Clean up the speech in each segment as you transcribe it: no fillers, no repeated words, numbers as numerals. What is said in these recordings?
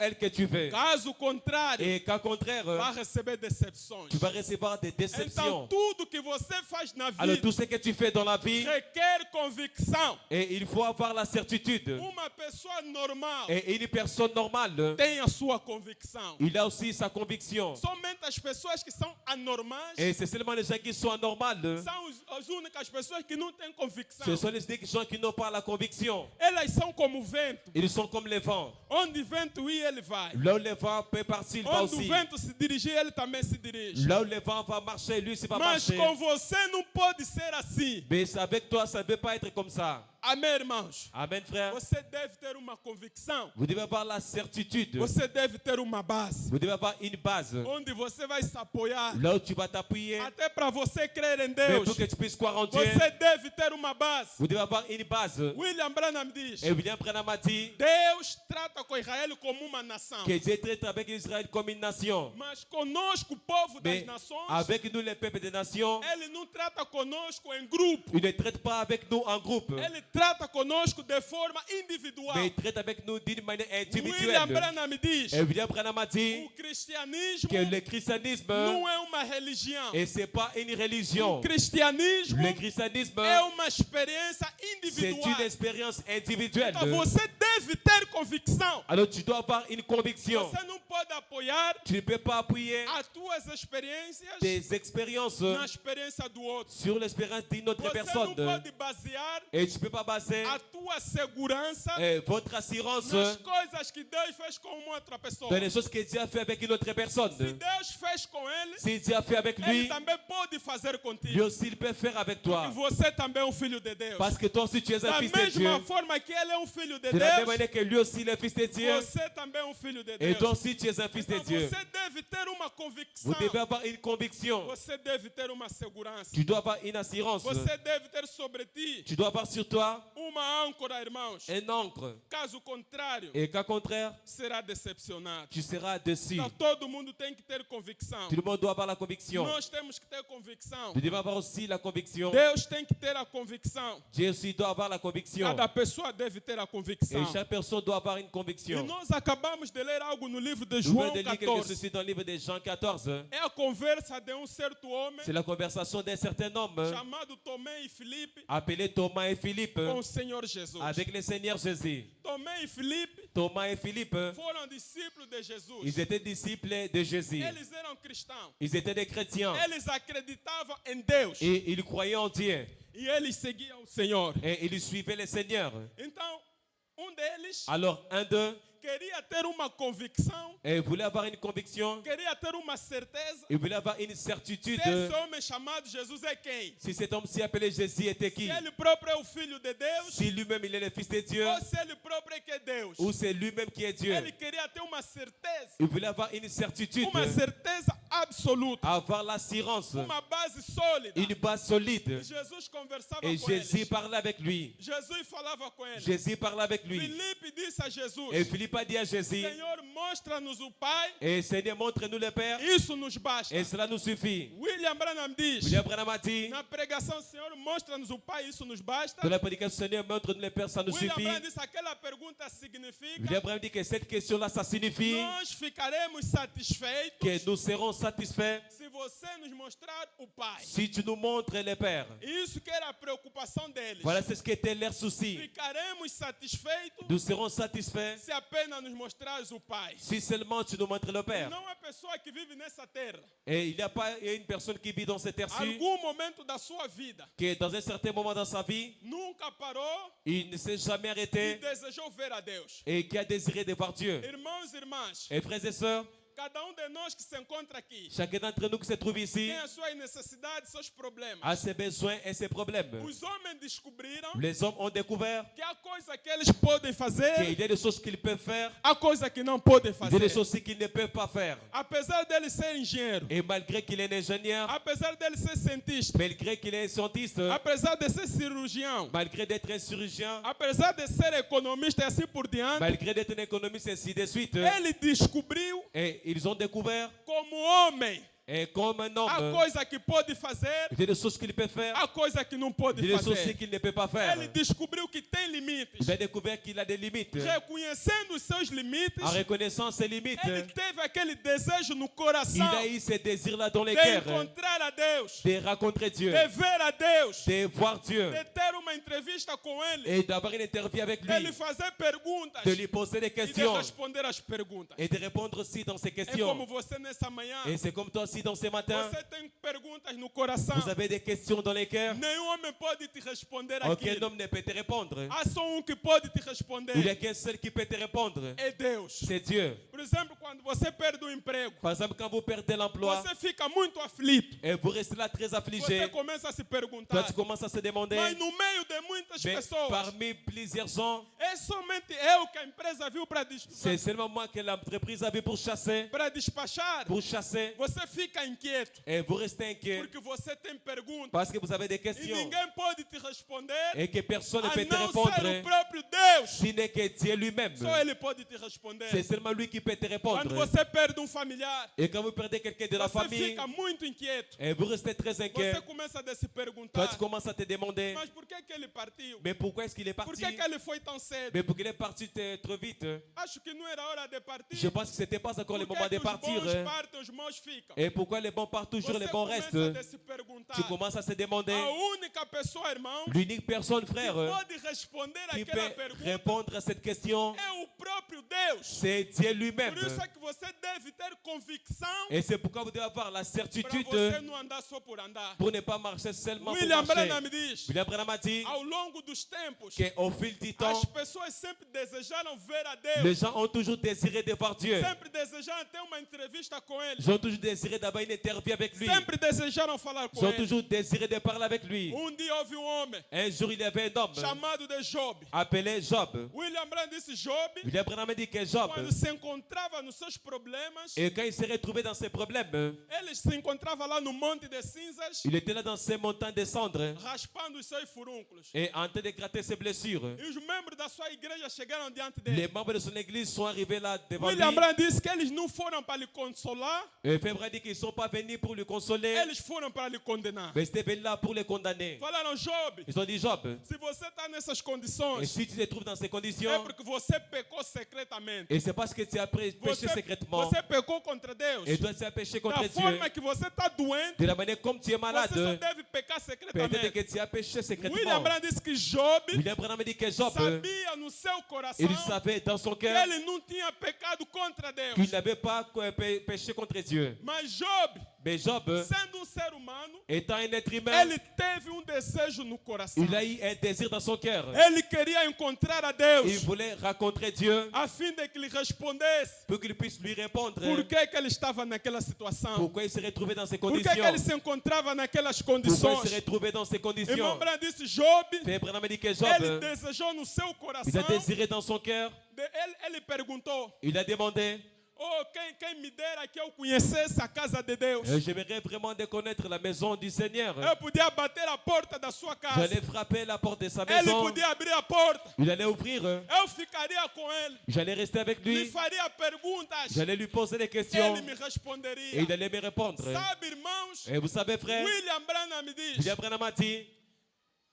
elle que tu veux. Caso contrário, Et qu'au contraire, vai receber decepções. tu vas recevoir des Então, déceptions. tudo que você faz na Alors vida tout ce que tu fais dans la vie, requer convicção. et il faut avoir la certitude. Uma pessoa normal Et une personne normale, tem a sua convicção. il a aussi sa conviction. Somente as pessoas que são anormais Et c'est seulement les gens qui sont anormales. são as únicas pessoas que não têm convicção. Ce sont les gens qui n'ont pas la conviction. Elas são como o vento. Ils sont comme les vents. Onde o vento ir, ele vai. Là où le vent peut partir, il va Onde o aussi. vento se dirigir, ele também se dirige. Là où le vent va marcher, lui, il va Mas marcher. com você não pode ser assim. Mais avec toi, ça ne peut pas être comme ça. Amém, irmãos? Amen, frère. Você deve ter uma convicção. Vous devez avoir la certitude. Você deve ter uma base. Vous devez avoir une base. Onde você vai se apoiar. Là où tu vas t'appuyer. Até para você crer em Mais Deus. pour que tu puisses croire en Dieu, Você deve ter uma base. vous devez avoir une base. William Branham diz: Et William Branham a dit Deus trata com Israel como uma nação. que Dieu traite avec Israël comme une nation. Mas conosco, o povo das Mais nações, avec nous, les peuples des nations, ele não trata conosco em grupo. il ne traite pas avec nous en groupe. Ele trata conosco de forma individual. Mais il traite avec nous d'une manière William individuelle. Branham diz: Et William Branham a dit o cristianismo que le christianisme, não é uma religião. et c'est pas une O religion. cristianismo Le christianisme, é uma experiência c'est individual. une expérience individuelle. Então você deve ter convicção. Alors tu dois avoir une conviction. Você não pode apoiar Tu ne peux pas appuyer as tuas experiências tes expériences na experiência do outro. sur l'expérience d'une autre Você personne. não pode basear Et tu ne peux pas baser a tua segurança votre assurance nas coisas que Deus fez com uma outra pessoa. dans les choses que Dieu a fait avec une autre personne. Se Deus fez com ele, Si Dieu a fait avec ele lui, também pode fazer lui contigo. aussi il peut faire avec E toi. você também é um filho de Deus. Parce que toi aussi tu es un Da fils de Dieu. mesma forma que ele é um filho de De la même Deus, manière que lui aussi il est fils de Dieu. você também é um filho de Et toi Deus. aussi tu es un fils de Então Dieu. você deve ter uma Vous convicção. devez avoir une conviction. Você deve ter uma segurança. Tu dois avoir une assurance. Você deve ter sobre ti Tu dois avoir sur toi uma âncora, irmãos. un encre. Caso contrário, Et qu'au contraire, será decepcionado. tu seras déçu. Então todo mundo tem que ter convicção. Tout le monde doit avoir la conviction. Nós temos que ter convicção. Tu devais avoir aussi la conviction. Deus tem que ter a convicção. Dieu aussi doit avoir la conviction. Cada pessoa deve ter a Et convicção. chaque personne doit avoir une E conviction. nós acabamos de ler algo no livro de Nous João venons de lire quelque 14. chose dans le livre de Jean 14. É a conversa de um certo homem C'est la conversation d'un certain homme chamado Tomé e Filipe appelé Thomas et Philippe com o Senhor Jesus. avec le Seigneur Jésus. Tomé e Filipe Thomas et Philippe, foram discípulos de Jesus. ils étaient disciples de Jésus. Eles eram cristãos. Ils étaient des chrétiens Eles acreditavam em Deus. et ils croyaient en Dieu E eles seguiam o Senhor. et ils suivaient le Seigneur. Então, deles Alors un d'eux queria ter uma convicção, voulait avoir une conviction, queria ter uma certeza. il voulait avoir une certitude. Se esse homem chamado Jesus é quem? Si cet homme s'y appelé Jésus était qui? Se ele próprio é o Filho de Deus, Si lui-même il est le Fils de Dieu ou se ele próprio é que é Deus. ou c'est lui-même qui est Dieu. Ele queria ter uma certeza, Il voulait avoir une certitude, uma certeza absoluta, avoir l'assurance, uma base sólida. une base solide. Jesus conversava Et com Jésus eles. parlait avec lui. Jesus falava com eles. Jésus parlait avec lui. Filipe disse a Jesus: Et Philippe a dit à Jésus, Senhor, mostra-nos o Pai, et Seigneur, montre-nous le Père, isso nos basta. et cela nous suffit. William Branham diz: William Branham a dit, na pregação, Senhor, mostra-nos o Pai, isso nos basta. dans la prédication, Seigneur, montre-nous le Père, ça nous William suffit. Branham disse: aquela pergunta significa William Branham dit que cette question-là, ça signifie nós ficaremos satisfeitos que nous serons satisfaits se você nos mostrar o Pai. si tu nous montres le Père. Isso que era a preocupação deles. Voilà, c'est ce qui était leur souci. Ficaremos satisfeitos Nous serons satisfaits se apenas nos mostrares o Pai. si seulement tu nous montres le Père. Não há pessoa que vive nessa terra. Et il n'y a pas une personne qui vit dans cette terre-ci Algum momento da sua vida qui, dans un certain moment dans sa vie, nunca parou il ne s'est jamais e arrêté desejou ver a Deus. et qui a désiré de voir Dieu. Irmãos e irmãs, Et frères et sœurs, cada de nós que se encontra aqui chacun d'entre nous qui se trouve ici tem as suas necessidades, seus problemas. a ses besoins et ses problèmes. Os homens descobriram Les hommes ont découvert que há coisa que eles podem fazer, qu'il y a des choses qu'ils peuvent faire, há coisa que não podem il y a des fazer. choses qu'ils ne peuvent pas faire. Apesar dele ser engenheiro, Et malgré qu'il est ingénieur, apesar dele ser cientista, malgré qu'il est scientiste, apesar de ser cirurgião, malgré d'être un chirurgien, apesar de ser economista e assim por diante, malgré d'être un économiste, ainsi de suite, ele descobriu et ils ont découvert como homem Et comme un Há homme, coisa que pode fazer, il y a des choses qu'il peut faire, há coisa que não pode il y a des choses aussi fazer. qu'il ne peut pas faire. Ele descobriu que tem limites. Il a découvert qu'il a des limites. Reconhecendo os seus limites, En reconnaissant ses limites, ele teve aquele desejo no il coração a eu ce désir-là dans les de cœurs encontrar a Deus, de rencontrer Dieu, de ver a Deus, de voir Dieu de ter uma entrevista com Ele, et d'avoir une interview avec de lhe lui, fazer perguntas de lui poser des e de questions responder as perguntas. et de répondre aussi dans ces É como questions. você nessa manhã, Et c'est comme toi aussi dans ces matins, você tem perguntas no coração. vous avez des questions dans les cœurs. Nenhum homem pode te responder Aucun aquilo. homme ne peut te répondre. Há só um que pode te responder. Il n'y a qu'un seul qui peut te répondre. É Deus. C'est Dieu. Por exemplo, quando você perde o emprego, Par exemple, quand vous perdez l'emploi você fica muito aflito. et vous restez là très Você affligé, começa a se toi perguntar. tu commences à se demander, Mas no meio de muitas mais pessoas, parmi plusieurs gens, é somente eu que a empresa viu c'est seulement moi que l'entreprise a vu pour chasser, para despachar. Você fica inquieto, et vous restez inquiet porque você tem perguntas parce que vous avez des e questions ninguém pode te responder et que personne ne a peut te não ser o répondre, próprio Deus. si n'est que Dieu lui-même. Só Ele pode te responder. C'est seulement lui qui peut te Quando répondre. você perde um familiar, Et quand vous perdez quelqu'un de la você famille, fica muito inquieto. et vous restez très inquiet, Você começa a se toi perguntar, tu commences à te demander, mas por que ele partiu? mais pourquoi est-ce qu'il est Por parti? que ele foi tão cedo? Mais pour qu'il est parti trop vite, Acho que não era hora de partir. je pense que ce n'était pas encore le Por moment que de que os partir. bons partem, os maus ficam? Et pourquoi les bons partent toujours, les Você bons começa restent? a se perguntar. Tu commences à se demander, A única pessoa, irmão, l'unique personne, que frère, pode responder qui aquela peut pergunta répondre à cette question, é o próprio Deus. c'est Dieu lui-même. Por isso é que você deve ter convicção Et c'est pourquoi vous devez avoir la para certitude você não andar só por andar. pour ne pas marcher seulement pour William marcher. Branham diz, William Branham a dit ao longo dos tempos, qu'au fil du temps, as pessoas sempre desejaram ver a Deus. les gens ont toujours désiré de voir Dieu. Sempre desejaram ter uma entrevista com Ele. Ils ont toujours désiré d'avoir une interview avec lui. Sempre desejaram falar Ils com ont Ele. toujours désiré de parler avec lui. Dia houve homem Un jour, il y avait un homme chamado de Job. appelé Job. William Branham disse Job, William Branham dit que Job, quando se encontrava nos seus problemas, et quand il s'est retrouvé dans ses problèmes, ele se encontrava lá no monte de cinzas, il était là dans ces montagnes de cendres raspando os seus furúnculos. et en train de gratter ses blessures. E os membros da sua igreja chegaram diante Les dele. membres de son église sont arrivés là devant lui. William Branham disse que eles não foram para lhe consolar, Et Février dit qu'ils ne sont pas venus pour le consoler, eles foram para lhe condenar. mais ils étaient venus là pour le condamner. Falaram, Job, Ils ont dit, Job, se você está nessas et condições, si tu te trouves dans ces é conditions, porque você pecou secretamente. et c'est parce que tu as péché secrètement, Você pecou contra Deus. et toi tu as péché Da contre Dieu, forma que você está doente, de la manière comme tu es você só malade, deve pecar peut-être secretamente. que tu as péché William secrètement. Branham disse que Job William Branham dit que Job, sabia no seu coração il savait dans son que cœur ele não tinha pecado contra Deus. qu'il n'avait pas péché contre Dieu. Mas Job, Mais Job, sendo ser humano, étant un être humain, ele teve desejo no coração. il a eu un désir dans son cœur. Ele queria encontrar a Deus Il voulait rencontrer Dieu a fim de que lhe respondesse pour qu'il puisse lui répondre por que ele estava naquela situação. pourquoi il se retrouvait dans ces Por que ele conditions. se encontrava naquelas Pourquoi il condições. se retrouvait dans ces Irmão conditions. Branham disse, Job, Frère Branham dit que ele Job, desejou no seu il a coração. désiré dans son cœur, Ele perguntou, il a demandé, oh, quem me dera que eu conhecesse a casa de Deus. j'aimerais vraiment de connaître la maison du Seigneur. Eu podia bater a porta da sua casa. J'allais frapper la porte de sa Ele maison, podia abrir a porta. il allait ouvrir, Eu ficaria com ele. j'allais rester avec Lhe lui, faria perguntas. j'allais lui poser des questions Ele me et responderia. il allait me répondre. Sabe, irmãos, Et vous savez, frère, William Branham me diz, William Branham a dit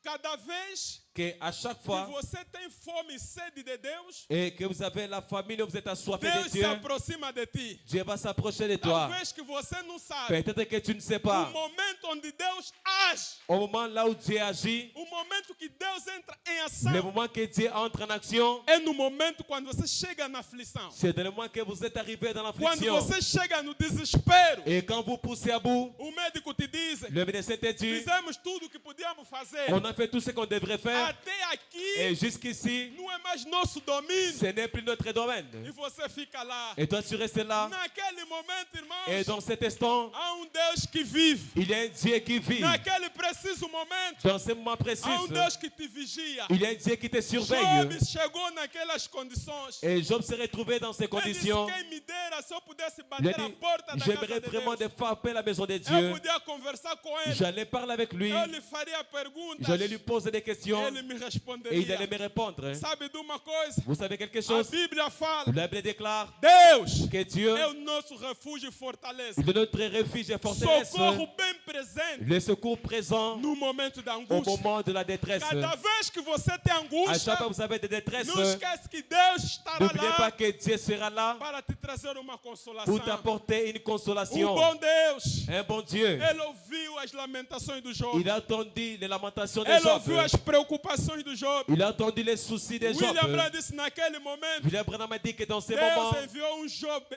cada vez qu'à chaque que fois você tem fome e sede de Deus, et que vous avez la famille, vous êtes assoiffé Deus de se Dieu, aproxima de ti. Dieu va s'approcher de toi. Talvez que você não sabe. Peut-être que tu ne sais O pas. momento onde Deus age, Au moment là où Dieu agit, o momento que Deus entra em ação, le moment que Dieu entre en action, é no momento quando você chega na aflição. c'est dans le moment que vous êtes arrivé dans Quando l'affliction. você chega no desespero, Et quand vous poussez à bout, o médico te diz, le médecin te dit, fizemos tudo o que podíamos fazer. on a fait tout ce qu'on devrait faire. Até Et aqui jusqu'ici, não é mais nosso domínio. ce n'est plus notre E domaine. você fica lá. Et toi, tu restes là. Naquele momento, Et irmãos, dans cet instant, há Deus que vive. il y a un Dieu qui vit. Naquele preciso momento, Dans ce moment précis, há Deus que te vigia. il y a un Dieu qui te surveille. Job chegou naquelas condições. Et Job s'est retrouvé dans ces Ele disse, conditions. quem me dera olha, se eu pudesse Il a bater a dit, porta da casa j'aimerais de vraiment Deus, de frapper la maison de eu Dieu. podia conversar com ele. J'allais parler avec lui. Eu lhe faria perguntas. J'allais lui poser des questions. Ele me Et il responderia. allait me répondre. Sabe de uma coisa? Vous savez quelque A chose? Bíblia fala: La Bible déclare Deus que Dieu é o nosso refúgio e fortaleza. est notre refuge et forteresse. Socorro bem presente Le secours présent no momento da au angústia. moment de la détresse. Cada vez que você tem À angústia, chaque fois que vous avez des détresses, não esquece que Deus estará n'oubliez pas lá que Dieu sera là para te trazer uma consolação. pour t'apporter une O consolation. bom Deus, Un bon Dieu. Ele ouviu as lamentações do Job. Il a entendu les lamentations de Ele ouviu Job. as preocupações do Job. Il a entendu les soucis de Job. William Branham disse naquele momento, William Branham a dit que dans ces moments, Deus enviou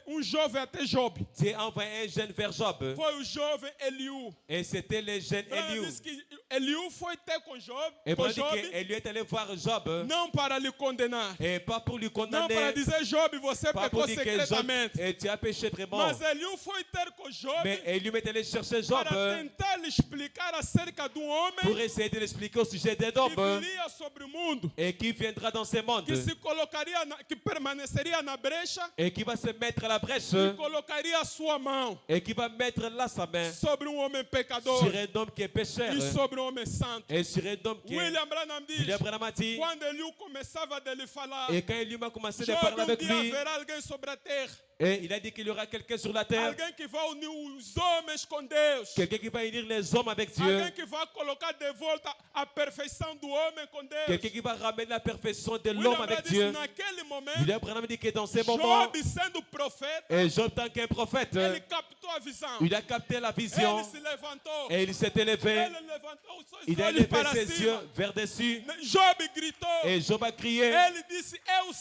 um jovem até Job. Dieu a envoyé un jeune vers Job. Foi o jovem Eliú. Et c'était le jeune Branham Eliu. disse que Eliú foi ter com Job, Et com Branham dit Job, qu'Eliu est allé voir Job. não para lhe condenar, Et pas pour lui não para condamner. dizer Job, você Pas pecou pour dire que Job, secretamente. et tu as péché vraiment. Mas Eliú foi ter com Job Mais Eliu est allé chercher Job para tentar lhe explicar acerca de um homem pour essayer de l'expliquer au sujet d'un que homme viria sobre o mundo, et qui viendra dans ce monde que se colocaria, que permaneceria na brecha et qui va se mettre à la brèche e colocaria a sua mão et qui va mettre là sa main sobre um homem pecador sur un homme qui est pécheur e sobre um homem santo. et sur un homme qui est... William Branham diz, William Branham a dit, quando Eliú começava a lhe falar, et quand Eliu a commencé de Job, parler avec dia lui, haverá alguém sobre a terra, et il a dit qu'il y aura quelqu'un sur la terre, alguém que vai unir os homens com Deus, quelqu'un qui va unir les hommes avec Dieu, alguém que vai colocar de volta a perfeição do homem com Deus. quelqu'un qui va ramener la perfection de William l'homme Branham avec disse, Dieu. naquele momento, William Branham dit que dans ces moments, Job sendo profeta, et Job tant qu'un prophète, ele captou a visão. il a capté la vision Ele se levantou. et il s'est élevé. Ele levantou os seus Il a olhos levé para ses yeux cima. vers dessus Job gritou. et Job a crié. Ele disse, eu Il a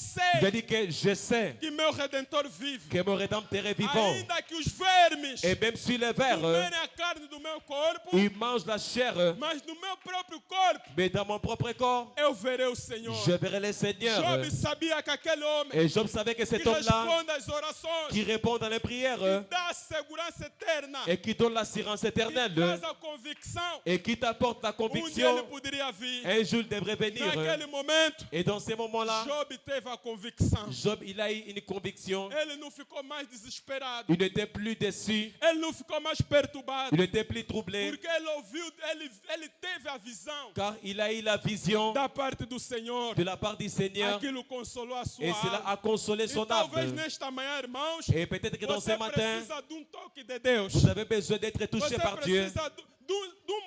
sei dit que je sais que meu Redentor vive. que mon rédempteur est vivant. Ainda que os vermes Et même sur les vers, comerem a carne do meu corpo, il mange la chair. mas no meu próprio corpo Mais dans mon propre corps, eu verei o Senhor. je verrai le Seigneur. Job sabia que aquele homem Et Job savait que que cet homme-là, responde às orações, qui répond dans les prières que dá segurança eterna, et qui donne l'assurance que éternelle traz a convicção, et qui t'apporte la dia ele conviction, poderia vir. un jour il devrait venir. Naquele momento, Et dans ces moments-là, Job teve a convicção. Job, il a eu une conviction. Ele não ficou mais desesperado. Il n'était plus déçu. Ele não ficou mais perturbado. Il n'était plus troublé. Porque ele ouviu, ele teve a visão Car il a eu la vision da parte do Senhor. de la part du Seigneur. Aquilo consolou a sua Et cela alma. a consolé E son talvez âme. nesta manhã, irmãos, Et peut-être que dans você ce matin, precisa de toque de Deus. vous avez besoin d'être touché Você par Dieu. precisa de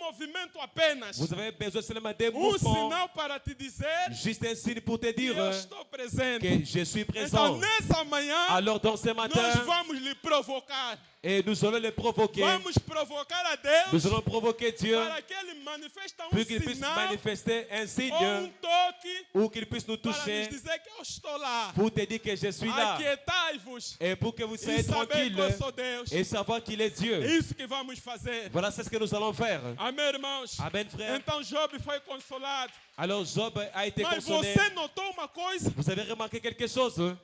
movimento apenas. Vous avez besoin seulement d'un Um mouvement. sinal para te dizer Juste un signe pour te que dire eu estou presente. que je suis Então, présent. nessa manhã, Alors dans ce nós matin, vamos lhe provocar. et nous allons le provoquer. Vamos provocar a Deus Nous allons provoquer Dieu para que Ele manifeste pour qu'il puisse sinal manifester un ou signe toque ou qu'il puisse nous para nos toucher dizer que eu estou lá. pour te dire que je suis là. Aquietai-vos Et pour que vous e soyez saber tranquille que eu sou Deus. et savoir qu'il est É Dieu. isso que vamos fazer. Voilà, c'est ce que nous allons faire. Amém, irmãos? Amen, frère. Então Job foi consolado. Alors Job a été Mas consolé. você notou uma coisa? Vous avez remarqué quelque chose?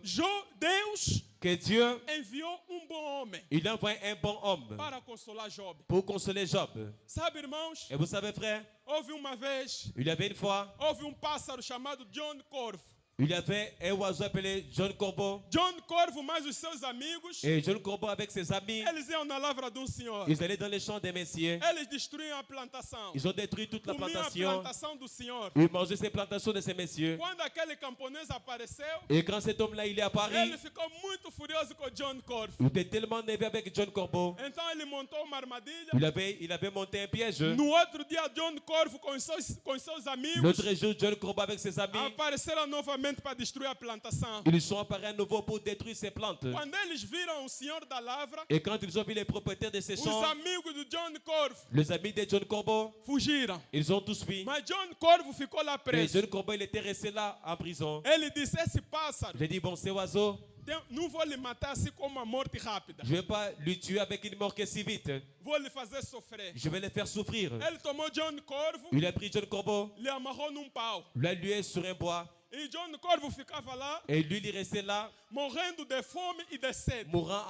Deus Que Dieu, enviou bom homem il a envoyé un bon homme para consolar Job. pour consoler Job. Sabe, irmãos? Et vous savez, frère, Houve uma vez, il y avait une fois, houve pássaro chamado John Corvo. il y avait un oiseau appelé John Corbeau. John Corvo mais os seus amigos, Et John Corbeau avec ses amis, eles iam na lavra de senhor. ils allaient dans les champs des messieurs. Eles destruíam a plantação. Ils ont détruit toute la Comiam a plantation. plantação do senhor. Ils mangeaient ces plantations de ces messieurs. Quando aquele camponês apareceu, Et quand cet homme-là, il est apparu, ele ficou muito furioso com John Corvo. il était tellement énervé avec John Corbeau. Então ele montou uma armadilha. Il avait monté un piège. No outro dia, John Corvo com seus amigos L'autre jour, John Corbeau avec ses amis, apareceram novamente para destruir a plantação. ils sont apparus à nouveau pour détruire ces plantes. Quando eles viram o senhor da lavra, Et quand ils ont vu les propriétaires de ces os champs, amigos de John Corvo les amis de John Corbeau, fugiram. ils ont tous fui. Mas John Corvo ficou lá Et preso. John Corbeau, il était resté là en prison. Ele disse: esse pássaro, J'ai dit, bon, ces oiseaux, não vou lhe matar assim com uma morte rápida. je ne vais pas lui tuer avec une mort qui est si vite. Vou lhe fazer sofrer. Je vais le faire souffrir. Ele tomou John Corvo, Il a pris John Corbeau, lhe amarrou num pau l'a lié sur un bois E John Corvo ficava lá, Et lui, il restait là, morrendo de fome e de sede. mourant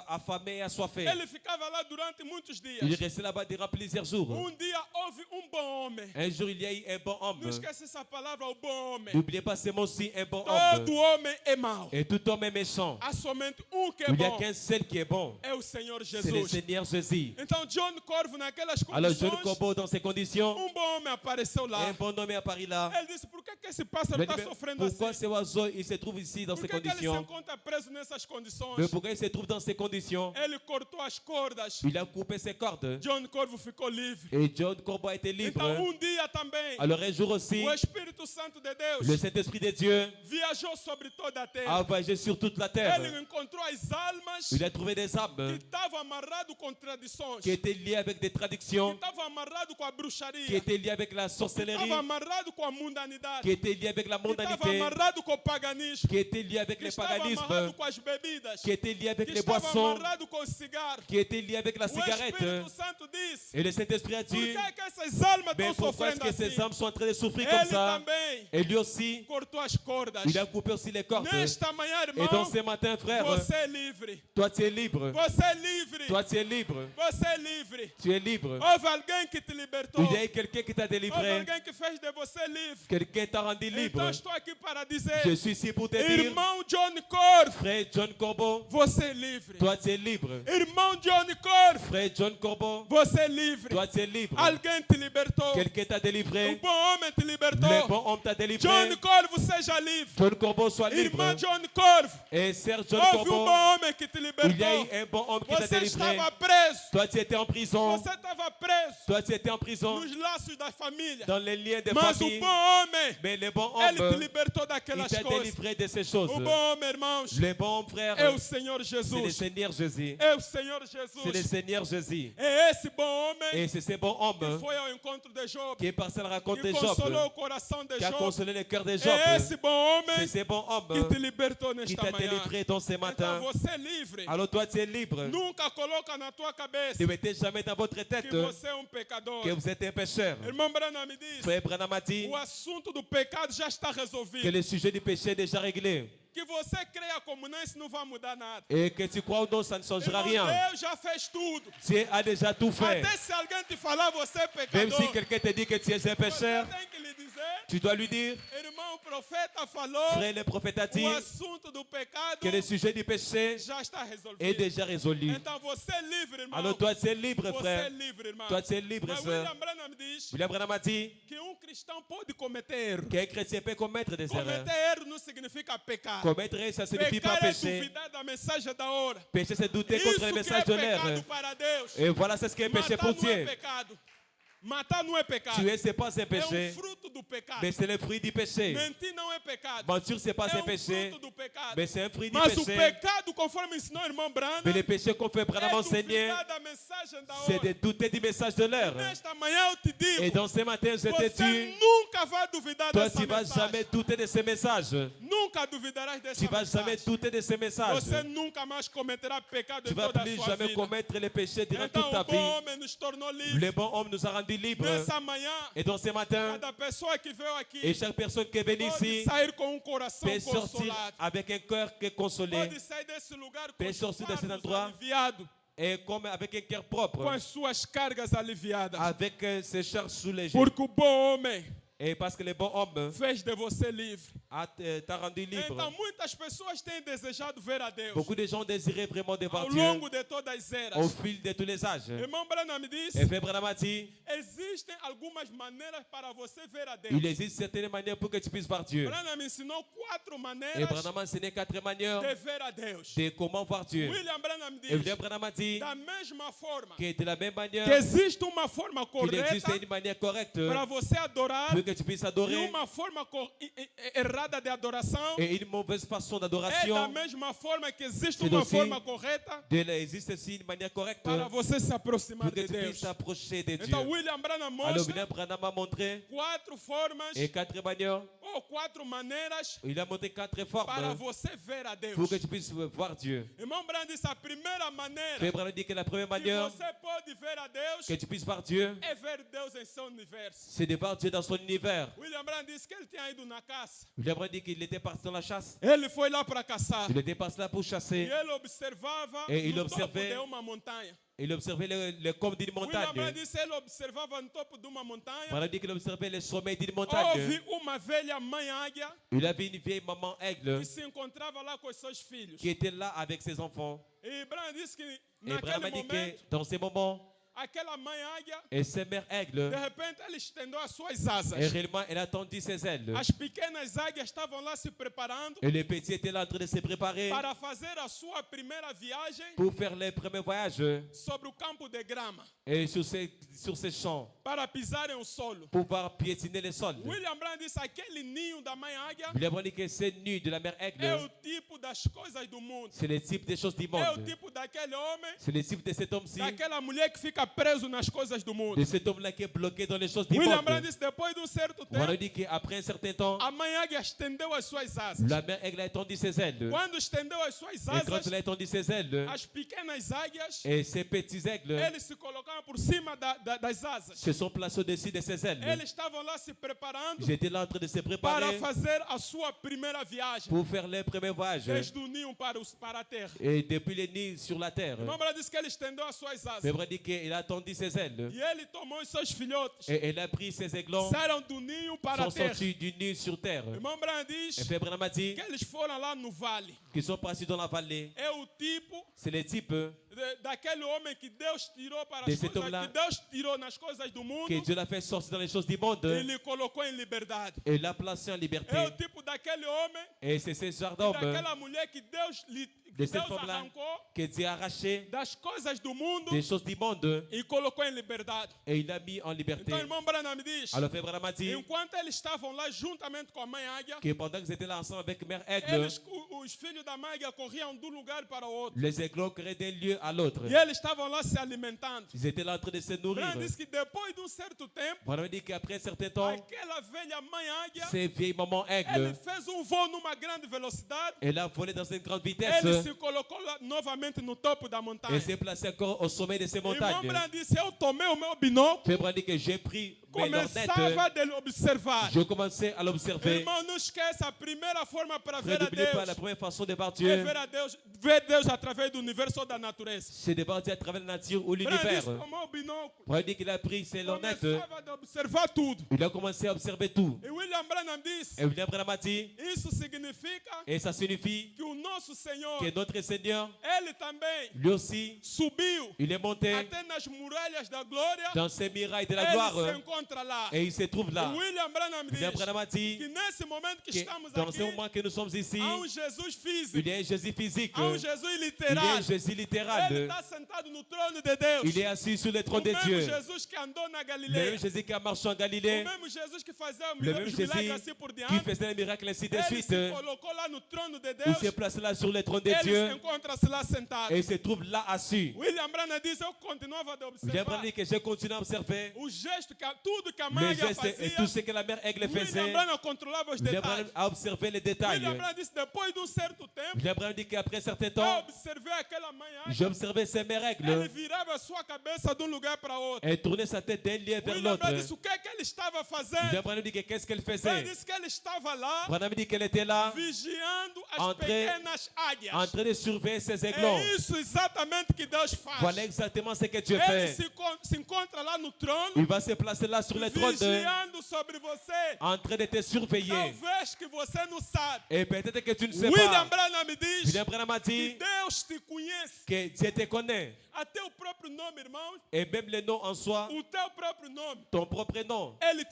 affamé et assoiffé. Ele ficava lá durante muitos dias. Il restait là-bas durant plusieurs jours. Dia houve bom homem. Un jour, il y a eu un bon homme. Não esquece essa palavra, o bom homem. N'oubliez pas ce mot-ci, un bon Todo homme. homem é mau. Et tout homme est méchant. Há somente que é Il n'y a bom. qu'un seul qui est bon. É o Senhor C'est le Jesus. Seigneur Jésus. Então John Corvo naquelas Alors, John condições, Corbeau, dans ces conditions, bom homem apareceu lá. un bon homme est apparu là. Ele disse: por que esse pássaro Mais está mais sofrendo pourquoi assim? ce oiseau il se trouve ici dans Por ces que ele se conditions? encontra preso nessas condições? Mais pourquoi il se trouve dans ces conditions? Ele cortou as cordas. Il a coupé ses cordes. John Corvo ficou livre. Et John Corbeau a été libre. Então dia também, Alors un jour aussi, o Espírito Santo de Deus le Saint-Esprit de Dieu viajou sobre toda a a terra. voyagé sur toute la terre. Ele encontrou as almas Il a trouvé des que âmes estavam amarradas com tradições, qui étaient liées avec des que traductions, estavam amarradas com a qui bruxaria, étaient liées avec la que sorcellerie, estavam amarradas com a mundanidade, qui étaient liées avec la que estavam mondanité, amarradas com o paganismo, qui étaient liées avec que le estavam paganisme, amarradas com as bebidas, qui étaient liées avec que les estavam boissons, amarradas com o cigarro. qui étaient liées avec la O cigarette. Espírito Santo disse: Et le Saint-Esprit a por dit, que essas almas mais estão pourquoi est-ce sofrendo que ces assim? âmes sont en train de souffrir comme Ele ça? também Et lui aussi, cortou as cordas. il a coupé aussi les cordes. Nesta manhã, Et irmão, dans ce matin, frère, você é livre. toi tu es libre. Você é livre. Toi tu es libre. Você é livre. Tu es libre. Houve alguém que te libertou. Il y a eu quelqu'un qui t'a Houve délivré. alguém que fez de você livre. Quelqu'un t'a rendu libre. Então estou aqui para dizer, Je suis ici pour te dire, irmão John Corvo, frère John Corbeau, você é livre. toi tu es libre. Irmão John Corvo, Frère John Corbeau, você é livre. toi tu es libre. Alguém te libertou. Quelqu'un t'a O délivré. bom homem te libertou. Le bon homme t'a délivré. John Corvo, seja livre. John Corbeau soit libre. Irmão John Corvo, Et Sir John houve Corbeau, bom homem que te il y a libertou. eu un bon homme qui t'a Você délivré. estava preso. Toi tu étais en prison. Você estava preso Toi tu étais en prison nos laços da família. dans les liens de Mas o famille. bom homem, Mais le bon ele te homme, libertou il daquelas t'a coisas. délivré de ces choses. O bom homem, irmãos, Le bon homme, frère, é o Senhor c'est le Jesus. Seigneur Jésus. É o Senhor C'est le Jesus. Seigneur Jésus. É esse bom homem Et c'est ce bon que homme foi ao encontro de Job, qui est passé à la rencontre de que Job, consolou o coração de qui a Job. consolé le cœur de Job. É esse bom C'est homem ce bon que homme te libertou qui nesta t'a manhã. délivré dans ce Então matin. você é livre. Alors toi tu es libre. Nunca coloca na tua cabeça Ne mettez jamais dans votre tête que você é pecador. que vous êtes un pécheur. Irmão Branham me diz, Frère Branham a dit o assunto do pecado já está que resolvido. le sujet du péché est déjà réglé. Que você creia como não, isso não vai mudar nada. Et que tu crois ou non, ça ne changera Irmão, rien. Deus já fez tudo. Dieu a déjà tout fait. Até se alguém te falar você é Même si pecador, quelqu'un te dit que tu es un pécheur, você tem que lhe dizer, tu dois lui dire, irmão, o profeta falou, frère, le prophète a dit o assunto do pecado que le sujet du péché já está est resolvido. déjà résolu. Então você é livre, irmão. Alors toi tu es libre, Você é frère. livre, irmão. Toi tu es libre, Mas sœur. William Branham diz William Branham a dit que cristão pode cometer erro. qu'un chrétien peut commettre des erreurs. Cometer erro não significa pecar. Commettre erreur, ça signifie pas Pecar é pécher. duvidar da mensagem da hora. Pécher, c'est douter Isso contre le que message é de l'heure. pecado para Deus. Et voilà, c'est ce qui est péché Matar pour não é Dieu. pecado. Matar não é pecado. Tuer, c'est pas un É péché, fruto do pecado. mais c'est le fruit du péché. Mentir não é pecado. Mentir, c'est pas É un péché, fruto do pecado. mais c'est un fruit du Mas o péché. pecado, conforme ensinou o irmão Branham, Mais le péché qu'on fait Branham é enseigner, duvidar da mensagem da c'est hora. de douter du message de l'heure. Nesta manhã eu te digo, Et dans ce matin, je te você dis, nunca vai duvidar toi, dessa tu vas mensagem. jamais douter de ce message. Nunca duvidarás dessa Tu vas jamais mensagem. douter de ce message. Você nunca mais cometerá pecado Tu em vas toda a plus sua jamais vida. commettre les péchés durant Então toute ta o bom vie. homem nos tornou livres. Le bon homme nous a rendus libres. Nessa manhã, Et dans ce matin, cada pessoa que veio aqui et chaque personne qui est venue pode ici sair com coração peut sortir consolado. avec un cœur qui est consolé Pode sair desse lugar com Peut os sortir desse fardos endroit. aliviados, et comme avec un cœur com propre, as suas cargas aliviadas. avec ses charges soulagées. Porque o bom homem Et parce que le bon homme fez de você livre. t'a rendu Então libre. muitas pessoas têm desejado ver a Deus Beaucoup de gens désiraient vraiment de voir ao Dieu longo de todas as au eras. fil de tous les âges. Irmão Branham disse, Et Frère Branham a dit, existem algumas maneiras para você ver a Deus. il existe certaines manières pour que tu puisses voir Dieu. Branham ensinou 4 Et maneiras Branham a enseigné 4 manières de ver a Deus. de comment voir Dieu. William Branham Et diz, William Branham a dit da mesma forma que de la même manière que existe uma forma qu'il existe correta une manière correcte para você adorar pour que tu puisses e adorer uma forma errada de adoração, et une mauvaise façon é da d'adoration. mesma forma que existe C'est uma aussi forma correta Il existe aussi une manière correcte para você se aproximar pour que de tu Deus. puisses t'approcher de Dieu. Então William Branham Alors mostra William Branham a montré 4 formas et 4 manières. ou 4 maneiras Il a montré 4 para formes você ver a Deus. pour que tu puisses voir Dieu. Irmão Branham disse, a primeira maneira Frère Branham dit que la première que manière você pode ver a Deus que tu puisses voir Dieu, é ver Deus em seu universo. c'est de voir Dieu dans son univers. William Branham disse que ele tinha ido na caça. William Bible dit qu'il était parti dans la chasse. Ele foi lá para caçar. Il était parti là pour E chasser. ele observava Et il no topo observait- de uma montanha. Il observait le côme d'une William Branham montagne. disse ele observava no topo de uma montanha. Bible dit qu'il observait le sommet d'une Houve montagne. uma velha mãe águia Il avait une vieille maman aigle que se encontrava lá com os seus filhos. qui était là avec ses enfants. E Branham disse que Et naquele Abraham a dit que momento, dans ces moments, aquela mãe águia, et ses mères de aigles, repente, ela estendeu as suas asas. et réellement, elle a tendu ses ailes. As pequenas águias estavam lá se preparando Et les petits étaient là en train de se préparer para fazer a sua primeira viagem pour faire les premiers voyages sobre o campo de grama, et sur ces champs, para pisarem o solo. pour pouvoir piétiner les sols. William Branham disse aquele ninho da mãe águia William Branham dit que ces nuits de la mère é aigle, o tipo das coisas do mundo. c'est le type des choses du É o monde. tipo daquele homem, C'est le type de cet homme-ci, daquela mulher que fica preso nas coisas do mundo. de cet homme-là qui est bloqué dans les choses du William monde. Branham disse depois de um certo On a tempo, dit qu'après un certain temps, a mãe águia estendeu as suas asas. la mère aigle a étendu ses ailes. Quando estendeu as suas Et quand asas, elle a étendu ses ailes, as pequenas águias, et ces petits aigles eles se colocaram por cima das asas. se sont placés au-dessus de ses ailes. Eles estavam lá se preparando Ils étaient là en train de se para préparer fazer a sua primeira viagem pour faire les premiers voyages. desde o ninho para a terra. Et depuis les nids sur la terre. O irmão Branham disse que ele estendeu as suas asas. C'est vrai dit qu'il a tendu ses ailes. E ele tomou os seus filhotes, Et elle a pris ses aiglons, saíram do ninho para a sont terra. sortis du nid sur terre. O irmão Branham diz Et Frère Branham a dit que eles foram lá no vale. qu'ils sont partis dans la vallée. É o tipo C'est le type daquele homem que Deus tirou para De as cet coisas, homme-là que Deus tirou nas coisas do mundo que Dieu l'a fait sortir dans les choses du monde e lhe colocou em liberdade. et l'a placé en liberté. É o tipo daquele homem Et c'est ce genre e d'homme daquela mulher que Deus de cette Deus femme-là arrancou que Dieu a arraché das coisas do mundo des choses du monde e colocou em liberdade. et il l'a mis en liberté. Então, irmão Branham me diz, Alors Frère Branham a dit enquanto eles estavam lá juntamente com a mãe águia, que pendant qu'ils étaient là ensemble avec Mère Aigle, eles, os filhos da mãe águia corriam de um lugar para o outro. les aiglons couraient d'un lieu à l'autre. E eles estavam lá se alimentando. Ils étaient là en train de se nourrir. Branham disse que depois de um certo tempo, Branham dit qu'après un certain temps, aquela velha mãe águia, ces vieilles mamans ele aigles, fez um voo numa grande velocidade. elle a volé dans une grande Ele vitesse se colocou lá novamente no topo da montanha. et s'est placée encore au sommet de ces O irmão montagnes. Branham disse, eu tomei o meu binóculo, Frère Branham dit que j'ai pris mes lunettes, começava a observar. je commençais à l'observer. Irmão, não esqueça, a primeira forma para Frère, ver a n'oubliez pas, la Deus première façon de voir é Dieu, ver Deus através do universo ou da natureza. c'est de voir Dieu à travers la nature ou Branham l'univers. disse, tomou o binóculo, Branham dit qu'il a pris ses lunettes, começava a observar tudo. il a commencé à observer tout. E William Branham disse, Et William Branham a dit, isso significa et ça signifie que o nosso Senhor, que notre Seigneur, ele também lui aussi, subiu il est monté até nas muralhas da glória. dans ces murailles de la Ele se gloire encontra lá. et il se trouve là. William Branham William diz Branham a dit que nesse momento que que estamos dans aqui, ce moment que nous sommes ici, há Jesus físico, il y a un Jésus physique, há Jesus il y a literal. un Jésus Ele littéral, está sentado no trono de Deus. il est assis sur le trône O de mesmo Dieu. Jesus que andou na Le Galileia. même Jésus qui a marché en O Galilée, mesmo Jesus que fazia le même os Jésus milagres assim por qui diante. faisait les miracles ainsi de Ele suite, se colocou lá no trono de il Deus. s'est placé là sur le trône de Ele se Dieu encontra-se lá sentado. et il se trouve là assis. William Branham diz, eu continuava a William observar Branham dit que j'ai continué à observer o gesto, tudo que a mãe les águia gestes et fazia. tout ce que la mère Aigle William faisait. Branham controlava os William detalhes. Branham a observé les détails. William Branham disse, depois de um certo tempo, William Branham dit qu'après un certain eu temps, observei aquela mãe águia. j'ai observé ces mères Ele Aigles virava a sua cabeça de um lugar para outro. et tournait sa tête d'un lieu vers William l'autre. Branham disse, o que é que ele estava fazendo? William Branham dit que qu'est-ce qu'elle Branham faisait? disse que ele estava lá Branham dit qu'elle était là vigiando as en train- pequenas águias. en train de surveiller ses aiglons. É isso exatamente que Deus faz. Voilà exactement ce que Dieu Ele fait. se encontra lá no trono, Il va se placer là sur le trône vigiando sobre você. en train de te surveiller. Talvez que você não sabe. Et peut-être que tu ne sais William pas. Branham me diz William Branham a que dit Deus te conhece. que Dieu te connaît. Até o próprio nome, irmão. Et même le nom en soi, O teu próprio nome. ton propre nom, Ele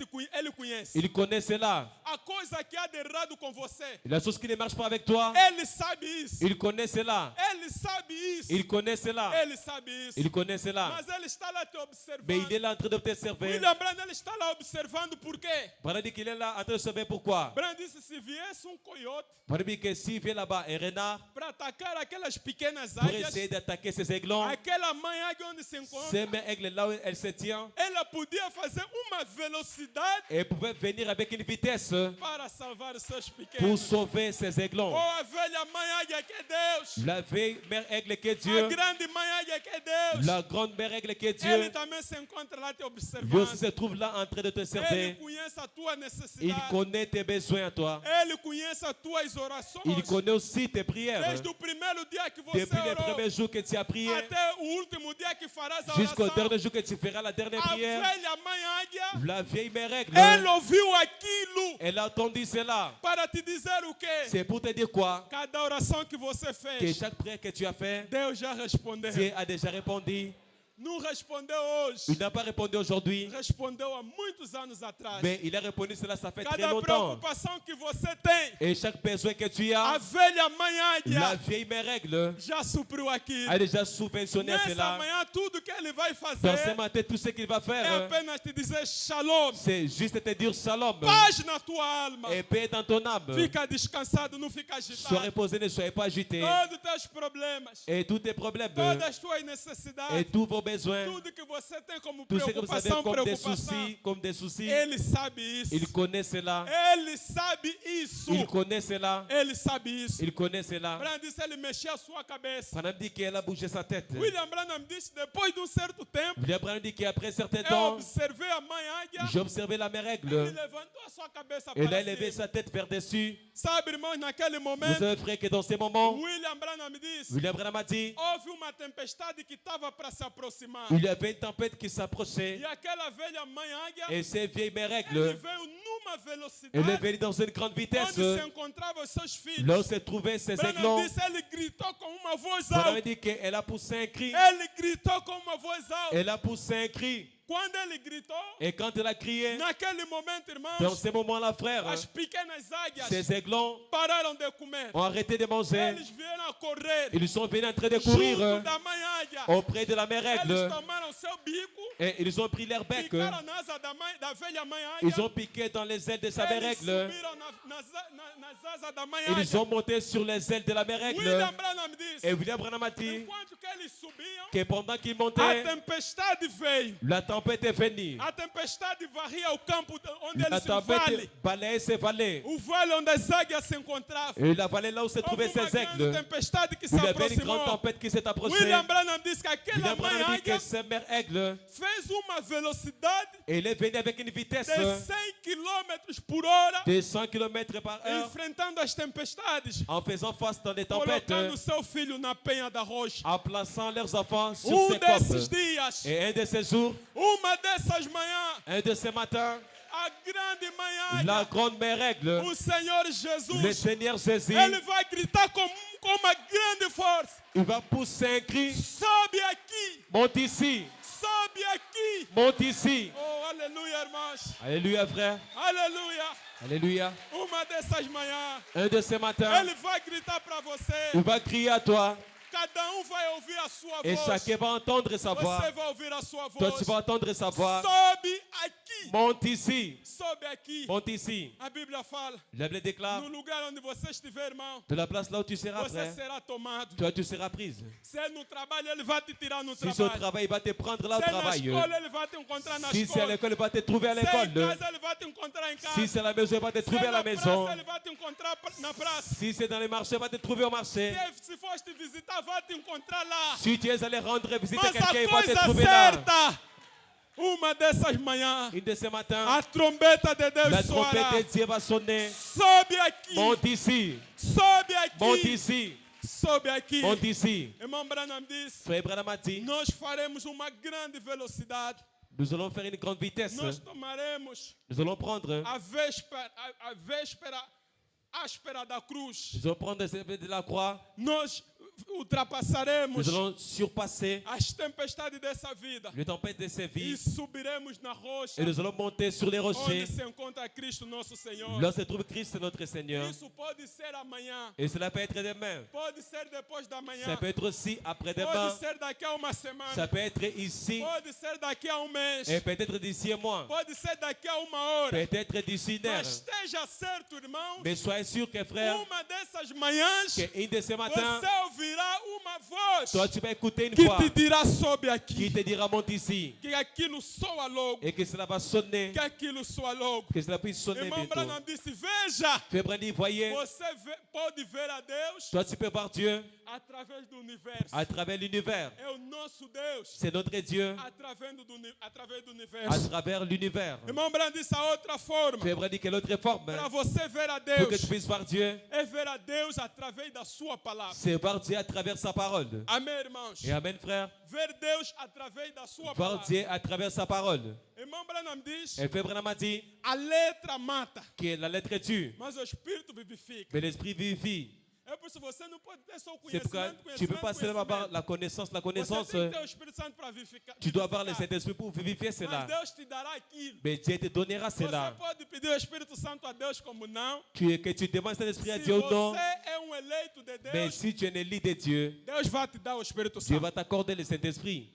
conhece. il connaît cela. A coisa que há de errado com você. La chose qui ne marche pas avec toi, Ele sabe isso. il connaît cela. Ele sabe isso. Il connaît cela. Ele sabe isso. Il connaît cela. Mas ele está lá te Mais observando. il est là en train de t'observer. William Branham ele está lá observando por quê? Branham dit qu'il est là en train de savoir pourquoi. Branham disse, se viesse um coiote Branham dit que s'il vient là-bas un renard para atacar aquelas pequenas pour águias, essayer d'attaquer ces aiglons, aquela mãe águia onde se encontra, ces mères aigles là où elle se tient, ela podia fazer uma velocidade elle pouvait venir avec une vitesse para salvar os seus pour pequenos. sauver ces aiglons. Ou a velha mãe águia que é Deus. La vieille mère aigle qui est Dieu, A grande manhã que é Deus. la grande mère règle qui est Ele Dieu, também se encontra lá te lui observando. aussi se trouve là en train de te Ele servir. conhece a tua Il necessidade. connaît tes besoins à toi. Ele conhece as tuas orações. Il connaît aussi tes prières. Desde o primeiro dia que você Depuis les orou premiers jours que tu as prié, até o último dia que farás a jusqu'au oração. dernier jour que tu feras la dernière A prière, velha mãe águia, la vieille mère règle, ele ouviu aquilo elle a entendu cela. para te dizer o quê? C'est pour te dire quoi? Cada oração que você Que fez, chaque prière que tu as fait, Deus já respondeu. Dieu a déjà répondu. Não respondeu Il hoje, n'a pas répondu aujourd'hui, respondeu há muitos anos atrás. mais il a répondu cela, ça fait très Cada longtemps. preocupação que você tem, Et chaque besoin que tu a as, velha mãe la águia vieille mère règle já supriu aquilo. a déjà subventionné Nessa cela. manhã, tudo que ele vai Dans ce fazer matin, tout ce qu'il va é faire, apenas te dizer shalom, c'est juste te dire shalom paz na tua alma. et paix dans ton âme. Fica descansado, não fica Sois agitado. reposé, ne soyez pas agité. Todos os teus problemas, Et tous tes problèmes, todas as tuas et necessidades, tous vos besoins, tudo que você tem como tout ce que vous avez preocupação, comme des soucis, Ele sabe isso. il connaît cela. Ele sabe isso. Il connaît cela. Ele sabe isso. Il connaît cela. Branham disse, ele mexia a sua cabeça. Branham dit qu'elle a bougé sa tête. William Branham disse, depois de certo tempo, William Branham dit qu'après un certain eu temps, observei a mãe águia, j'ai observé la mère ele règle. levantou a sua cabeça Elle a para élevé cima. sa tête vers dessus. Sabe, irmãos, naquele Vous momento, savez, frère, que dans ces moments, William Branham disse, William Branham a dit, houve uma tempestade que estava para se aproximar. il y avait une tempête qui s'approchait. E aquela velha mãe águia, Et ces vieilles mères ele règles, veio numa velocidade elle est venue dans une grande vitesse. onde se encontravam os seus filhos. Là où se trouvaient ces Branham aiglons, disse, ele gritou com uma voz Branham alta. dit qu'elle a poussé un cri. Ele gritou com uma voz alta. Elle a poussé un cri. Quando ele gritou, Et quand elle a crié, naquele momento, dans irmãos, ce moment-là, frère, as pequenas águias ces aiglons pararam de comer. ont arrêté de manger. Eles vieram a correr Ils sont venus en train de courir junto da mãe águia. auprès de la mère Eles règle. tomaram seu bico, Et ils ont pris leur bec. picaram na asa da velha mãe águia. Ils ont piqué dans les ailes de sa mère Eles règle. subiram nas asas da mãe Ils águia. ont monté sur les ailes de la mère règle. William Branham disse, Et William Branham a dit enquanto que eles subiam, que pendant qu'ils a montaient, tempestade veio. la tempête est venue. A tempestade varria o campo onde La eles se vale. tempête balayait ces vallées. O vale onde as águias se encontravam. Et la vallée là où se Houve trouvaient uma ces grande aigles, tempestade que se il y avait une grande aproximou. tempête qui s'est approchée. William Branham disse que aquela William mãe Branham dit águia que ces mères aigles, fez uma velocidade elle est venue avec une vitesse de 100 km por hora, de 100 km par heure enfrentando as tempestades, en faisant face dans les tempêtes, colocando seu filho na penha da rocha. en plaçant leurs enfants sur ces Desses copes. dias, Et un de ces jours, uma dessas manhãs, un de ces matins, a grande mãe la águia, grande mère règle, o Senhor le Jesus, Seigneur Jésus, ele vai gritar com uma grande força. il va pousser un cri, Sobe aqui, monte ici, sobe aqui. monte ici. Oh, aleluia, irmãos. Alléluia, frère. Aleluia. Alléluia. Uma dessas manhãs, Un de ces matins, ele vai gritar para você. il va crier à toi Cada vai ouvir a sua et voz. chacun va entendre sa voix. Você vai ouvir a sua Toi, voz. tu vas entendre sa voix. Sobe aqui. Monte ici, Sobe aqui. monte ici. A Bíblia fala, La Bible déclare, no lugar onde você estiver, irmão, de la place là où tu seras, você frère, será tomado. toi, tu seras prise. Se é no trabalho, ele vai te tirar no Si c'est au trabalho. travail, il va te prendre là au Se é na travail. escola, ele vai te encontrar na Si c'est à escola. l'école, il va te trouver à Se é em l'école. casa, ele vai te encontrar em casa. Si c'est à la maison, il va te Se é trouver à na la maison. praça, ele vai te encontrar na praça. Si c'est dans les marchés, il va te trouver au marché. Se foste visitar, vai te encontrar lá. Si tu es allé rendre visite à Mas quelqu'un, a il va te coisa trouver là. certa, uma dessas manhãs, Une de ces matins, a trombeta de Deus la soará. trompette de Dieu va sonner. Sobe aqui, Monte ici, sobe monte aqui, ici, sobe aqui. monte ici. Irmão Branham disse, Frère Branham a dit, nós faremos uma grande velocidade. nous allons faire une grande vitesse. Nós tomaremos Nous allons prendre, a véspera áspera da cruz. nous allons prendre de la croix. Nós ultrapassaremos Nous allons surpasser as tempestades dessa vida les tempêtes de ces e vies. subiremos na rocha Et nous allons monter sur les rochers. onde se encontra Cristo nosso Senhor. Là se trouve Christ notre Seigneur. Isso pode ser amanhã, Et cela peut être demain. pode ser depois da manhã, Ça peut être aussi après-demain. pode ser daqui a uma semana, Ça peut être ici. pode ser daqui a mês, Et peut-être d'ici un mois. pode ser daqui a uma hora. Peut-être d'ici une heure. Mas esteja certo, irmãos, Mais soyez sûr que frère, uma dessas manhãs qu'une de ces matins, você ouvirá uma uma voz Toi, tu vas écouter une que voix te dirá sobe qui aqui. te dira monte ici. Que aquilo soa logo. Et que cela va sonner. Que aquilo soa logo. Que cela puisse sonner Irmão bientôt. Branham disse, veja, Frère Brandy, voyez, você pode ver a Deus toi, tu peux voir Dieu através do universo. à travers l'univers. É o nosso Deus C'est notre Dieu através do à universo. travers l'univers. Irmão Branham disse a outra forma. Frère Brandy, quelle autre forme Para você ver a pour que Deus, tu puisses voir Dieu? é ver a Deus através da sua palavra. C'est voir Dieu à travers sa parole. Amém, irmãos? Et Amen, frère. Ver Deus através da sua Voir palavra. Dieu à travers sa parole. Irmão Branham diz, Et Frère Branham a dit a letra mata, que la lettre tue, mas o Espírito vivifica. mais l'esprit vivifie. É por isso que você não pode ter só o C'est pourquoi conhecimento, tu ne peux pas seulement avoir conhecimento. la connaissance, la Você connaissance. tem que ter o Espírito Santo para vivificar. Tu dois avoir le Saint-Esprit pour vivifier Mas cela. Deus te dará aquilo. Mais Dieu te donnera Você cela. pode pedir o Espírito Santo a Deus como não. Que tu demandes Saint-Esprit à Se Dieu ou non. você é um eleito de Mais Deus, si tu es un élu de Dieu, Deus vai te dar o Espírito Dieu Santo. va t'accorder le Saint-Esprit.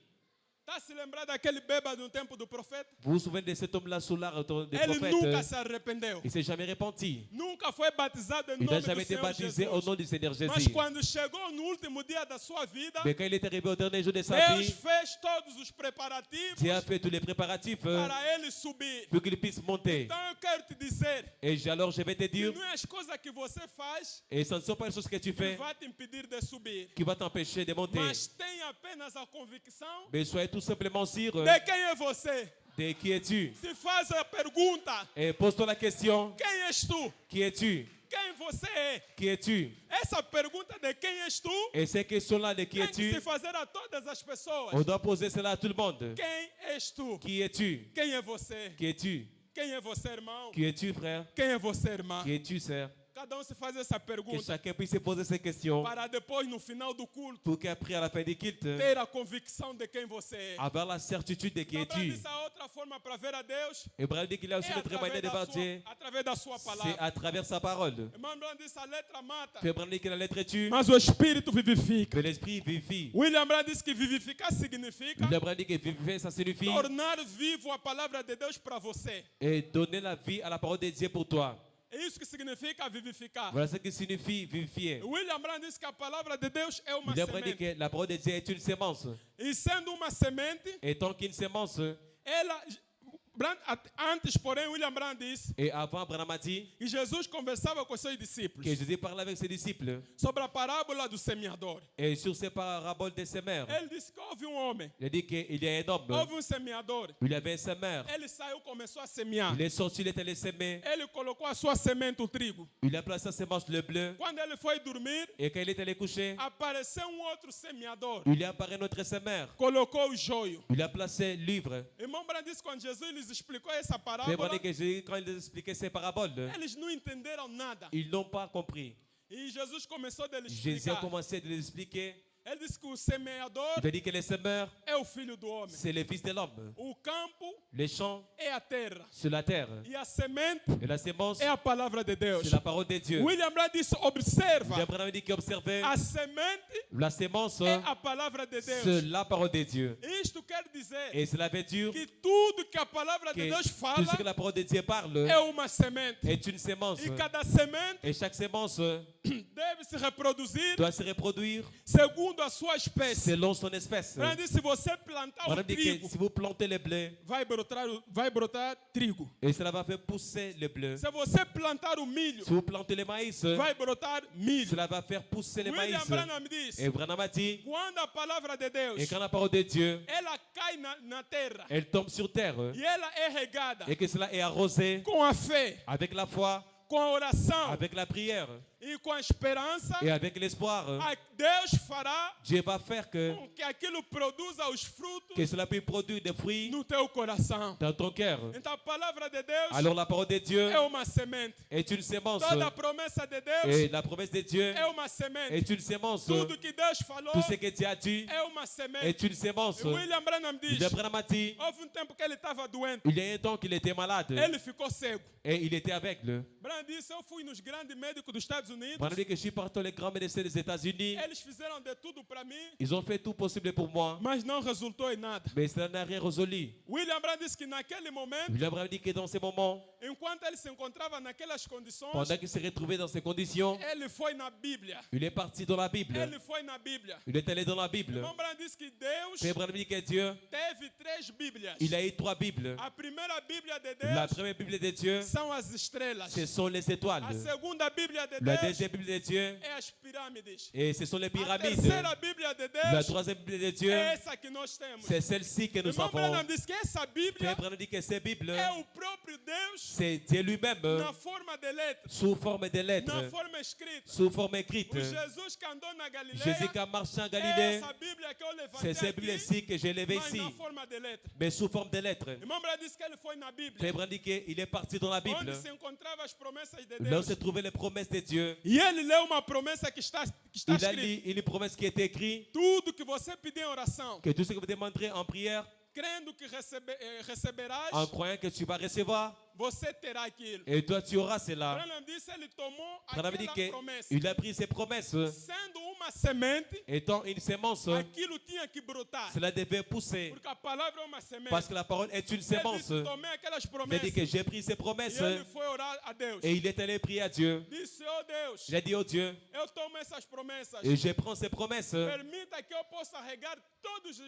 Está se lembrar daquele bêbado no tempo do profeta? Vous vous souvenez de cet homme-là sous l'arbre des Ele nunca prophètes? se arrependeu. Il ne s'est jamais repenti. Nunca foi batizado em Il n'a nome jamais do été Senhor baptisé au Jesus. nom du Seigneur Mas Jésus. quando chegou no último dia da sua vida, Mais quand il est arrivé au dernier jour de sa Deus vie, fez todos os preparativos Dieu a fait tous les préparatifs para ele subir. pour qu'il puisse monter. Então eu quero te dizer Alors je vais te que dire, não é as coisas que você faz et ce ne sont pas les choses que tu que fais vai te impedir de subir, qui vont t'empêcher de monter. mas tem apenas a convicção Mais soyez tout simplement sûr de quem é você. de qui es-tu. Se faz a pergunta, Et pose-toi la question, quem és tu? qui es-tu? Quem você é? Qui es-tu? Essa pergunta de quem és tu Et ces questions-là de qui tem que se es-tu, fazer a todas as pessoas. on doit poser cela à tout le monde. Quem és tu? Qui es-tu? Quem é você? Qui es-tu? Quem é você, irmão? Qui es-tu, frère? Quem é você, irmã? Qui es-tu, sœur? Cada se faz essa Que pergunta chacun puisse se poser ces questions para depois, no final do culto, pour qu'après, à la fin du culte, ter a convicção de quem você é. avoir la certitude de qui Abraão es-tu. disse a outra forma para ver a Deus Abraham dit qu'il a aussi é une autre manière de voir Dieu, através da sua c'est palavra. à travers sa parole. Irmão Abraão disse a letra mata, Abraham dit que la lettre tue, mas o Espírito vivifica. mais l'esprit vivifie. William Branham disse que vivificar significa Abraham dit que vivifier, ça signifie tornar vivo a palavra de Deus para você. et donner la vie à la parole de Dieu pour toi. É isso que significa vivificar. Voilà ce qui signifie vivifier. William Branham disse que a palavra de Deus é uma Abraham dit semente. que la parole de Dieu est une sémence. E sendo uma semente, Et tant qu'une sémence, ela antes, porém, William Branham disse et avant, Abraham a dit que Jesus conversava com seus discípulos que Jésus parlait avec ses disciples sobre a parábola do semeador. et sur ces paraboles des semeurs. Ele disse que houve homem, Il a dit qu'il y a un homme, houve semeador. il y avait un semeur. Ele saiu, começou a semear. Il est sorti, il est allé s'aimer. Ele colocou a sua semente, o trigo. Il a placé sa sémence, le bleu. Quando ele foi dormir, Et quand il est allé coucher, apareceu outro semeador. il apparaît notre semeur. Colocou o joio. Il a placé l'ivre. Irmão Branham disse quando Jesus lhes explicou essa C'est parábola, vrai que Jésus, quand il expliquait ces paraboles, eles não entenderam nada. ils n'ont pas compris. E Jesus começou a lhes Jésus a explicar. commencé de les expliquer. Ele disse que o semeador Il a dit que les semeurs, é o filho do homem. c'est le fils de l'homme. O campo Les champs, é a terra. sur la terre. E a semente Et la sémence, é a palavra de Deus. c'est la parole de Dieu. William Branham disse, observa, Abraham dit qu'il observait a semente la sémence, é a palavra de c'est Deus. la parole de Dieu. Isto quer dizer Et cela veut dire que tudo que a palavra de que Deus tout fala ce que la parole de Dieu parle é uma semente. est une sémence. E cada semente Et chaque sémence deve se reproduzir doit se reproduire segundo a sua espécie. selon son espèce. Branham disse, se você plantar o Abraham dit que trigo, si vous plantez le blé, vai brotar trigo. et cela va faire pousser le blé. Se você plantar o milho, Si vous plantez le maïs, vai brotar milho. cela va faire pousser le William maïs. Branham disse, Et Branham a dit, quando a palavra de Deus, et quand la parole de Dieu, ela cai na terra elle tombe sur terre, e ela é regada et que cela est arrosé com a fé, avec la foi, com a oração avec la prière e com a esperança, et avec l'espoir, Deus fará Dieu va faire com que aquilo produza os que frutos cela puisse produire des fruits no teu coração. dans ton cœur. Então a palavra de Deus Alors la parole de Dieu é uma semente. est une sémence, Toda a promessa de et Deus la promesse de Dieu é uma semente. est une sémence. Tudo que Deus falou Tout ce que Dieu a dit é uma semente. est une sémence. E William Branham diz, Abraham a dit, houve tempo que ele estava doente. il y a un temps qu'il était malade Ele ficou cego. et il était aveugle. Branham disse, eu fui nos grandes médicos dos Estados Unidos, Branham dit que je suis parti dans les grands médecins des États-Unis. eles fizeram de tudo para mim, Ils ont fait tout possible pour moi, mas não resultou em nada. mais cela n'a rien résolu. William Branham disse que naquele momento, William Branham dit que dans ces moments, enquanto ele se encontrava naquelas condições, pendant qu'il s'est retrouvé dans ces conditions, ele foi na Bíblia. il est parti dans la Bible. Ele foi na Bíblia. Il est allé dans la Bible. Irmão Branham disse que Deus Frère Branham dit que Dieu, teve 3 Bíblias. il a eu 3 Bibles. A primeira Bíblia de La Deus première Bible de Dieu, são as estrelas. ce sont les étoiles. A segunda Bíblia de La Deus deuxième Bible de Dieu, é as pirâmides. et ce sont les A pyramides. terceira Bíblia de La Deus troisième Bible de Dieu, é essa que nós temos. c'est celle-ci que nous Irmão avons. Branham disse que essa Bíblia Frère Branham dit que ces Bibles, é o próprio Deus c'est Dieu lui-même, na forma de letras, sous forme de na lettres, forma escrita. sous forme écrite. O Jesus que andou na Jésus Galileia qui a marché en é Galilée, essa Bíblia que eu c'est levantei cette Bible-ci aqui, que j'ai levée mas ici, na forma de letras. mais sous forme de lettres. Irmão Branham disse que ele foi na Bíblia, Frère Branham dit qu'il est parti dans la Bible, onde se encontravam as promessas de là où Deus. se trouvaient les promesses de Dieu. E ele leu uma promessa que está Il a escrita. lu une promesse qui est écrite, Tudo que você pedir em oração, que tout ce que vous demanderez en prière, crendo que receberás, en croyant que tu vas recevoir, você terá aquilo. et toi tu auras cela. Branham disse, ele tomou Branham dit aquela promessa. qu'il a pris ses promesses, Sendo uma semente, étant une sémence, aquilo tinha que brotar. cela devait pousser, Porque a palavra é uma semente. parce que la parole est une Ele sémence. disse, tomei aquelas Il a promessas. dit que j'ai pris ses promesses, E ele foi orar a Deus. et il est allé prier à Dieu. Disse, oh Deus, Il a dit, oh Dieu, eu tomo essas promessas. et je prends ces promesses, Permita que eu possa regar todos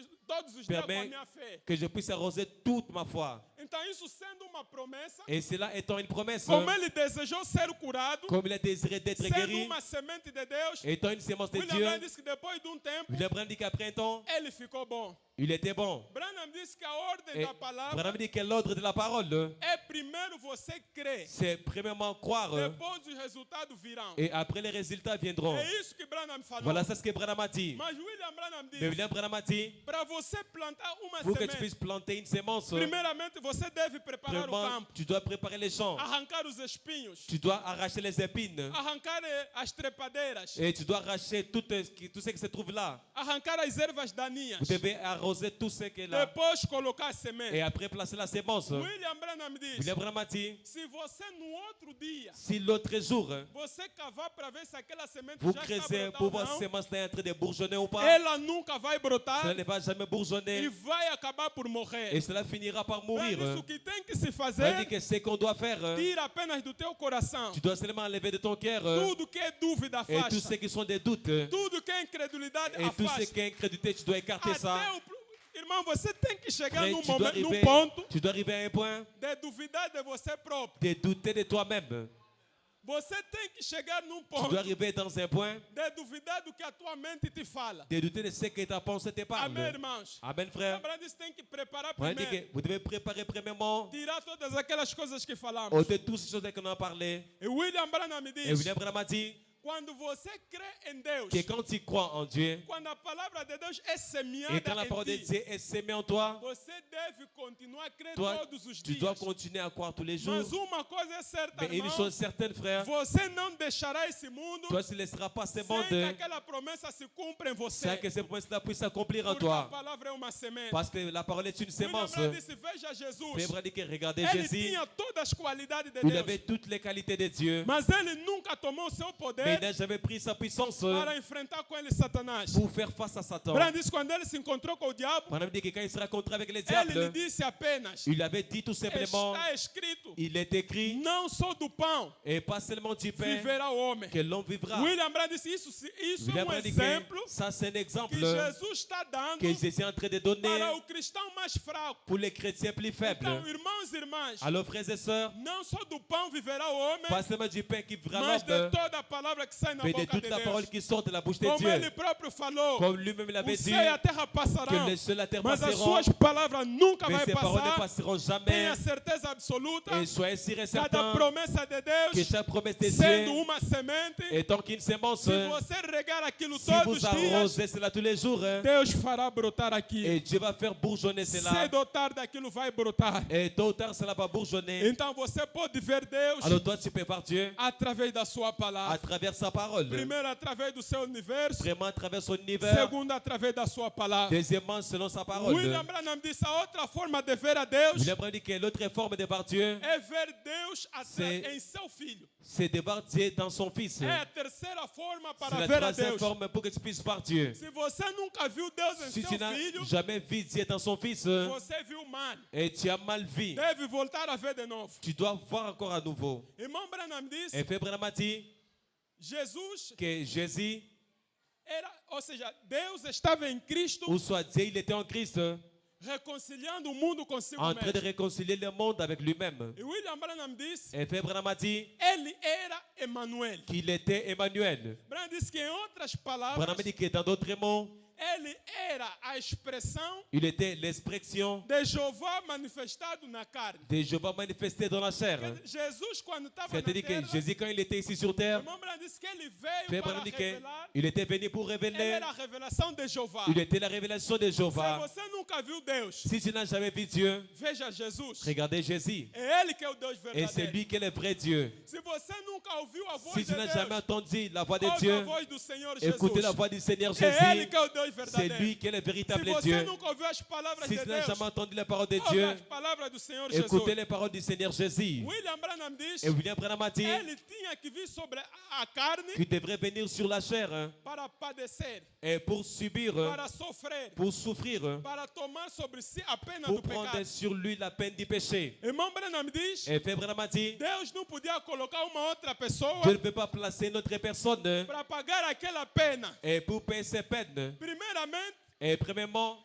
os dias com a permets minha fé. que je puisse arroser toute ma foi. Então, isso sendo uma promessa, Et cela étant une promesse, como ele desejou ser curado, comme il a désiré d'être sendo guéri, uma semente de Deus, étant une sémence de William Dieu, Branham disse que depois de tempo, William Branham dit qu'après un temps, ele ficou bom. il était bon. Branham disse que a ordem Et da palavra Branham dit que l'ordre de la parole, é primeiro você crer, c'est premièrement croire, depois os resultados virão. et après les résultats viendront. É isso que Branham falou. Voilà, c'est ce que Branham a dit. Mas William Branham Mais disse, William Branham a dit, para você plantar uma pour que tu semente, puisses planter une sémence, primeiramente você deve preparar o premièrement, campo, tu dois préparer les champs. arrancar os espinhos, Tu dois arracher les épines. arrancar as trepadeiras, Et tu dois arracher tout ce qui se trouve là. arrancar as ervas daninhas, Vous devez arroser tout ce qui est là. depois colocar a semente. Et après placer la sémence. William Branham disse, William Branham a dit, se você no outro dia, si l'autre jour, você cavar para ver se aquela semente vous já está creusez brotar pour ou voir si não, cette sémence est en train de bourgeonner ou pas, ela nunca vai cela brotar ne va jamais e bourgeonner vai acabar por morrer. et cela finira par mourir. Mas isso que tem que se Ça veut fazer, dire que ce qu'on doit faire, tira apenas do teu coração tu dois seulement enlever de ton cœur tudo que é dúvida, et tous afasta. ceux qui sont des doutes Tudo que é incredulidade, et tout ce afasta. qui est incrédulité, tu dois écarter ça. Até irmão, você tem que chegar Frère, num tu dois momento, num arriver, ponto tu dois arriver à un point de duvidar de você próprio. de douter de toi-même. Você tem que chegar num Tu ponto dois arriver dans un point de duvidar do que a tua mente te fala. de douter de ce que ta pensée te parle. Amém, irmãos? Amen, frère. Lembrando isso, tem que preparar On a dit primeiro. que vous devez préparer premièrement Tirar todas aquelas coisas que falamos. au-delà de toutes ces choses qu'on a parlé. E William Branham me Et diz, William Branham a dit quando você crê em Deus, que quand tu crois en Dieu quando a palavra de Deus é et semeada quand la parole de em ti, Dieu est sémée en toi, você deve continuar a crer toi, todos os tu dois dias. continuer à croire tous les jours. Mas uma coisa é certa, Mais une irmão, chose certaine, frère, você não deixará esse mundo toi, tu ne laisseras pas ce sem monde que aquela promessa se cumpra em você. sans que ces promesses-là puissent s'accomplir en Porque a toi. palavra é uma semente. Parce que la parole est une William sémence. Branham disse, veja Jesus. Frère Branham dit que regardez Ele Jésus, tinha todas as qualidades de il Deus. avait toutes les qualités de Dieu, Mas ele nunca tomou o seu mais il poder n'a jamais pris sa puissance para enfrentar com ele Satanás. pour faire face à Satan. Branham disse quando ele se encontrou com o diabo, Branham dit que quand il se rencontrait avec les ele lhe diables, disse apenas: il avait dit tout simplement, está escrito, il est écrit, não só do pão et pas seulement du pain viverá o homem. que l'homme vivra. William Branham disse isso é William um Branham dit exemplo que ça c'est un exemple que Jesus está dando que Jésus est en train de donner para o cristão mais fraco. pour les chrétiens plus faibles. Então, irmãos e irmãs, Alors frères et sœurs, não só do pão viverá o homem, pas seulement du pain qui vivra mas de l'homme, toda a palavra que sai na mais de boca toute de la parole Deus. qui sort de la bouche de Como ele Dieu. próprio falou, Comme lui-même o l'avait dit, céu e a terra que passarão, les cieux et la terre mas as passeront, suas palavras nunca mais vai ces paroles ne passar. passeront jamais. Tenha certeza absoluta, Et soyez sûr et cada certain promessa de que Deus, chaque promesse de sendo Dieu uma semente, étant qu'une sémence, se você regar aquilo si todos vous os dias, arrosez cela tous les jours, Deus fará brotar aqui. et Dieu va faire bourgeonner cela, Cedo ou tarde aquilo vai brotar. et tôt ou tard cela va bourgeonner. Então você pode ver Deus Alors toi tu peux voir Dieu através da sua à palavra. travers travers sa parole. Primeiro, através do seu universo. Vraiment, à travers son univers. Segundo, através da sua palavra. Deuxièmement, selon sa parole. William Branham disse a outra forma de ver a Deus William Branham dit que l'autre forme de voir Dieu, é ver Deus C'est- em seu filho. c'est de voir Dieu dans son Fils. É a terceira forma C'est para la ver a troisième Deus. forme pour que tu puisses voir Dieu. Se você nunca viu Deus em Si seu tu n'as filho, jamais vu Dieu dans son Fils você viu mal. et tu as mal vu, Deve voltar a ver de novo. tu dois voir encore à nouveau. Irmão Branham disse, Et Frère Branham a dit Jesus que Jésus, era, ou seja, Deus estava em Cristo ou soit Dieu, il était en Christ, reconciliando o mundo consigo en train de mesmo. réconcilier le monde avec lui-même. E William Branham disse, Et Frère Branham a dit ele era Emmanuel. qu'il était Emmanuel. Branham disse que em outras Branham palavras, dit que dans d'autres mots, ele era a expressão il était l'expression de Jeová manifestado na carne. de Jéhovah manifesté dans la chair. Jesus, quando estava na C'est-à-dire que terra, Jésus, quand il était ici sur terre, irmão Branham disse que ele veio Frère para Branham dit revelar. qu'il était venu pour Ele révéler. era a revelação de Jeová. Il était la révélation de Se Jéhovah. você nunca viu Deus, Si tu n'as jamais vu Dieu, veja Jesus. regardez Jésus. É Ele que é o Deus Et c'est verdadeiro. lui qui est le vrai Dieu. Se você nunca ouviu a voz Si de tu n'as jamais Deus, entendu la voix de ouve a Dieu, voz do Senhor écoutez la Jesus. voix du Seigneur É Ele Jésus. que é o Deus C'est verdadeiro. lui qui est le Se véritable você Dieu. nunca ouviu as palavras Si de tu n'as Deus, jamais entendu la parole de ouve Dieu, as palavras do Senhor Jesus. écoutez les paroles du Seigneur Jésus. William Branham diz, Et William Branham a dit ele tinha que vir sobre a carne qu'il devrait venir sur la chair para padecer, et pour subir, para sofrer, pour souffrir, para tomar sobre si a pena pour do prendre pecado. sur lui la peine du péché. Irmão Branham diz, Et Frère Branham a dit Deus não podia colocar uma outra pessoa Dieu ne peut pas placer notre personne para pagar aquela pena. et pour payer ses peines. Primeiramente, Et premièrement,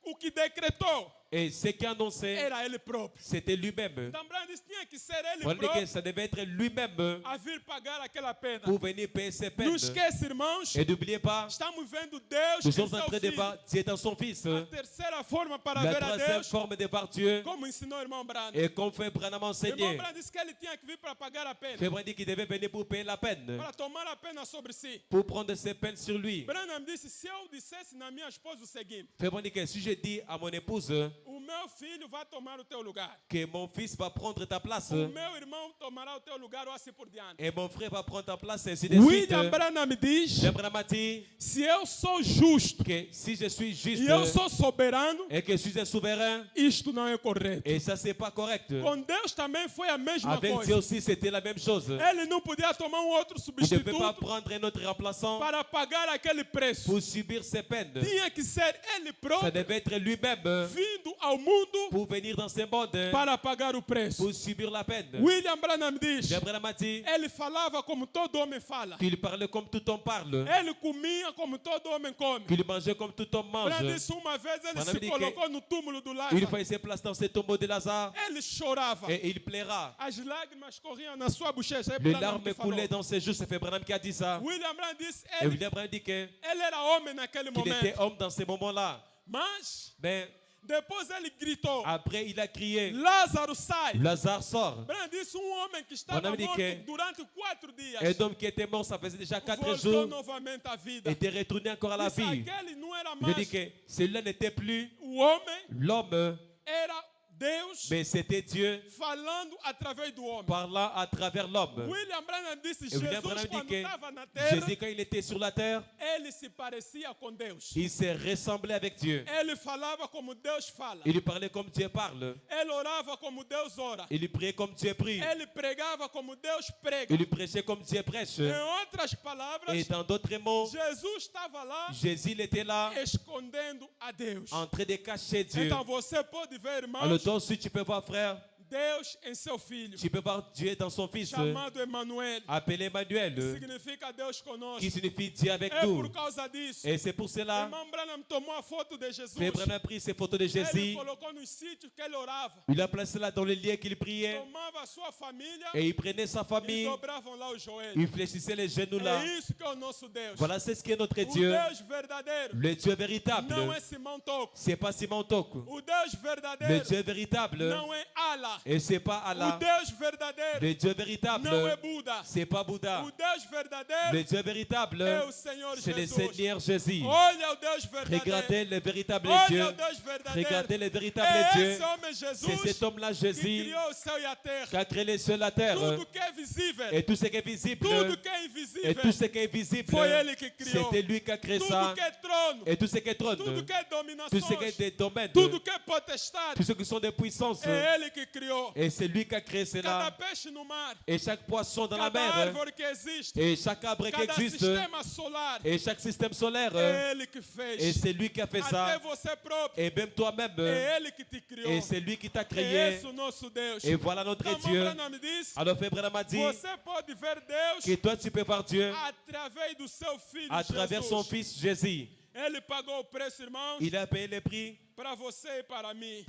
o que decretou et ce qui a annoncé, era ele próprio. c'était lui-même. Então Branham disse tinha que ser ele On dit que próprio ça devait être lui-même a vir pagar aquela pena. pour venir payer ses Não peines. esquece, irmãos, Et n'oubliez pas, estamos vendo Deus nous em sommes en seu train de Filho. voir Dieu dans son Fils. A terceira forma para La ver a troisième Deus, forme de voir Dieu, como ensinou o irmão Branham. et comme Frère Branham a O irmão enseigné, Branham disse que ele tinha que vir para pagar a pena, Frère Branham dit qu'il devait venir pour payer la peine, para tomar a pena sobre si. pour prendre ses peines sur lui. Branham disse, se eu dissesse na minha esposa o seguinte, Frère Branham dit que si je dis à mon épouse o meu filho vai tomar o teu lugar, que mon fils va prendre ta place, o meu irmão tomará o teu lugar ou assim por diante. et mon frère va prendre ta place, ainsi de suite. William Branham diz, Frère Branham a dit se eu sou justo que si je suis juste e eu sou soberano, et que je suis un souverain, isto não é correto. et ça c'est pas correct. Com Deus também foi a mesma Avec Dieu coisa. aussi c'était la même chose. Ele não podia tomar um outro Il ne peut pas substituto prendre un autre remplaçant para pagar aquele preço. pour subir ses peines. Tinha que ser ele Ça próprio devait être lui-même vindo ao mundo pour venir dans ce monde para pagar o preço. pour subir la peine. William Branham diz, Frère Branham a dit ele falava como todo homem fala. qu'il parlait comme tout homme parle, Ele comia como todo homem come. qu'il mangeait comme tout homme Branham mange. disse uma vez ele Branham se dit colocou no túmulo do Une Lázaro. fois il se place dans ce tombeau de Lazare Ele chorava. et il plaira. As lágrimas corriam na sua bochecha. É Les Branham que larmes falou. coulaient dans ses joues. C'est Frère Branham qui a dit ça. William Branham disse Et ele, William Branham dit qu'il ele era homem naquele était momento. homme dans ces moments-là. Mas Mais depois ele gritou, après il a crié, Lázaro sai. Lazare sort. Branham disse homem que estava Branham dit morto que durante 4 dias. Un homme qui était mort, ça faisait déjà 4 Voltou jours, novamente à vida. était retourné encore à la Disse, vie. aquele não era Je dis mais que celui-là n'était plus o homem, l'homme, era Deus mais c'était Dieu falando através do homem. parlant à travers l'homme. William Branham disse, Et William Jesus Branham dit quando que estava na terra, Jésus, quand il était sur la terre, ele se parecia com Deus. il s'est ressemblé avec Dieu. Ele falava como Deus fala. Il lui parlait comme Dieu parle. Ele orava como Deus ora. Il lui priait comme Dieu prie. Ele pregava como Deus prega. Il lui prêchait comme Dieu prêche. Em outras palavras, Et dans d'autres mots, Jesus estava lá Jésus il était là escondendo a Deus. en train de cacher Dieu. Então você pode ver, Alors irmãos, toi aussi tu peux voir frère, Deus em seu filho, tu peux voir Dieu dans son Fils, chamado Emmanuel, appelé Emmanuel, significa Deus conosco. qui signifie Dieu avec É nous. por causa disso. Et c'est pour cela Irmão Branham tomou a foto de Jesus. que Branham a pris ces photos de Ele Jésus. colocou nos sítios que ele orava. Il a placé là dans le lieu qu'il priait. Tomava a sua família Et il prenait sa e famille. dobravam lá os joelhos. Il fléchissait les genoux là. É isso que é o nosso Deus. Voilà, c'est ce qui est notre O Dieu. Deus verdadeiro Le Dieu véritable. não é Simão Toco. C'est pas Simon Toc. O Deus Le verdadeiro Dieu véritable, não é Allah. Et c'est pas O Allah. Deus verdadeiro Le Dieu véritable, não é Buda. c'est pas Bouddha. O Deus verdadeiro Le Dieu véritable, é o Senhor c'est le Jesus. Seigneur Jésus. Olha o Deus verdadeiro. Regardez le véritable Olha Dieu. o Deus verdadeiro. Regardez le véritable É Dieu. esse homem C'est Jesus cet homme-là, que Jésus, criou o céu e a terra. qui a créé les cieux et la terre. Tudo que é visível, Et tout ce qui est visible. tudo que é Et invisível, tout ce qui est visible. foi ele que criou. C'était lui qui a créé ça. Tudo que é trono, Et tout ce qui est trône. tudo que é Tout dominações, ce qui est des domaines. tudo que é potestade, Tous ceux qui sont des puissances. é ele que criou. Et c'est lui qui a créé Cada cela. peixe no mar, Et chaque poisson dans la cada mer. árvore que existe, Et chaque arbre qui cada existe. sistema solar, Et chaque système solaire. é ele que Et fez. c'est lui qui a fait Até ça. você próprio, Et même toi-même. é ele que te Et criou. c'est lui qui t'a É créé. esse o nosso Deus. Et voilà notre Então, Dieu. Branham disse, Alors Frère Branham a dit você pode ver Deus que toi tu peux voir Dieu através do seu filho à travers son Jesus. fils Jésus. Ele pagou o preço, irmãos, Il a payé le prix para você e para mim.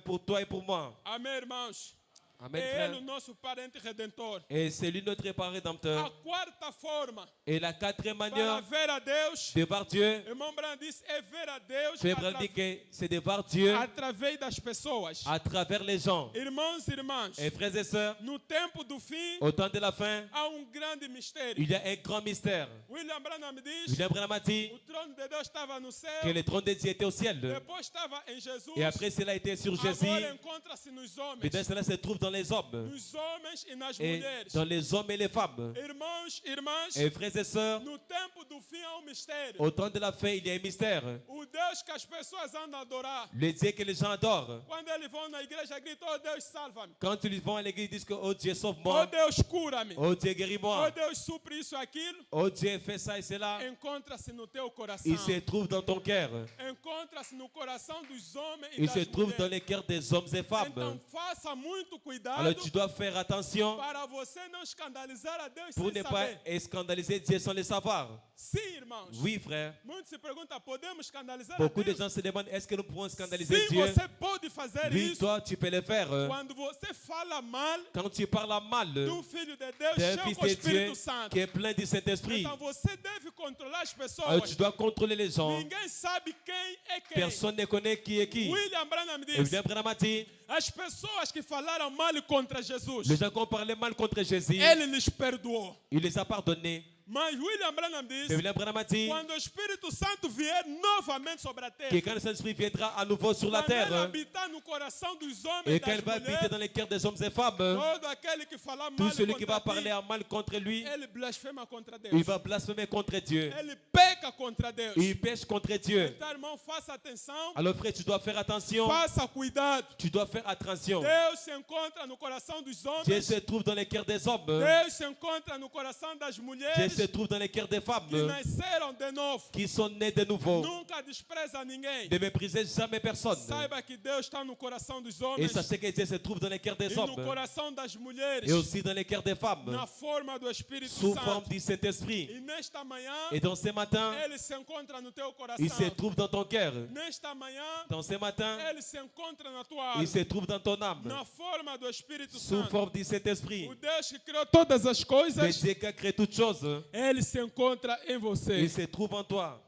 pour toi et pour moi. Amém, irmãos? Amen, É frère. ele o nosso parente redentor. Et c'est lui notre parent A rédempteur. quarta forma Et la quatrième para manière ver a Deus, de voir Dieu, irmão Branham disse, é ver a Deus Frère Branham dit que c'est de voir Dieu através das pessoas. à travers les gens. Irmãos e irmãs, Et frères et sœurs, no tempo do fim, au temps de la fin, há grande mistério. il y a un grand mystère. William Branham diz, William Branham a dit o trono de Deus estava no céu, que le trône de Dieu était au ciel. depois estava em Jesus, Et après cela était sur Jésus. agora encontra-se nos homens. Maintenant cela se trouve dans les hommes. Nos homens e nas Et mulheres. dans les hommes et les femmes. Irmãos, irmãs, Et frères et sœurs, no tempo do fim há mistério. au temps de la fin, il y a un mystère. O Deus que as pessoas andam a adorar. Le Dieu que les gens adorent. Quando eles vão na igreja, gritam, oh Deus, salva-me. Quand ils vont à l'église, ils disent que oh Dieu Oh sauve-moi. Deus, cura-me. Oh Dieu Oh guéris-moi. Deus, supre isso, aquilo. Oh Dieu fais ça et cela. Encontra-se no teu coração. Il se trouve dans ton cœur. Encontra-se no coração dos homens e Il das se trouve dans mulheres. les cœurs des hommes et Então femmes. faça muito cuidado Alors tu dois faire attention para você não escandalizar a Deus pour sem ne pas saber. scandaliser Dieu sans le savoir. Sim, irmãos. Oui, frère. Muitos se perguntam, podemos escandalizar Beaucoup a de Deus? gens se demandent est-ce que nous pouvons scandaliser Sim, Dieu? você pode fazer Oui, isso toi, tu peux le faire. quando você fala mal Quand tu parles mal do Filho de Deus d'un cheio fils com o de Dieu Espírito Santo. qui est plein du Saint-Esprit, Então você deve controlar as alors pessoas. tu dois contrôler les gens. Ninguém sabe quem é quem. Personne ne connaît qui est qui. William Branham Et disse, William Branham a dit, as pessoas que falaram mal contra Jesus, les gens qui ont parlé mal contre Jésus, ele lhes perdoou. il les a pardonnés. Mas William Branham Et disse, William Branham a dit quando o Espírito Santo vier novamente sobre a terra, que quand le Saint-Esprit viendra à nouveau sur la quando ele terre, habitar no coração dos homens et e quand il das va habiter mulheres, dans les cœurs des hommes et femmes, todo aquele que falar tout mal celui qui va contra parler ti, en mal contre lui, ele blasfema contra Deus. il va blasphémer contre Dieu. Ele peca contra Deus. Il pêche contre Dieu. Então, irmão, faça atenção, Alors frère, tu dois faire attention. faça cuidado. Tu dois faire attention. Deus se encontra no coração dos Dieu homens, se trouve dans les cœurs des hommes. Deus se encontra no coração das Dieu mulheres se trouve dans les cœurs des femmes que nasceram de novo. qui sont nées de nouveau. Nunca despreza ninguém. Ne méprisez jamais personne. Saiba que Deus está no coração dos Et homens sachez que Dieu se trouve dans les cœurs e des no hommes coração das mulheres, et aussi dans les cœurs des femmes na forma do Espírito sous forme Santo. du Saint-Esprit. E nesta manhã, Et dans ce matin, ele se encontra no teu il se coração. trouve dans ton cœur. Nesta manhã, Dans ce matin, ele se encontra na tua alma. il se trouve dans ton âme Na forma do Espírito sous Santo. forme du Saint-Esprit. O Deus que criou todas as Le coisas, Dieu qui a créé toutes choses, ele se encontra em você. il se trouve en toi.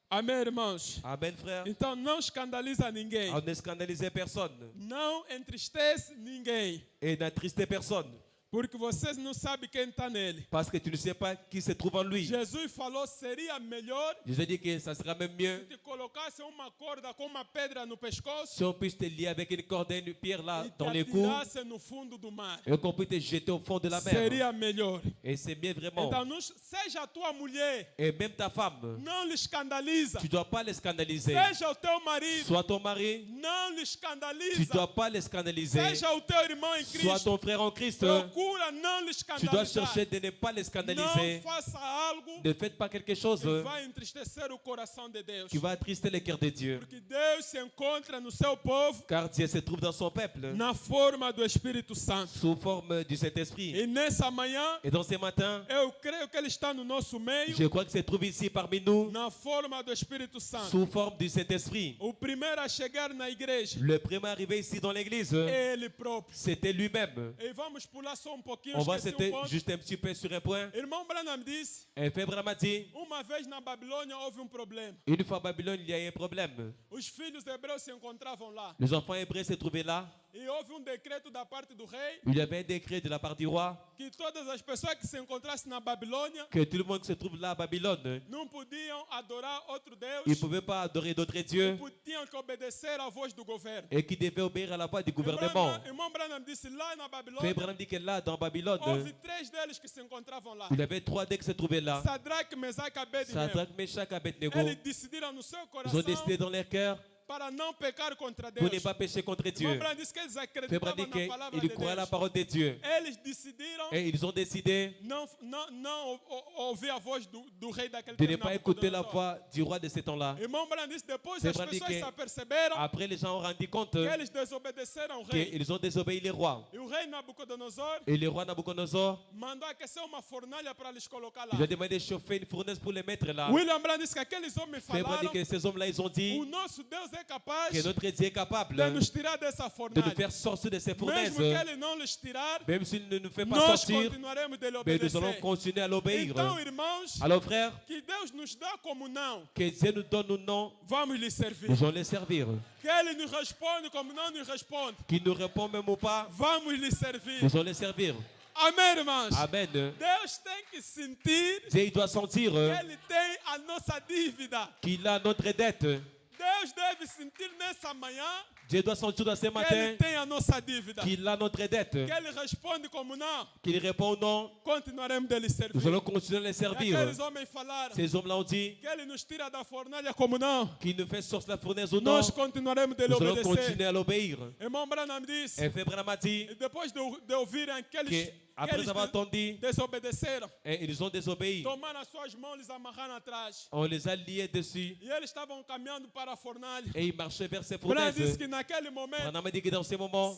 Amém, irmãos? Amen, frère. Então não escandaliza ninguém. On ne scandalisez personne Não entristece ninguém. et n'attristez personne. Porque vocês não sabem quem está nele. Parce que tu ne sais pas qui se trouve en lui. Jesus falou, seria melhor Je dis que ça sera même se mieux te colocasse uma corda com uma pedra no pescoço si on puisse te lier avec une corde et une pierre là e te dans les cou atirasse no fundo do mar. et qu'on puisse te jeter au fond de la mer. Seria melhor. Et c'est bien vraiment. Então, não, seja a tua mulher, Et même ta femme, não lhe escandaliza. tu ne dois pas les scandaliser. Seja o teu marido, Soit ton mari, não lhe tu ne escandaliza. dois pas les scandaliser. Seja o teu irmão em Soit Cristo, ton frère en Christ, procura não lhe tu dois escandalizar. chercher de ne pas les Não scandaliser. faça algo Ne faites pas quelque chose que vai entristecer o coração de Deus. qui va attrister le cœur de Dieu. Porque Deus se encontra no seu povo Car Dieu se trouve dans son peuple na forma do Espírito Santo. sous forme du Saint-Esprit. E nessa manhã, Et dans ce matin, eu creio que Ele está no nosso meio je crois que se trouve ici parmi nous na forma do Espírito Santo. sous forme du Saint-Esprit. O primeiro a chegar na igreja Le premier arrivé ici dans l'église, é Ele próprio. c'était lui-même. E vamos pular só pouquinho, On va esqueci s'arrêter ponto. juste un petit peu sur un point. Irmão Branham disse, Un frère Branham a dit, uma vez na Babilônia houve problema. une fois à Babylone, il y a eu un problème. Os filhos hebreus se encontravam lá. Les enfants hébreux se trouvaient là. E houve decreto da parte do rei il y avait un décret de la part du roi que todas as pessoas que se encontrassem na Babilônia que tout le monde qui se trouve là à Babylone, não podiam adorar outro Deus, ils ne pouvaient pas adorer d'autres dieux tinham que obedecer à voz do governo. et qui devaient obéir à la voix du gouvernement. Irmão Branham disse lá na Frère Babilônia, Branham dit que là, dans Babylone, houve 3 deles que se encontravam lá. il y avait 3 dès qui se trouvaient là. Sadraque, Mesaque e Abednego. Sadrach, Meshach, Abednego. Eles decidiram no seu Ils ont coração décidé dans leur cœur para não pecar contra pour ne Deus. pas pécher contre Irmão Dieu. Branham disse que eles Frère Branham acreditavam dit na palavra de qu'ils croient à la Deus. parole de Dieu. Eles decidiram Et ils ont décidé não ouvir a voz do rei daquele de ne tempo, pas écouter la Nabucodonosor. voix du roi de ce temps-là. Irmão Branham disse depois Frère as Branham dit pessoas que se aperceberam après les gens ont rendu compte que eles desobedeceram ao rei. qu'ils ont désobéi les rois. E o rei Nabucodonosor Et le roi Nabucodonosor, mandou aquecer uma fornalha para lhes colocar lá. il a demandé de chauffer une fournaise pour les mettre là. William Branham disse que aqueles homens Frère Branham dit falaram: que ces hommes-là, ils ont dit o nosso Deus é capaz que notre Dieu est capable de nos tirar dessa de nous fornalha. faire sortir de ces fournaises. Mesmo que ele não lhes tirar, Même s'il ne nous fait pas nós sortir, continuaremos de lhe mais nous allons obedecer. continuer à l'obéir. Então, irmãos, Alors frères, que Deus nos dá como não, que Dieu nous donne ou non, vamos lhe servir. nous allons les servir. Que ele nos responde como não nos responde, Qu'il nous répond même ou pas, vamos lhe servir. nous allons les servir. Amém, irmãos? Amen. Deus tem que sentir Dieu il doit sentir que ele tem a nossa dívida. qu'il a notre dette. Deus deve sentir nessa manhã Dieu doit sentir dans ce que ele matin tem a nossa dívida. qu'il a notre dette. Que ele responde como não, Qu'il répond ou non, continuaremos de lhe servir. nous allons continuer à les E servir. aqueles homens falaram Ces hommes-là ont dit que ele nos tira da fornalha como não, qu'il nous fait sortir la fournaise ou non, nós continuaremos de lhe nous allons obedecer. continuer à l'obéir. Irmão Branham disse, Et Frère Branham a dit e depois de ouvirem aqueles que après eles avoir entendu, desobedeceram, ils ont désobéi. tomaram as suas mãos e lhes amarraram atrás. On les a liés dessus E eles estavam caminhando para a fornalha. et ils marchaient vers ces Branham disse fournaises. que naquele momento, Branham a dit que dans ces moments,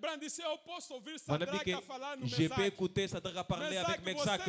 Branham disse, eu posso ouvir Branham dit Sadraque que a falar no je peux Mesaque. écouter Sadrach à parler avec Meshach.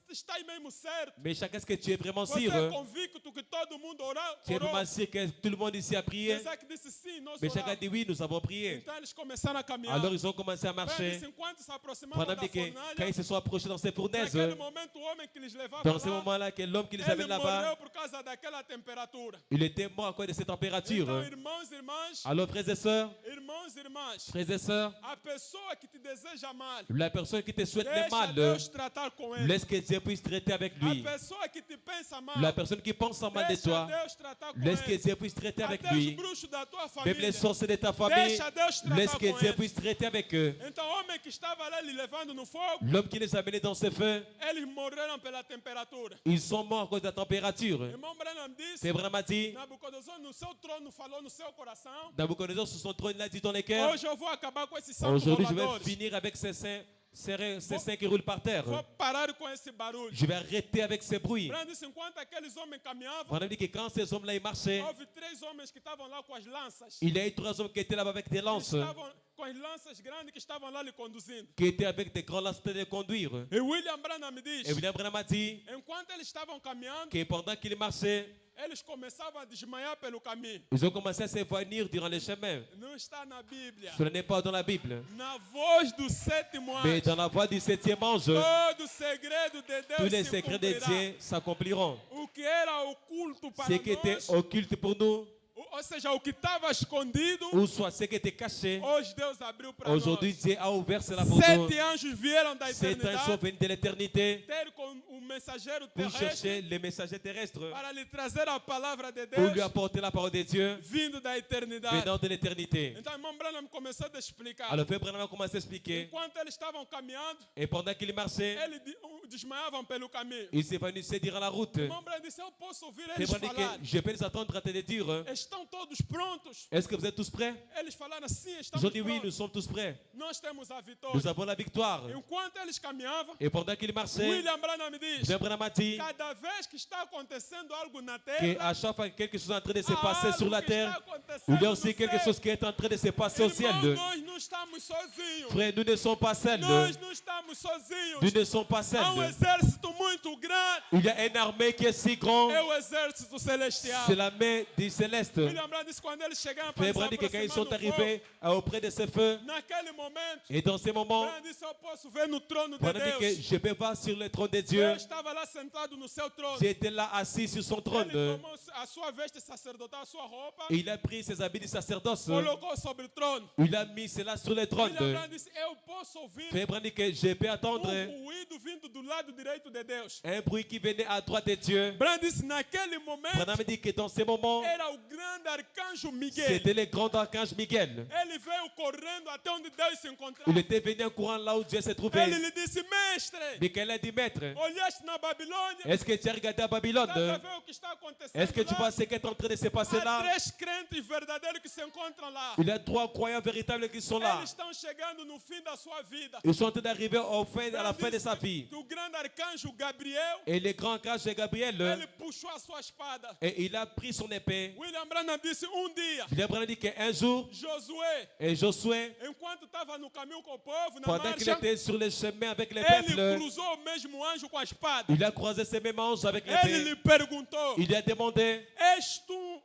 Você está aí mesmo certo. Mais chacun, est-ce que tu es vraiment Você sûr? é convicto que todo mundo Tu es orou? vraiment sûr que tout le monde ici a prié? Mesaque disse sim, nós Mais chacun oramos. dit oui, nous avons prié. Então eles começaram a caminhar. Alors ils ont commencé à Branham marcher. disse, enquanto se aproximavam Branham da dit que quand fornalha, ils se sont approchés dans ces fournaises, naquele momento o homem que lhes levava dans ce lá, moment-là, que l'homme qui les ele amène là-bas, morreu por causa daquela temperatura. il était mort à cause de cette température. Então, irmãos e irmãs, Alors frères et sœurs, irmãos e irmãs, frères et sœurs, a pessoa que te deseja mal, la personne qui te souhaite le deixa mal, Deus tratar com ele. laisse que Dieu puisse traiter avec lui. A pessoa que te pensa mal, La personne qui pense en mal de deixa toi, Deus tratar com laisse que ele. Dieu puisse traiter avec Até os lui. bruxos da tua Même família. les sorciers de ta famille, Deixa Deus tratar laisse que com Dieu eles. puisse traiter avec eux. Então, o homem que estava lá lhe levando no fogo, L'homme qui les a menés dans ce feu, eles morreram pela temperatura. ils sont morts à cause de la température. Irmão Branham disse, C'est vraiment dit, Nabucodonosor no seu trono falou no seu coração, Nabucodonosor sur son trône, il a dit dans les cœurs, hoje eu vou acabar com esses santos aujourd'hui je vais roubadores. finir avec ces saints qui roulent par terre. Vou parar com esse barulho. Je vais arrêter avec ces bruits. Branham disse, enquanto aqueles homens caminhavam, On a dit que quand ces hommes-là ils marchaient, houve 3 homens que estavam lá com as lanças. il y a eu 3 hommes qui étaient là-bas avec des lances, Estavam com as lanças grandes que estavam lá lhe conduzindo. qui étaient avec des grands lances de conduire. E William Branham me diz, Et William Branham a dit enquanto eles estavam caminhando, que pendant qu'ils marchaient, eles começavam a desmaiar pelo caminho. ils ont commencé à s'évanouir durant le chemin. Não está na Bíblia. Ce n'est pas dans la Bible. Na voz do sétimo Mais anjo, dans la voix du 7e ange, todo segredo de tous les Deus se secrets de cumprirá. Dieu s'accompliront. O que era oculto para Ce qui était nós, occulte pour nous, ou seja, o que estava escondido, ou soit ce qui était caché, hoje Deus abriu para nós. aujourd'hui Dieu a ouvert cela pour nous. 7 anjos vieram da 7 anges sont eternidade venus de l'éternité ter com o mensageiro pour terrestre chercher les messagers terrestres, para lhe trazer a palavra de pour lui Deus apporter la parole de Dieu vindo da eternidade. venant de l'éternité. Então, irmão Branham começou a explicar. Alors Frère Branham a commencé à expliquer. Enquanto eles estavam caminhando, Et pendant qu'il marchait, eles desmaiavam pelo caminho. il s'évanouissait durant la route. Irmão Branham disse, eu posso ouvir Frère eles Branham dit falar. que je peux les attendre à te le dire. Estão todos prontos? Est-ce que vous êtes tous prêts? Eles falaram, sim, Ils estamos ont dit oui, nous prontos. sommes tous prêts. Nós temos a vitória. Nous avons la victoire. Enquanto eles caminhavam, Et pendant qu'il marchait, William Branham diz, Frère Branham a dit cada vez que está acontecendo algo na qu'à terra, chaque fois que quelque chose est en train de se há passer algo sur la que está terre, acontecendo il y a no aussi quelque céu. chose qui est en train de se passer au ciel. Irmão, nós não estamos sozinhos. Frère, nous ne sommes pas seuls. Nós não estamos sozinhos. Nous ne sommes pas Há seuls. exército muito grande. Il y a une armée qui est si grande. É o exército celestial. C'est la main du céleste. William Branham disse quando eles chegaram para Frère se Branham dit que quand ils sont aproximar do arrivés auprès de ce feu, fogo, naquele momento, et dans ces moments, Branham disse eu posso ver no trono de Branham dit que Deus. je peux voir sur le trône de Eu Dieu. estava lá sentado no seu trono. J'étais là assis sur son Ele trône. tomou a sua veste sacerdotal, a sua roupa, Et il a pris ses habits de sacerdoce. colocou sobre o trono. Il a mis cela sur le trône. William Branham disse eu posso ouvir Frère Branham dit que je peux attendre ruído vindo do lado direito de Deus. un bruit qui venait à droite de Dieu. Branham disse naquele momento Branham dit que dans ces moments, era o grande arcanjo Miguel. c'était le grand archange Miguel. Ele veio correndo até onde Deus se encontrava. Il était venu en courant là où Dieu se Ele trouvait. lhe disse, mestre, Michael a dit, maître, olhaste na Babilônia, est-ce que tu as regardé à Babylone? estás a ver o que está acontecendo Est-ce que tu lá? vois ce qui est en train de se passer Há là? 3 crentes verdadeiros que se encontram lá. Il y a 3 croyants véritables qui sont là. Eles estão chegando no fim da sua vida. Ils sont en train d'arriver à la fin de sa vie. Que o grande arcanjo Gabriel, Et le grand archange Gabriel, ele puxou a sua espada. et il a pris son épée. William Branham disse dia, William Branham dit qu'un jour, Josué, et Josué, enquanto estava no caminho com o povo, na pendant qu'il marcha, était sur le chemin avec les ele peuples, cruzou o mesmo anjo com a espada. il a croisé ses mêmes anges avec Ele l'épée. lhe perguntou, Il lui a demandé,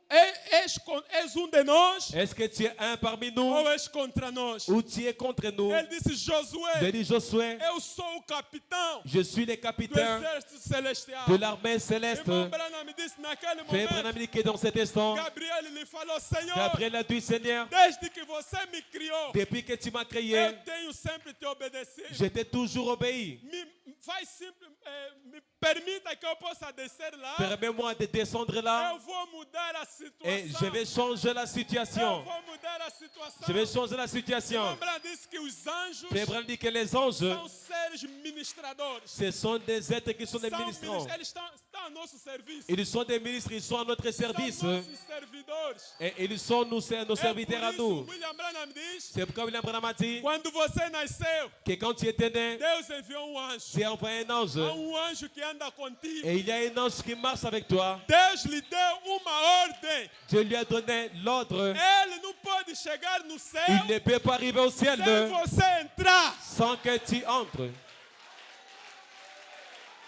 és um de nós est-ce que tu es un parmi nous ou és contra nós? ou tu es contre nous? Ele disse, Il Josué, a dit, Josué, eu sou o capitão je suis le do capitaine exército celestial. de l'armée céleste. Irmão Branham disse naquele Frère momento, Branham dit que dans cet instant, Gabriel lhe falou, Senhor, Gabriel a dit, Seigneur, desde que você me criou, depuis que tu m'as créé, eu tenho sempre te obedecido. je t'ai toujours obéi. Me permita que eu possa descer lá. Permets-moi de descendre là Eu vou mudar a et situação. je vais changer la Eu situation. vou mudar a situação. Je vais changer la situation. Irmão Branham disse que os anjos Frère Branham dit que les anges, são seres ministradores. ce sont des êtres qui sont des ministrants. Eles estão ao nosso serviço. Ils sont des ministres, ils sont à notre service. São nossos servidores. Et ils sont nos serviteurs à Por nous. isso, William Branham diz, C'est pourquoi William Branham a dit quando você nasceu, que quand tu étais né, Deus enviou um anjo. tu as envoyé un ange. Há um anjo que anda contigo. Et il y a un ange qui marche avec toi. Deus lhe deu uma ordem. Dieu lui a donné l'ordre. Ele não pode chegar no céu Il ne peut pas arriver au ciel sem você entrar. sans que tu entres.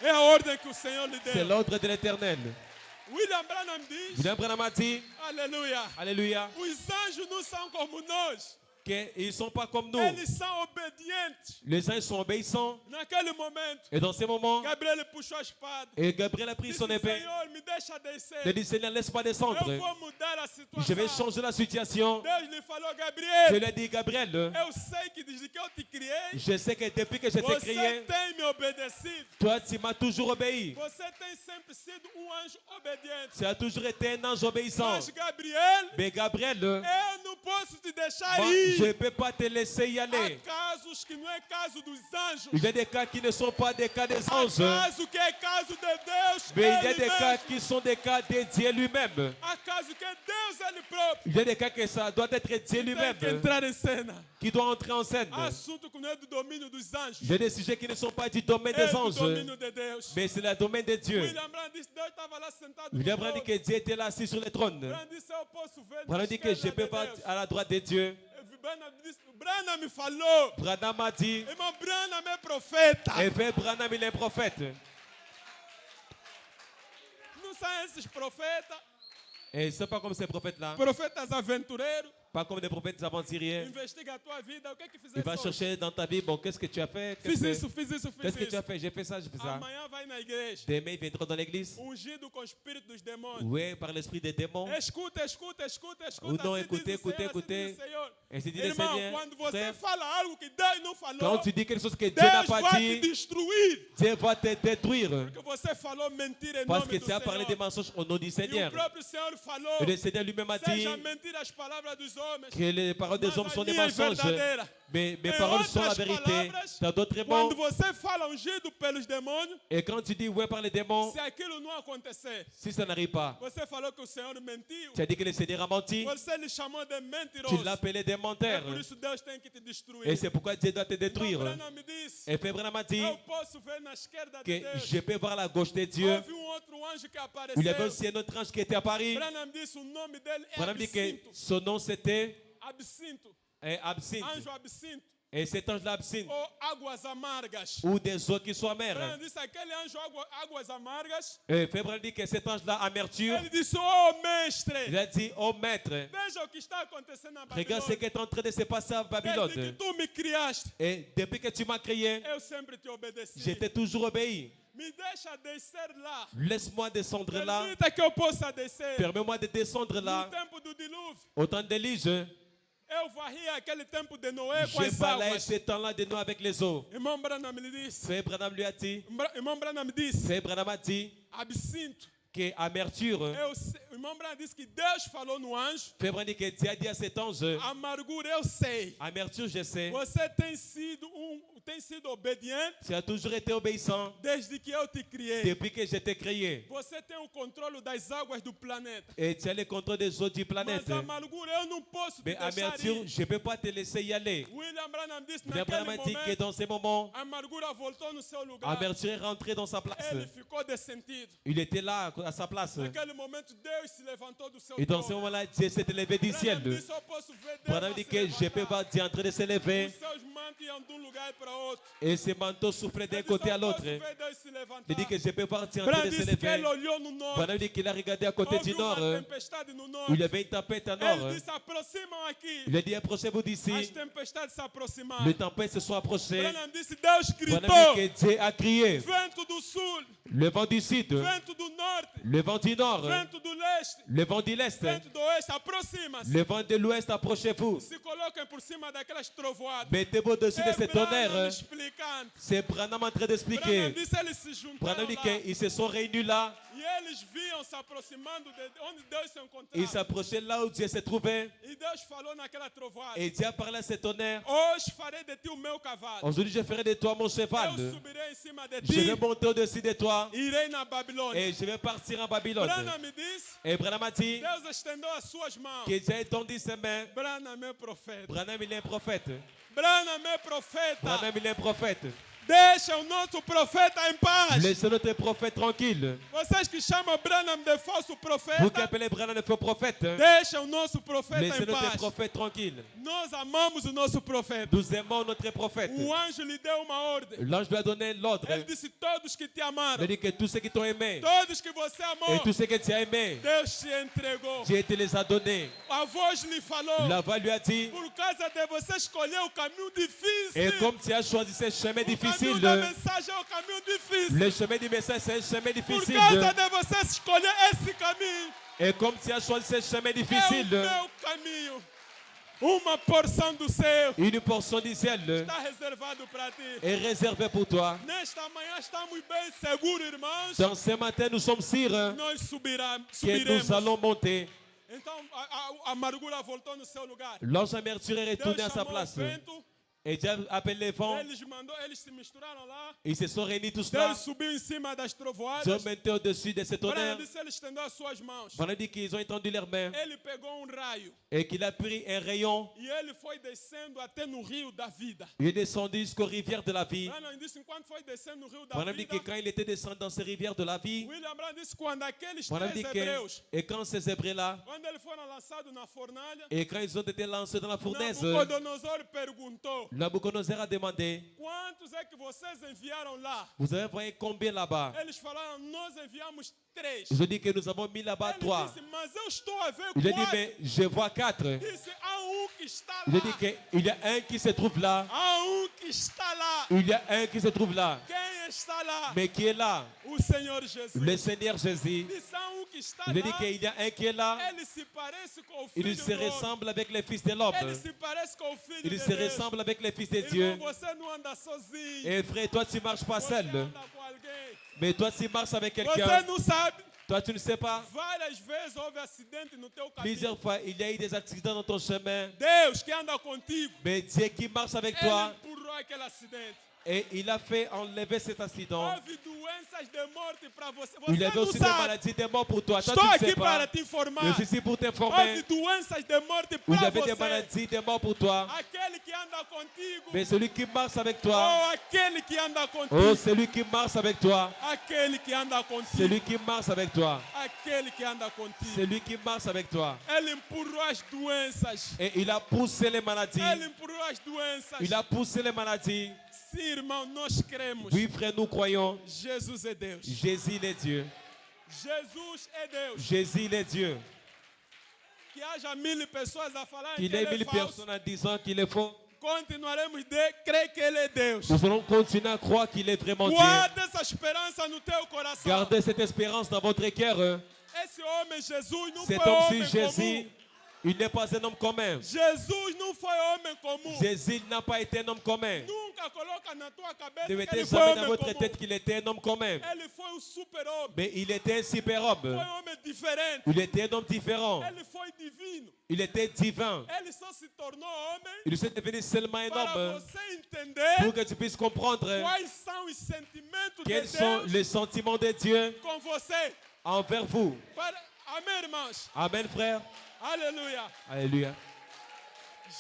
É a ordem que o Senhor lhe C'est deu. l'ordre de l'Éternel. William Branham diz, William Branham a dit, aleluia, alléluia, os anjos não são como nós. qu'ils ne sont pas comme nous. Eles são obedientes. Les anges sont obéissants. Naquele momento, Et dans ces moments, Gabriel puxou a espada. et Gabriel a pris Disse, son épée. Senhor, me deixa descer. Il a dit, Seigneur, laisse-moi descendre. Eu vou mudar a Je vais situação. changer la situation. Deus lhe falou, Je Gabriel, lui ai dit, Gabriel, eu sei que desde que eu te criei, je sais que depuis que je t'ai você créé, tem me obedecido. toi, tu m'as toujours obéi. Você tem sempre sido um anjo obediente. Tu as toujours été un ange obéissant. Mas, Gabriel, Mais Gabriel, eu não posso te deixar moi, je ne ir. peux pas te laisser y Há aller. casos que não é caso dos anjos. Il y a des cas qui ne sont pas des cas des Há anges. caso que é caso de Deus. Mais il y a Ele des cas mesmo. qui sont des cas de Dieu lui-même. Há caso que é Deus ele próprio. Il y a des cas que ça doit être Dieu Tem que lui-même entrar em cena. qui doit entrer en scène. Há assunto que não é do domínio dos anjos. Il y a des sujets qui ne sont pas du domaine É des do anges, domínio de Deus. mais c'est le domaine de Dieu. William Branham disse, Deus estava lá sentado no William Branham dit trono. que Dieu était là assis sur le trône. Branham disse, eu posso ver na Branham dit que je esquerda peux de voir Deus. à la droite de Dieu. Branham disse, Branham me falou. Branham a dit, Irmão, Branham é profeta. et fait Branham il est prophète. Não são esses profetas, Et c'est pas comme ces prophètes-là, profetas aventureiros. pas comme des prophètes aventuriers. Investiga a tua vida. O que é que Il fizeste va hoje? chercher dans ta vie, bon, qu'est-ce que tu as fait? Fiz isso, fiz isso, fiz Qu'est-ce que tu as isso. fait? J'ai fait ça, j'ai fait ça. Amanhã vai na igreja. Demain, ils viendront dans l'église. Ungido com o espírito dos demônios. Oui, par l'esprit des démons. Escuta, escuta, escuta, escuta. Ou non, assim écoutez, diz o Senhor, écoutez, assim diz o Senhor. Ainsi dit le Irmão, Seigneur. quando você Frère, fala algo que Deus não falou, quand tu dis quelque chose que Dieu n'a Deus pas vai te dit, destruir. Dieu va te détruire. Porque você falou mentira em Parce nome que do tu as parlé des Senhor. mensonges au nom du E o Seigneur. próprio Senhor falou, Et le Seigneur lui-même a dit seja mentira as palavras dos homens, que les paroles des mas hommes a sont des minha é mensonges. verdadeira. Mais mes Em paroles sont la outras vérité. palavras, Dans d'autres Quando mots, você fala ungido pelos demônios, et quand tu dis ouais par les démons, se aquilo não acontecer, si ça n'arrive pas, você falou que o Senhor mentiu, tu as dit que le Seigneur a menti, você lhe chamou de tu mentiroso. l'as appelé des É menteurs. por isso Deus tem que te destruir. Et c'est pourquoi Dieu doit te détruire. Irmão Branham me disse, Et Frère Branham a dit eu posso ver na esquerda de que Deus. je peux voir la gauche de Dieu. Houve outro anjo que apareceu. Il y avait aussi un autre ange qui était à Paris. Branham disse o nome dele é Branham dit que Absinto. son nom c'était Absinto. et absinthe. Anjo absinto. Et cet ange l'absinthe. Ou águas amargas. Ou des eaux qui sont Branham amères. disse aquele anjo águas amargas. Et Frère Branham dit que cet ange-là, amertume, Ele disse, oh mestre, il a dit, oh maître, veja o que está acontecendo na regarde ce qui Babilônia. est en train de se passer à Desde Babylone. que tu me criaste, Et depuis que tu m'as créé, eu sempre te obedeci. je t'ai toujours obéi. Me deixa descer lá. Laisse-moi descendre là. Permita que eu possa descer. Permets-moi de descendre No là. tempo do dilúvio, Au temps d'Élise, eu varria aquele tempo de Noé com j'ai as balayé águas. ce temps-là de nous avec les eaux. Irmão Branham me disse, Frère Branham lui a dit, irmão Branham disse, Frère Branham a dit absinto. que amertume, O irmão Branham disse que Deus falou no anjo, Frère Branham dit que Dieu a dit à cet ange, amargura eu sei. amertume, je sais, Você tem sido obediente tu as toujours été obéissant desde que eu te criei. depuis que je t'ai créé. Você tem o controle das águas do planeta. Et tu as le contrôle des eaux du planète. Mas amargura eu não posso te Mais deixar amertume, ir. je ne peux pas te laisser y aller. William Branham disse Frère naquele Branham a dit que momento, dans ces moments, a amargura voltou no seu lugar. amertume est rentré dans sa place. Ele ficou dessentido. Il était là à sa place. Naquele momento, Deus se levantou do seu Et dans ce trono. moment-là, Dieu s'est élevé du ciel. Branham disse, eu posso ver Deus Branham a dit se que je peux levantar. voir Dieu en train de s'élever. Os seus mantos iam de um lugar para outro. Et ses manteaux soufflaient d'un Ele disse, côté à eu l'autre. posso ver Deus se levantar. Il dit que je peux voir Dieu en train Branham de disse que s'élever. ele olhou no norte. Branham dit qu'il a regardé à côté du Houve uma nord. tempestade no Où il y norte. avait une tempête à Ele nord. disse, aproximam aqui. Il a dit, approchez-vous As d'ici. tempestades se aproximaram. Les tempêtes se sont approchées. Branham disse, Deus Branham gritou. dit que Dieu a crié. Vento do sul, Le vent du sud, vento do norte, le vent du nord, vento do leste, le vent du l'est, vento do oeste, aproxima-se. le vent de l'ouest, approchez-vous. Se coloquem por cima daquelas trovoadas. Mettez-vous au-dessus de É ces Branham tonnerres. explicando. C'est Branham en train Branham d'expliquer. disse, eles se juntaram Branham dit lá. qu'ils se sont réunis là. E eles viam se aproximando de onde Deus se Ils encontrava. s'approchaient là où Dieu se trouvait. E Deus falou naquela trovoada. Et Dieu a parlé à ces tonnerres. Hoje farei de ti o meu cavalo. Aujourd'hui, je ferai de toi mon cheval. Eu subirei em cima de Je ti. vais monter au-dessus de toi. Irei na Babilônia. Et je vais partir en Babylone. Branham me disse, Et Branham a dit Deus estendeu as suas mãos. que Dieu a étendu ses mains. Branham é profeta. Branham, il est un prophète. Branham é profeta. Branham, il est un prophète. Deixa o nosso profeta em paz. Laissez notre prophète tranquille. Vocês que chamam Branham de falso Vous qui profeta, appelez Branham le faux prophète, deixa o nosso profeta laissez em notre paz. prophète tranquille. Nós amamos o nosso profeta. Nous aimons notre prophète. O anjo lhe deu uma ordem. L'ange lui a donné l'ordre. Ele disse: todos que te Il amaram, a dit que tous ceux qui t'ont aimé todos que você et amou, tous ceux que tu as aimés, Deus te entregou. Dieu te les a donnés. A voz lhe falou: La voix lui a dit, por causa de você escolher o caminho difícil. et comme tu as choisi ce chemin O caminho difficile, da mensagem é o caminho difícil. le chemin du message c'est un chemin Por difficile. causa de você escolher esse caminho, Et comme tu as choisi ce chemin é o difficile, meu caminho. Uma porção do céu une portion du ciel está reservado para ti. est réservée pour toi. Nesta manhã estamos bem seguros, irmãos. Dans ce matin, nous sommes sûrs Nós que subiremos. nous allons monter. Então a amargura voltou no seu lugar. L'ange amertume est Deus retourné à sa chamou o place. vento, Et Dieu appelle les vents. eles se misturaram lá. Ils se sont réunis tous là. Deus subiu em cima das Dieu trovoadas. mettait au-dessus de ces Branham tonnerres. disse, ele estendeu as suas mãos. Branham dit qu'ils ont étendu leurs mains Ele pegou raio et qu'il a pris un rayon. e ele foi descendo até no rio da vida. Il est descendu jusqu'aux rivières de la vie. Branham disse, enquanto foi descendo no rio da Branham dit vida, que quand il était descendu dans ces rivières de la vie, William Branham disse, quando aqueles Branham três dit que, hebreus, et quand ces Hébreux-là, quando eles foram lançados na fornalha, et quand ils ont été lancés dans la fournaise, Nabucodonosor perguntou, Nabucodonosor a demandé, quantos é que vocês enviaram lá? vous avez envoyé combien là-bas? Eles falaram, nós enviamos 3. Je dis que nous avons mis là-bas Ele 3. disse, mas eu estou a ver Il a dit, 4. mais je vois 4. Disse, há que está Il a lá. dit qu'il y a un qui se trouve là. Há que está lá. Il y a un qui se trouve là. Quem está lá? Mais qui est là? O Senhor Jesus. Le Seigneur Jésus. Disse, há que está Il a dit lá. qu'il y a un qui est là. Ele se parece com o filho Il se do homem. ressemble avec les fils de l'homme. Ele se parece com o filho Il de se Deus. ressemble avec les fils de Dieu. Irmão, você não anda sozinho. Et frère, toi tu marches pas Você seul. anda com alguém. Mais toi tu marches avec Você quelqu'un. não sabe. Toi tu ne sais pas. Várias vezes houve acidente no teu caminho. Plusieurs fois il y a eu des accidents dans ton chemin. Deus que anda contigo. Mais Dieu qui marche avec Ele toi. empurrou aquele acidente. Et il a fait enlever cet accident. Houve doenças de morte para você. Il Você avait não aussi des sabe. maladies, des morts pour toi. Toi Estou tu ne aqui sais para pas. te informar. Je suis ici pour Houve t'informer. doenças de morte Vous para avez des você. maladies, des morts pour toi. Aquele que anda contigo. mais celui qui marche avec toi. Oh, aquele que anda Oh, contigo. celui qui marche avec toi. Aquele que anda contigo. Celui qui marche avec toi. Aquele que anda contigo. Celui qui marche avec toi. Ele empurrou as doenças. Et il a poussé les maladies. Ele empurrou as doenças. Il a poussé les maladies. Sim, irmão, nós cremos. Oui, frère, nous croyons. Jesus é Deus. Jésus, il est Dieu. Jesus é Deus. Jésus, il est Dieu. Que haja 1000 pessoas a falar que Qu'il y ait ele é 1000 falso. personnes en disant qu'il est faux. Continuaremos de crer que ele é Deus. Nous allons continuer à croire qu'il est vraiment Dieu. Guarda essa esperança no teu coração. Gardez cette espérance dans votre cœur. Esse homem Jesus não Cet foi homme-ci, homem Jésus, comum. il n'est pas un homme commun. Jesus não foi homem comum. Jésus n'a pas été un homme commun. Nunca coloca na tua cabeça Ne que mettez ele foi jamais dans homem votre comum. tête qu'il était un homme commun. Ele foi um super-homem. Mais il était un super-homme. Foi homem diferente. Il était un homme différent. Ele foi divino. Il était divin. Ele só se tornou homem Il est devenu seulement un para homme você entender pour que tu puisses comprendre quais são os sentimentos de quels sont Deus les sentiments de Dieu com você. envers vous. Amém, irmãos? Amen, frère. Aleluia. Alléluia.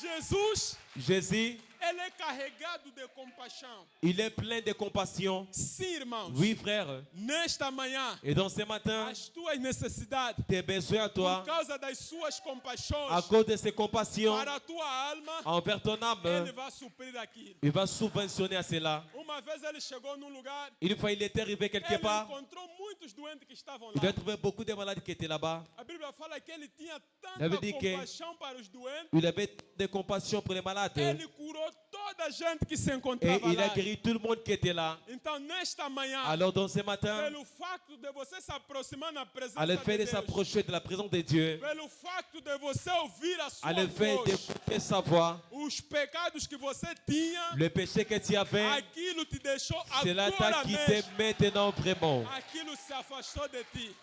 Jesus, Jésus, ele é carregado de compaixão. il est plein de compassion. Sim, irmãos. Oui, frère. Nesta manhã, Et dans ce matin, as tuas necessidades, tes besoins à por toi, causa das suas à compaixões cause de ses compassions para a tua alma, envers ton ele âme, vai suprir aquilo. il va subventionner à cela. Uma vez ele chegou num lugar, Une fois, il était arrivé quelque ele part. encontrou muitos doentes que estavam Il a lá. trouvé beaucoup de malades qui étaient là-bas. A Bíblia fala que ele tinha Ça veut tanta dire que- compaixão para os doentes, Il avait de compassion pour les malades. ele curou toda a gente que se Et encontrava il a lá. guéri tout le monde qui était là. Então, nesta manhã, Alors, dans ce matin, pelo facto de você se aproximar na presença à de l'effet de Deus, s'approcher de la présence de Dieu, pelo facto de você ouvir a sua à l'effet voz, d'écouter sa voix, os pecados que você tinha, le péché que tu avais, aquilo te deixou cela t'a agora quitté mesmo. maintenant vraiment. Aquilo se afastou de ti.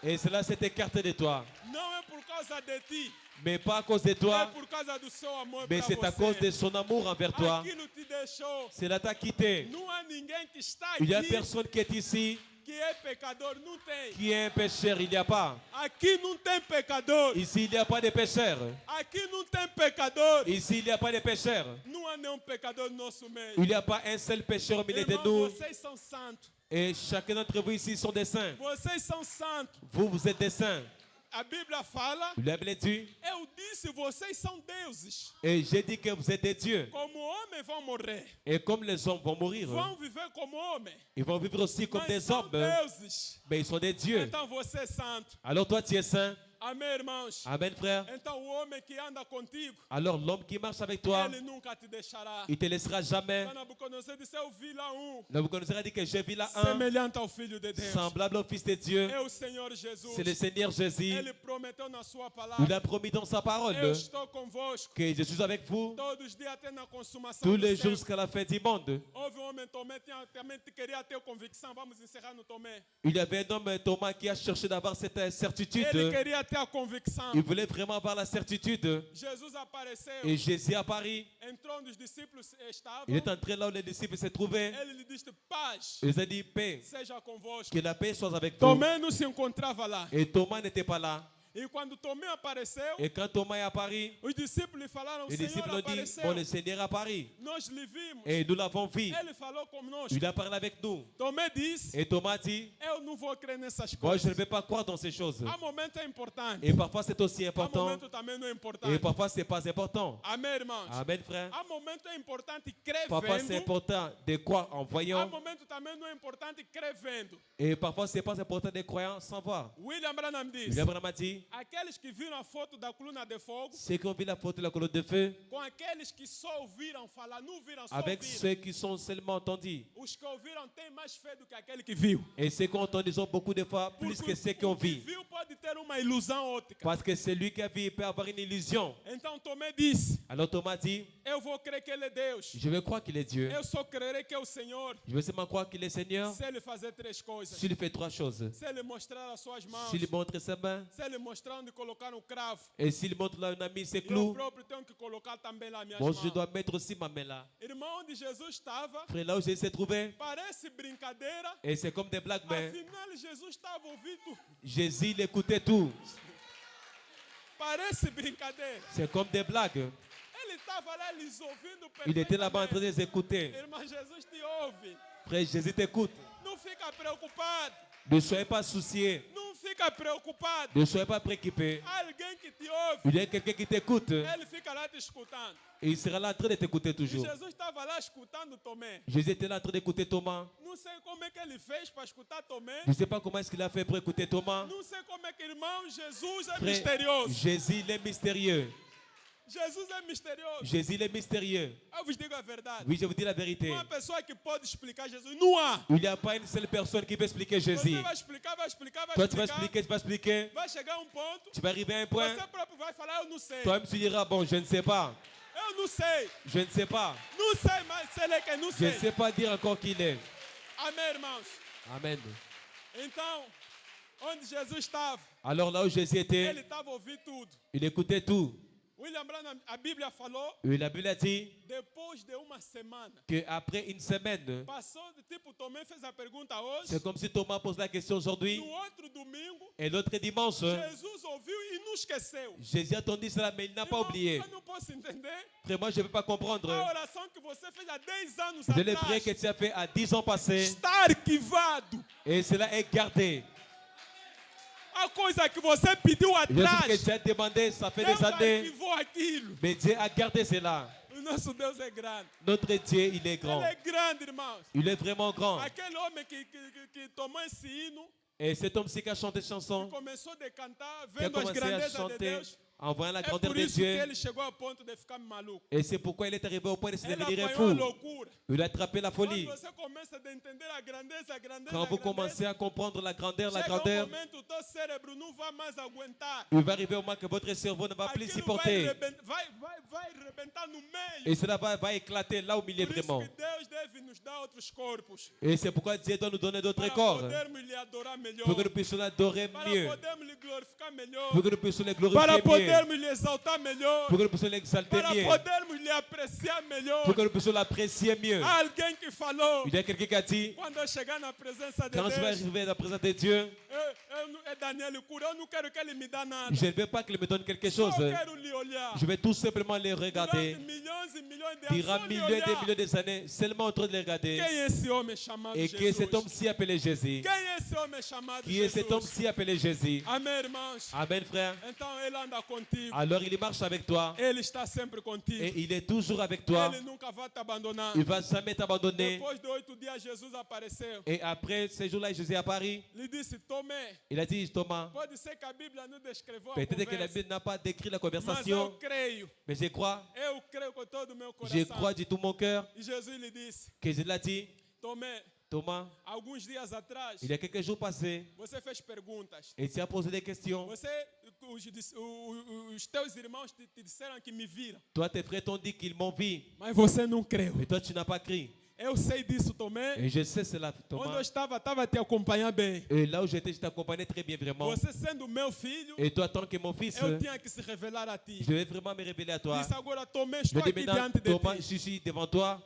Et cela s'est écarté de toi. Não é por causa de ti, Mais pas à cause de é toi, por causa do seu amor mais para c'est à cause você. de son amour envers toi. Aquilo te deixou. Cela t'a quitté. Não há ninguém que está Il y a aqui personne qui est ici que é pecador. Não tem. qui est un pécheur. Il n'y a pas. Aqui não tem pecador. Ici, il n'y a pas de pécheurs. Aqui não tem pecador. Ici, il n'y a pas de pécheurs. Não há nenhum pecador no nosso meio. Il n'y a pas un seul pécheur au milieu de Irmãos, nous. vocês são santos. Et chacun d'entre vous ici sont des saints. Vocês são santos. Vous, vous êtes des saints. A Bíblia fala, La Bible dit, eu disse, vocês são deuses. et j'ai dit que vous êtes des dieux. Como homens vão morrer. Et comme les hommes vont mourir, Vão viver como homem. ils vont vivre aussi comme Mas des são hommes. deuses. Mais ils sont des dieux. Então você é santo. Alors toi, tu es saint. Amém, irmãos? Amen, frère. Então o homem que anda contigo, Alors l'homme qui marche avec toi, ele nunca te deixará. il te laissera jamais. Então Nabucodonosor disse, eu vi lá Nabucodonosor a dit que j'ai vu là un semelhante ao Filho de Deus. semblable au Fils de Dieu. É o Senhor Jesus. C'est le Seigneur Jésus. Ele prometeu na sua Il palavra, a promis dans sa eu parole estou convosco que je suis avec vous todos os dias até na consumação tous do les jours século. jusqu'à la fin du monde. Houve um homem Tomé, também queria ter convicção. Vamos encerrar no Tomé. Il y avait un homme, Thomas, qui a cherché d'avoir cette certitude. Ele queria ter a convicção. Il voulait vraiment avoir la certitude. Jesus apareceu, Et Jésus à Paris, entrou onde os discípulos estavam. il est entré là où les disciples se trouvaient. Ele lhe disse, paz, Il les a dit, paix, seja convosco. que la paix soit avec vous. Tomé não se encontrava lá. Et Thomas n'était pas là. E quando Tomé apareceu, Et quand Thomas est à Paris, os discípulos lhe falaram, o les Senhor disciples ont dit, apareceu. bon, le Seigneur est à Paris. Nós lhe vimos. Et nous l'avons vu. Ele falou conosco. Il a parlé avec nous. Tomé disse, Et Thomas dit, eu não vou crer nessas moi, je coisas. ne vais pas croire dans ces choses. Há momento é importante. Et parfois, c'est aussi Há important. momento também não é Et importante. parfois, c'est pas important. Amém, irmãos? Amen, frère. Há momento é importante crer Parfois, c'est vendo. important de croire en Há voyant. momento também não é importante crer vendo. Et parfois, c'est pas important de croire sans voir. William Branham disse, William Branham a dit, aqueles que viram a foto da coluna de fogo, ceux qui ont vu la photo de la colonne de feu, com aqueles que só ouviram falar, não viram, só avec ouviram. ceux qui sont seulement entendus. Os que ouviram têm mais fé do que aquele que viu. Et ceux qui ont entendu ont beaucoup de fois plus que ceux qui ont o que vu. viu pode ter uma ilusão óptica. Parce que celui qui a vu peut avoir une illusion. Então Tomé disse, Alors Thomas dit, eu vou crer que ele é Deus. je veux croire qu'il est Dieu. Eu só crerei que é o Senhor Je veux seulement croire qu'il est Seigneur se ele fazer três coisas. s'il fait trois choses. Se ele mostrar as suas mãos, S'il montre ses mains se ele mostrar onde colocar um cravo, et s'il montre là où on a mis ses eu clous, próprio tenho que colocar também lá minhas bon, mãos. je dois mettre aussi ma main là. Irmão, onde Jesus estava, Frère, là où Jésus s'est trouvé, parece brincadeira, et c'est comme des blagues, mais afinal Jesus estava ouvindo. Jésus il écoutait tout. Parece brincadeira. C'est comme des blagues. Ele estava lá, ele eles ouvindo Il était là-bas en train de perfeitamente. les écouter. Irmão, Jesus te ouve. Frère, Jésus t'écoute. Não fica preocupado. Ne soyez pas souciés. Não fica preocupado. Ne soyez pas préoccupés. Há alguém que te ouve. Il y a quelqu'un qui t'écoute. Ele fica lá te escutando. Et il sera là en train de t'écouter E toujours. Jesus estava lá escutando Tomé. Jésus était là en train d'écouter Thomas. Não sei como é que ele fez para escutar Tomé. Je ne sais pas comment est-ce qu'il a fait pour écouter Thomas. Não sei como é que, irmão, Jesus é Frère, misterioso. Jésus, il est mystérieux. Jesus é misterioso. Jésus, il est mystérieux. Eu vos digo a verdade. Oui, je vous dis la vérité. Uma pessoa que pode explicar Jesus, não há. Il n'y a pas une seule personne qui peut expliquer Jésus. Você vai explicar, vai explicar, vai Toi, tu vas explicar. expliquer, tu vas expliquer. Vai chegar a um ponto. Tu vas arriver à un point. Você próprio vai falar, eu não sei. Toi-même, tu diras, bon, je ne sais pas. Eu não sei. Je ne sais pas. Não sei, mas se ele é que não Je ne sei. sais pas dire encore qui il est. Amém, irmãos? Amen. Então, onde Jesus estava, Alors là où Jésus était, ele estava ouvindo tudo. il écoutait tout. William Branham, a Bíblia falou, Et la Bible a dit depois de uma semana, qu'après une semaine, passou, tipo, Tomé fez a pergunta hoje, c'est comme si Thomas pose la question aujourd'hui. no outro domingo, Et l'autre dimanche, Jesus ouviu e não esqueceu. Jésus a entendu cela, mais il n'a pas Irmão, oublié. eu não posso entender Frère, moi, je ne peux pas comprendre. a oração que você fez há 10 anos Je l'ai prié que atrás. tu as fait à 10 ans passés. Está arquivado. Et cela est gardé. A coisa que você pediu Je sais que atrás, tu as demandé, ça fait Deus des années. arquivou aquilo. Mais Dieu a gardé cela. O nosso Deus é grande. Notre Dieu, il est grand. Ele é grande, irmãos. Il est vraiment grand. Aquele homem que tomou esse hino, Et cet homme-ci qui a chanté chanson, começou a cantar, qui a vendo as commencé à grandezas de chanter Deus. en voyant la É grandeur por de isso que Dieu. ele chegou ao ponto de ficar maluco. Et c'est pourquoi il est arrivé au point de se Ele devenir apanhou a fou. loucura. Il a attrapé la Quando folie. você começa a entender a grandeza, Quand vous commencez à comprendre la grandeur, chega um grandeur, momento o teu cérebro não vai mais aguentar. il va arriver au moment que votre cerveau ne va plus Aquilo supporter. vai rebentar no meio. Et cela va éclater là au milieu Por isso vraiment. que Deus deve nos dar outros corpos. Et c'est pourquoi Dieu doit nous donner d'autres Para corps. podermos lhe adorar melhor. Pour que nous puissions l'adorer Para mieux. podermos lhe glorificar melhor. Pour que nous puissions le Para glorifier mieux. podermos lhe exaltar melhor. Pour que nous puissions l'exalter Para mieux. podermos lhe apreciar melhor. Pour que nous puissions l'apprécier mieux. Há alguém que falou, Il y a quelqu'un qui a dit, quando eu chegar na presença de quand je vais Deus, arriver à la présence de Dieu, é Daniel Cura, eu não quero que ele me dê nada. je ne veux pas qu'il me donne quelque Só chose. quero lhe olhar. Je vais tout simplement les Durante regarder. milhões e milhões de anos, Durant só lhe milliers et des olhar. milliers des années, seulement en train de les regarder. Quem é esse homem chamado Et qui est Jesus? cet homme-ci appelé Jésus? Quem é esse homem chamado Qui est Jesus? cet homme-ci appelé Jésus? Amém, irmãos? Amen, frère. Então ele anda contigo. Alors il marche avec toi. Ele está sempre contigo. Et il est toujours avec toi. Ele nunca vai te abandonar. Il va jamais t'abandonner. Depois de 8 dias, Jesus apareceu. Et après ces jours-là, Jésus est à Paris. Ele disse, Tomé, Il a dit, Thomas, pode ser que a Bíblia não descreveu a peut-être que la conversa, Bible n'a pas décrit la mas eu conversation, creio. mais je crois Com todo o meu Je coração. crois de tout mon cœur E Jesus lhe disse, que Jésus l'a dit. Tomé, Thomas, alguns dias atrás, il y a quelques jours passés, você fez perguntas. et tu as posé des questions. Você, os teus irmãos te disseram que me viram, Toi, tes frères t'ont dit qu'ils m'ont vu, mas você não creu. mais toi, tu n'as pas cru. Eu sei disso, Tomé. Et je sais cela, Onde eu Thomas. estava te acompanhar bem. Et là où j'étais, je t'accompagnais très bien, vraiment. Você sendo meu filho, Et toi, tant que mon fils, eu tinha que se revelar a ti. je vais vraiment me révéler à toi. Disse agora, Tomé, Je estou dis aqui maintenant, diante de Thomas, ti. je suis devant toi.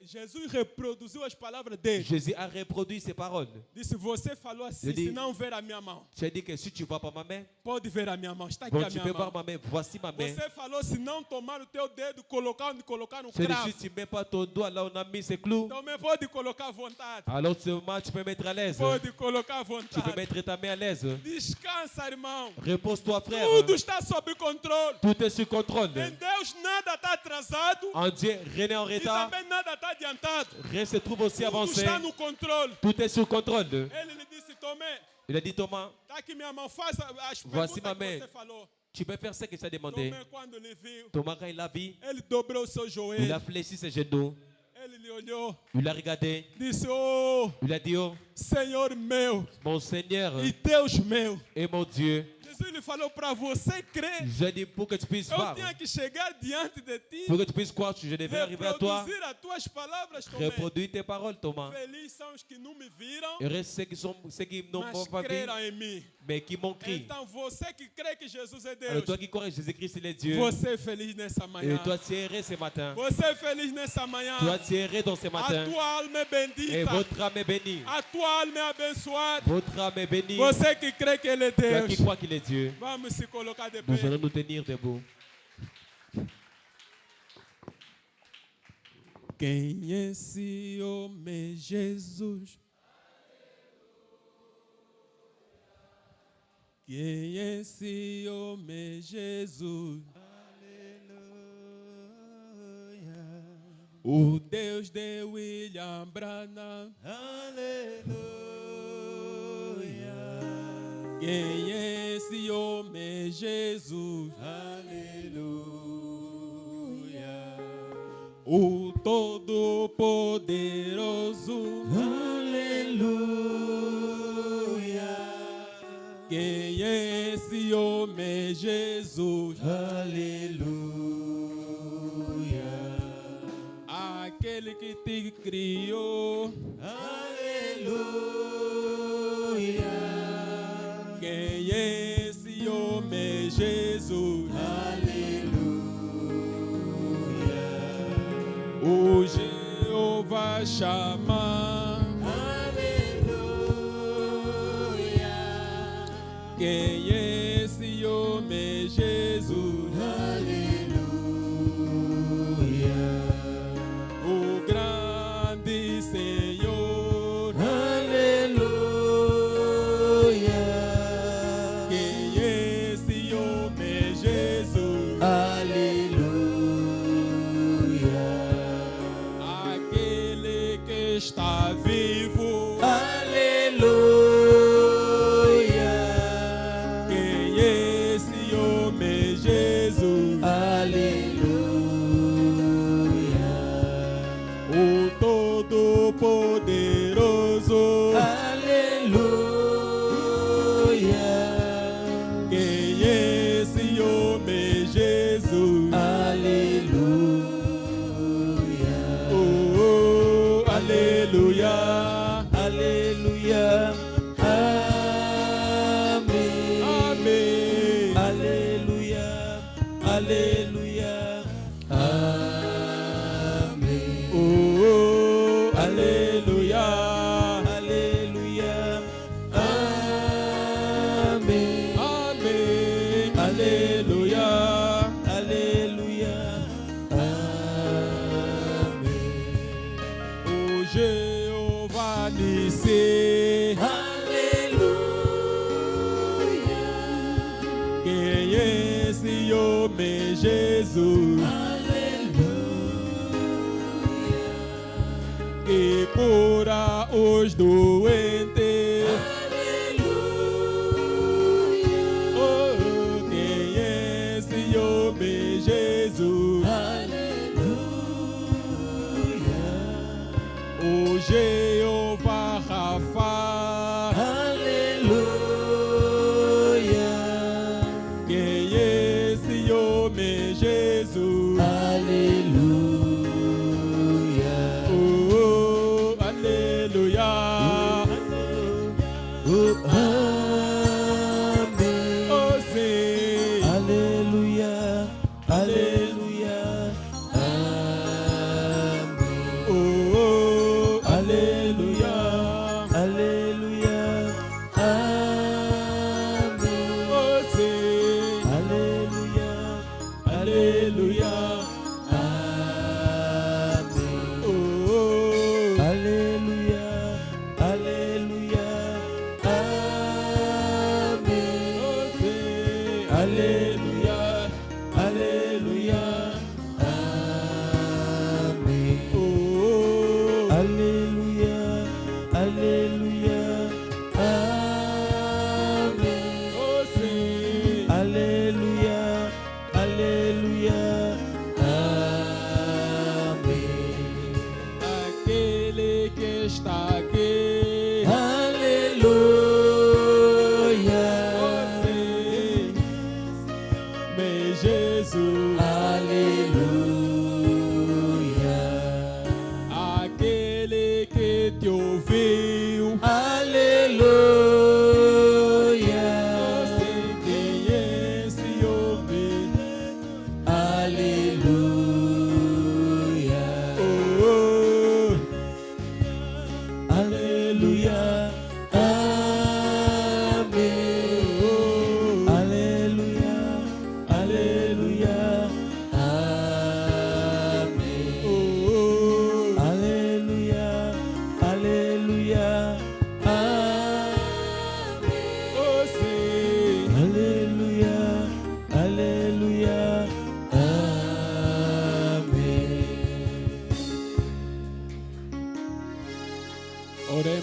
Jesus reproduziu as palavras dele. Jésus a reproduit ses paroles. Disse, você falou assim, Eu se disse- não ver a minha mão. Tu as dit que si tu vois pas ma main, Pode ver a minha mão, está aqui bon, a tu minha peux voir mão. ma main. Voici ma main. Você falou, se não tomar o teu dedo, colocar onde colocar no Tu as dit, cravo. si tu ne mets pas ton doigt là où on a mis ses clous, Também pode colocar à vontade. alors seulement tu peux mettre à l'aise. Pode colocar à Tu peux vontade. mettre ta main à l'aise. Descansa, irmão. Repose-toi, frère. Tudo está sob controle. Tout est sous contrôle. Em Deus nada está atrasado En Dieu, rien n'est en e retard. também nada está adiantado. Rien se trouve aussi Tudo avancé. está no controle. Tout est sous contrôle. Ele lhe disse, Tomé, Il a dit, Thomas, está aqui minha mão, faça as Voici perguntas ma que main. você falou. tu peux faire ce que tu as demandé. Tomé, quando lhe viu, Thomas, quand il a vu, ele dobrou o seu il joelho. a fléchi ses genoux. Ele lhe olhou, Il a regardé. disse, oh, Il a dit, oh, Senhor meu mon Seigneur e Deus meu. et mon Dieu. Jesus lhe falou para você crer. Je dis pour que tu puisses Eu voir, tinha que chegar diante de ti, pour que tu puisses croire, je devais arriver à toi. reproduzir as tuas palavras, Tomé. Reproduis tes paroles, Thomas. Felizes são os que não me viram, Heureux ceux qui n'ont mas pas vu, creram em mim. mais qui m'ont crié. Então você que crê que Jesus é Alors Deus, toi qui crois que Jésus-Christ il est Dieu, você é feliz nessa et manhã. toi tu es heureux ce matin. Você é feliz nessa manhã. Toi tu es heureux dans ce A matin. tua alma é Et bendita. votre âme est bénie. A tua alma é abençoada. Votre âme est bénie. Você que crê que Ele é Toi qui Deus. crois qu'il est Dieu. Vamos se colocar de Nous pé. allons nous tenir debout. Quem é esse homem, Jesus? Quem é esse homem, Jesus? O Deus de William Branham. Quem é esse homem, Jesus? O Todo-Poderoso. Quem é esse homem, Jesus? Aquele que te criou. Quem é esse homem, Jesus? O Jeová chama. Quem é esse homem, Jesus? O grande Senhor. Quem é esse homem, Jesus? Aquele que está vivo. Quem é esse homem, Jesus? O Todo-Poderoso. Quem é esse homem, Jesus? Oh, aleluia. Aleluia. Amém. Amém. Aleluia. Aleluia. Amém. Oh, aleluia. Aleluia. Amém. Amém. Aleluia. Aleluia. Amém. O Jeová Nissi. Aleluia. Quem é esse homem, Jesus? Que cura os doentes. Oh, quem é esse homem, Jesus? O Jeová Rafa. Quem é esse homem, Jesus? Oh, aleluia. Amém. Oh, sim. Aleluia. Aleluia. Amém. Oh, aleluia. Aleluia. Amém. Oh, sim. Aleluia. Aleluia. Amém. Oh, Aleluia. Aleluia. Amém. oh, sim. Aleluia. Aleluia. Amém. Oh, Aleluia. Aleluia. Amém. oh, sim. Aleluia. Aleluia.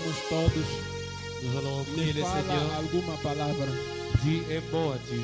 oraremos todos. Nous allons prier Lhe le fala Seigneur. alguma palavra. Dis un mot à Dieu.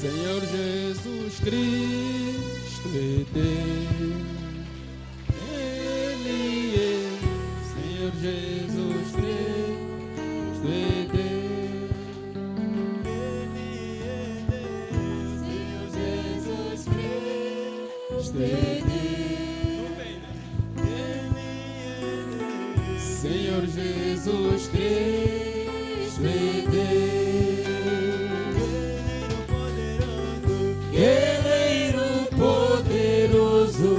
Senhor Jesus Cristo é Deus. Ele é Senhor Jesus Cristo é Deus. Ele é Deus. Senhor Jesus Cristo é Deus. Não tem, né? Ele é Deus. Senhor Jesus Cristo é Deus. Guerreiro poderoso,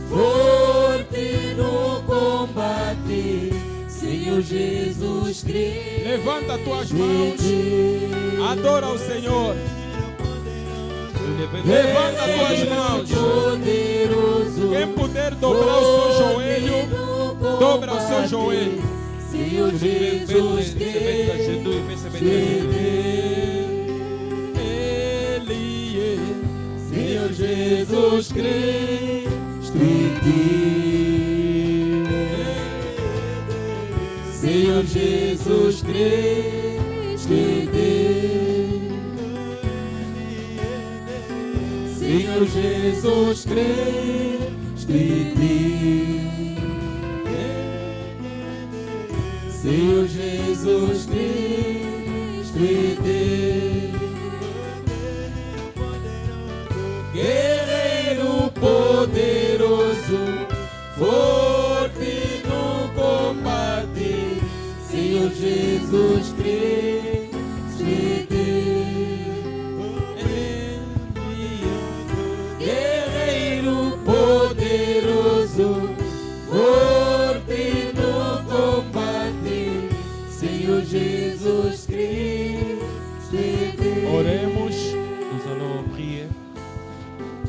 forte no combate, Senhor Jesus Cristo. Levanta tuas mãos, adora o Senhor. Levanta tuas mãos. Quem puder dobrar o seu joelho, dobra o seu joelho. Senhor Jesus Cristo. Senhor Jesus Cristo e Deus. Senhor Jesus Cristo e Deus. Senhor Jesus Cristo e Deus. Senhor Jesus Cristo e Deus. Guerreiro poderoso, forte no combate, Senhor Jesus Cristo e Deus. Guerreiro poderoso, forte no combate, Senhor Jesus Cristo e Deus. Oremos. Nous allons prier.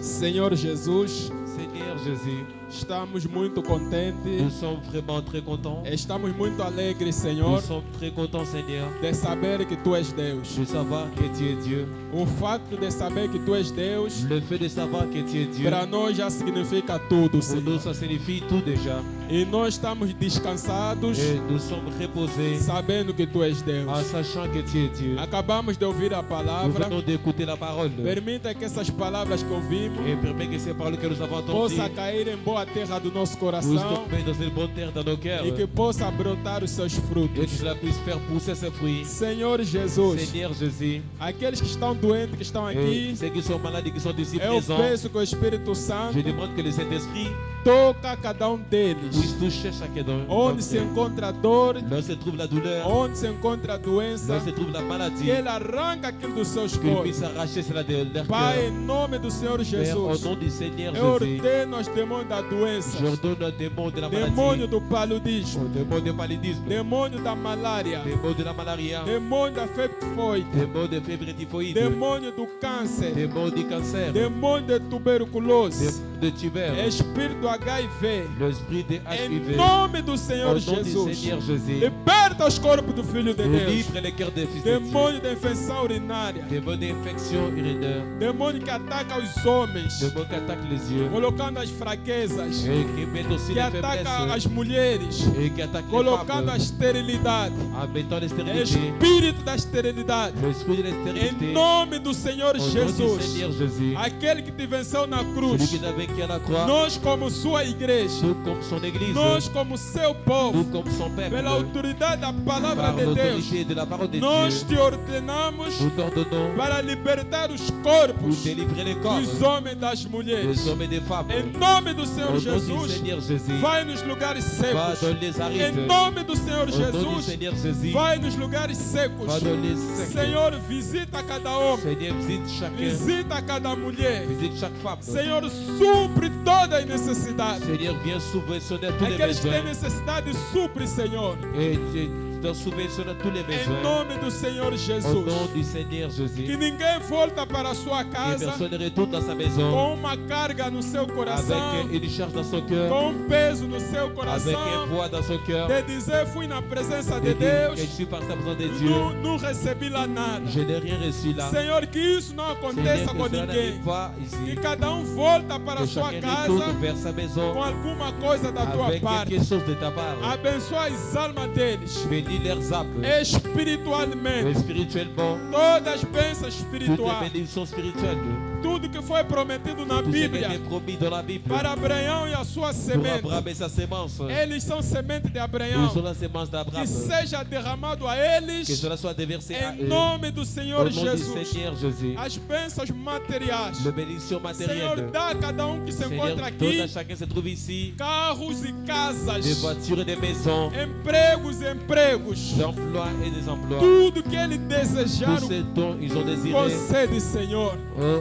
Senhor Jesus, Seigneur Jésus, estamos muito contentes, nous sommes vraiment très contents. estamos muito alegres, Senhor, Nous sommes très contents, Seigneur, de saber que Tu és Deus. de savoir que tu es Dieu. O facto de saber que Tu és Deus, Le fait de savoir que tu es Dieu, para nós já significa tudo, pour nous, Senhor. ça signifie tout déjà. E nós estamos descansados, Et nous sommes reposés sabendo que Tu és en Deus. sachant que tu es Dieu. Acabamos de ouvir a Nous palavra. venons d'écouter la parole. Permita que essas palavras que ouvimos Et permet que ces paroles que nous avons entendues possa cair em boa terra do nosso puissent coração tomber dans une bonne terre dans nos cœurs. e que possa brotar os seus Et que frutos. cela puisse faire pousser ses fruits. Senhor Jesus, Seigneur Jésus, aqueles que estão doentes, que estão et aqui, ceux qui sont malades et qui sont ici eu présents, peço que o Espírito Santo je demande que le Saint-Esprit toca cada deles. puisse toucher chacun d'entre Onde se eux. encontra a dor, Là se trouve la douleur, onde se encontra a doença, là se trouve la que maladie, Ele arranca aquilo dos seus qu'il corpos. puisse arracher cela de leur Pai, cœur. em nome do Senhor Père, au Jesus, nom du Seigneur eu Jésus, ordeno aos demônios da doença, j'ordonne un démon de la demônio maladie, do paludismo, au démon du paludisme, demônio da malária, démon de la malaria, demônio da febre tifoide, démon de fièvre typhoïde, demônio do câncer, démon du cancer, demônio de tuberculose, démon de tuber, espírito do HIV. l'esprit de Em HIV. nome do Au Senhor nom du Jesus, Seigneur Jésus, liberta os corpos do Filho de Deus. livre les cœurs des fils de Dieu. Demônio da infecção urinária, Démon d'infection urinaire, demônio que ataca os homens, démon qui attaque les yeux, colocando as fraquezas, et qui met aussi que les ataca faiblesses, as mulheres, et qui attaque les colocando a femmes, esterilidade, en mettant les stérilités, espírito da esterilidade. l'esprit de la Em stérilité. nome do Senhor Au nom du Jesus, Seigneur Jésus, aquele que te venceu na celui cruz, qui t'a vaincu à la croix, nós como sua igreja, tout comme son église, nós como seu povo, tout comme son peuple, pela autoridade da palavra par de Deus, l'autorité de la parole de nós Dieu, te ordenamos nous t'ordonnons para libertar os pour corpos délivrer les corps dos homens e das mulheres. des hommes et des femmes. Em nome do Au Senhor nom du Jesus, Seigneur Jésus, vai nos lugares va secos. dans les arides. Em nome do Senhor Au nom du Jesus, Seigneur Jésus, vai nos lugares secos. va dans les secs. Senhor, visita cada homem, Seigneur, visite chacun, visita cada mulher. visite chaque femme. Senhor, supre toda a necessidade. Seigneur, viens subventionner tous les Aqueles que têm besoins. necessidade, supre, Senhor. Et tu subventionner tous les Em besoins. nome do Senhor Au Jesus. nom du Seigneur Que Jésus. ninguém volta para a sua Que casa personne ne retourne dans sa maison com uma carga no seu coração, avec une charge dans son cœur, com peso no seu avec un coração, poids dans son cœur. de dizer fui na presença de De dire que je Deus, suis par sa présence de Dieu. não recebi lá nada. Je n'ai rien reçu là. Senhor, que isso não Seigneur, aconteça que com cela ninguém. n'arrive pas Que ici. cada volta para Que a sua chacun retourne casa vers sa maison com alguma coisa da tua avec parte. quelque chose de ta part. Abençoa as almas deles. Bénis remplit leurs âmes. espiritualmente. Spirituellement, Todas as bênçãos toutes espirituais. les bénédictions spirituelles. Tudo que foi prometido na Tout ce qui a Bíblia été promis dans la Bible para Abraão e a sua pour semente. Abraham et sa sémence. Eles são semente de Nous Abraão. sommes la sémence Que d'Abraham. seja derramado a Que eles cela soit déversé à em eux. nome do Au Senhor nom du Jesus. Seigneur Jésus. As bênçãos materiais. Les bénédictions Senhor, matérielles. dá a cada um que se Seigneur, encontra donne aqui à chacun se trouve ici carros e casas, des voitures et des maisons, empregos e empregos. des emplois et des emplois. Tudo que eles Tout desejaram, ce dont ils ont désiré, concede, Senhor.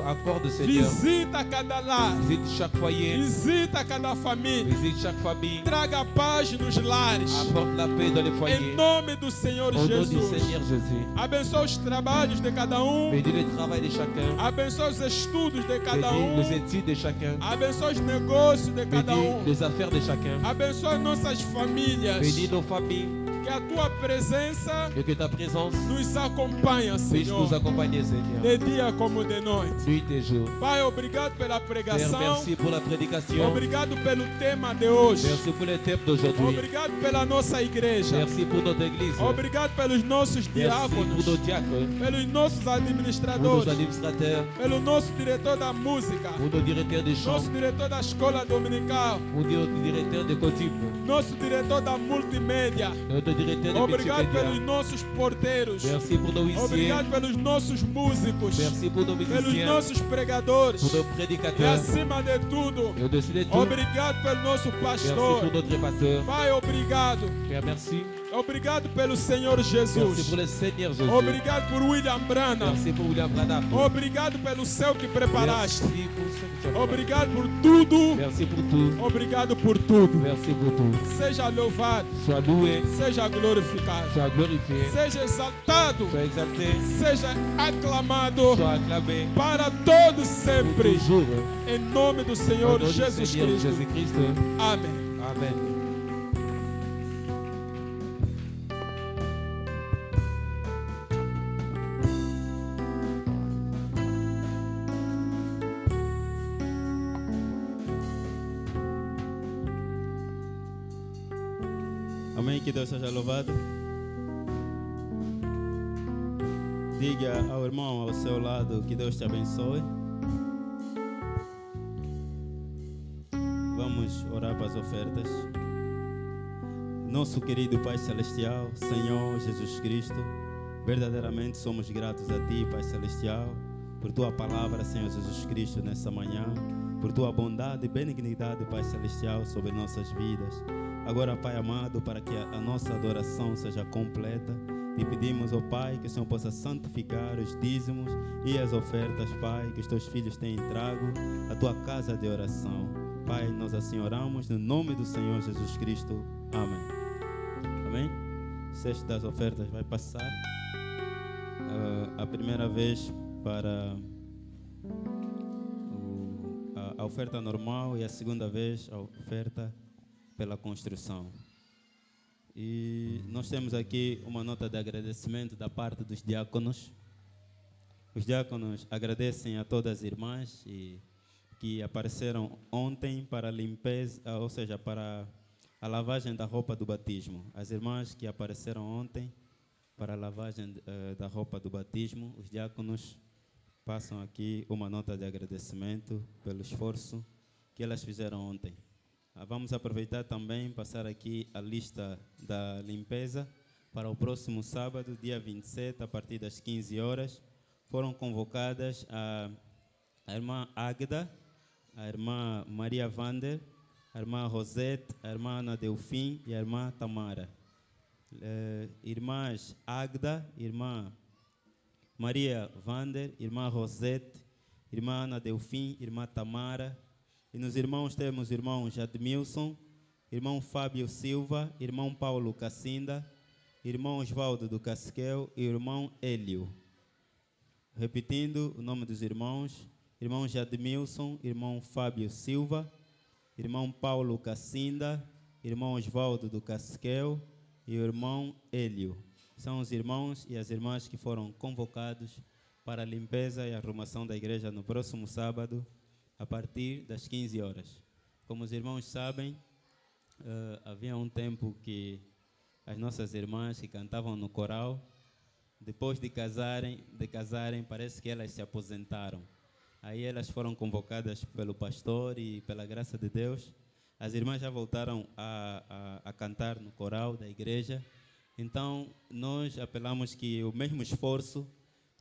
accorde Seigneur. Visita cada lar, Visite chaque foyer, visita cada família. visite chaque famille, Traga paz nos lares. apporte la paix dans les Em foyers. nome do Senhor Au nom du Jesus. Seigneur Jésus. Abençoa os trabalhos de cada um. Bénis le travail de chacun. Abençoa os estudos de cada Bénis les um. études de chacun. Abençoa os negócios de cada Bénis um. les affaires de chacun. Abençoa nossas famílias. Bénis nos familles. Que a tua presença Et que ta présence nos acompanhe, puisse Senhor. nous accompagner, Seigneur. De dia como de noite. Nuit et jour. Pai, obrigado pela Père, pregação. merci pour la prédication. Obrigado pelo tema de hoje. Merci pour les thèmes d'aujourd'hui. Obrigado pela nossa igreja. Merci pour notre église. Obrigado pelos nossos Merci diáconos. pour nos diacres, Pelos nossos pour nos administradores. administrateurs, Pelo nosso diretor da música. pour nos directeurs de chant, Nosso diretor da escola dominical. pour nos directeurs de coutume, Nosso diretor da multimédia. notre directeur de Obrigado pelos multimédia. nossos porteiros. Merci pour nos huissiers. Obrigado pelos nossos músicos. Merci pour nos Pelos musiciens, nossos pregadores. pour nos E prédicateurs. acima de tudo, Et au-dessus de tout, obrigado pelo nosso merci pastor. pour notre pasteur. Pai, obrigado. Père, merci. Obrigado pelo Senhor Merci Jesus. pour le Seigneur Jésus. Obrigado por William Branham. Merci pour William Branham. Obrigado pelo céu que preparaste. Merci pour ce que tu as fait. Obrigado por tudo. Merci pour tout. Obrigado por tudo. Merci pour tout. Seja louvado, Sois loué, seja glorificado, sois glorifié, seja exaltado, sois exalté, seja aclamado sois acclamé. para todos Pour sempre. toujours. Em nome do Au Senhor nom du Jesus Seigneur Cristo. Jésus-Christ. Amém. Amen. Amém, que Deus seja louvado. Diga ao irmão ao seu lado que Deus te abençoe. Vamos orar para as ofertas. Nosso querido Pai Celestial, Senhor Jesus Cristo, verdadeiramente somos gratos a Ti, Pai Celestial, por Tua palavra, Senhor Jesus Cristo, nessa manhã, por Tua bondade e benignidade, Pai Celestial, sobre nossas vidas. Agora, Pai amado, para que a nossa adoração seja completa, te pedimos, ó Pai, que o Senhor possa santificar os dízimos e as ofertas, Pai, que os Teus filhos têm trago à Tua casa de oração. Pai, nós assim oramos no nome do Senhor Jesus Cristo. Amém. Amém? O cesto das ofertas vai passar. A primeira vez para a oferta normal e a segunda vez a oferta pela construção. E nós temos aqui uma nota de agradecimento da parte dos diáconos. Os diáconos agradecem a todas as irmãs que apareceram ontem para a limpeza, ou seja, para a lavagem da roupa do batismo. As irmãs que apareceram ontem para a lavagem da roupa do batismo, os diáconos passam aqui uma nota de agradecimento pelo esforço que elas fizeram ontem. Vamos aproveitar também passar aqui a lista da limpeza para o próximo sábado, dia 27, a partir das 15 horas. Foram convocadas a irmã Águeda, a irmã Maria Vander, a irmã Rosete, a irmã Ana Delfim e a irmã Tamara. Irmãs Águeda, irmã Maria Vander, irmã Rosete, irmã Ana Delfim, irmã Tamara. E nos irmãos temos irmão Jadmilson, irmão Fábio Silva, irmão Paulo Cassinda, irmão Osvaldo do Casquel e irmão Hélio. Repetindo o nome dos irmãos: irmão Jadmilson, irmão Fábio Silva, irmão Paulo Cassinda, irmão Osvaldo do Casquel e o irmão Hélio. São os irmãos e as irmãs que foram convocados para a limpeza e arrumação da igreja no próximo sábado, a partir das 15 horas. Como os irmãos sabem, havia um tempo que as nossas irmãs que cantavam no coral, depois de casarem, parece que elas se aposentaram. Aí elas foram convocadas pelo pastor e pela graça de Deus, as irmãs já voltaram a cantar no coral da igreja. Então, nós apelamos que o mesmo esforço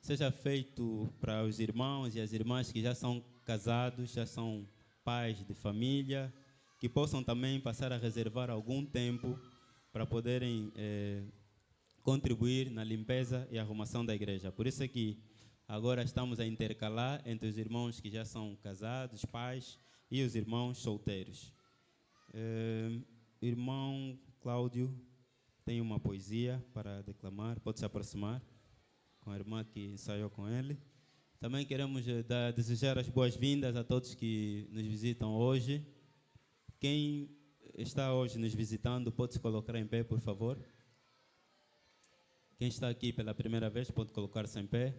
seja feito para os irmãos e as irmãs que já são casados, já são pais de família, que possam também passar a reservar algum tempo para poderem contribuir na limpeza e arrumação da igreja. Por isso é que agora estamos a intercalar entre os irmãos que já são casados, pais, e os irmãos solteiros. Irmão Cláudio tem uma poesia para declamar, pode se aproximar com a irmã que ensaiou com ele. Também queremos desejar as boas-vindas a todos que nos visitam hoje. Quem está hoje nos visitando pode se colocar em pé, por favor. Quem está aqui pela primeira vez pode colocar-se em pé.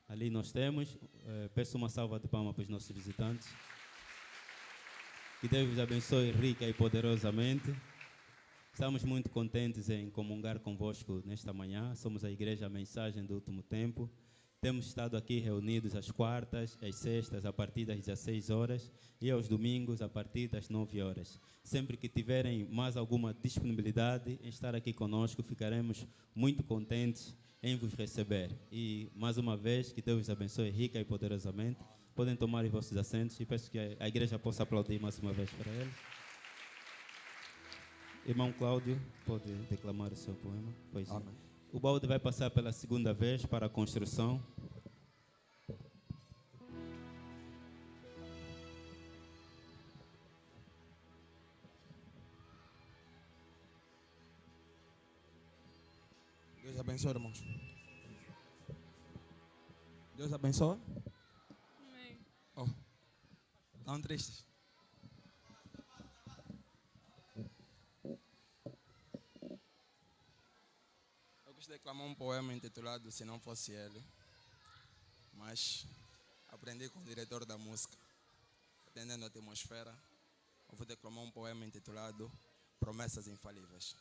Ali nós temos. Peço uma salva de palmas para os nossos visitantes. Que Deus vos abençoe rica e poderosamente. Estamos muito contentes em comungar convosco nesta manhã. Somos a Igreja Mensagem do Último Tempo. Temos estado aqui reunidos às quartas, às sextas, a partir das 16 horas e aos domingos, a partir das 9 horas. Sempre que tiverem mais alguma disponibilidade em estar aqui conosco, ficaremos muito contentes em vos receber. E, mais uma vez, que Deus vos abençoe rica e poderosamente. Podem tomar os vossos assentos e peço que a igreja possa aplaudir mais uma vez para ele. Irmão Cláudio, pode declamar o seu poema. Pois. Amém. O balde vai passar pela segunda vez para a construção. Deus abençoe, irmãos. Deus abençoe. Amém. Oh, estão tristes? Eu gosto de declamar um poema intitulado Se Não Fosse Ele, mas aprendi com o diretor da música, atendendo a atmosfera. Eu vou declamar um poema intitulado Promessas Infalíveis.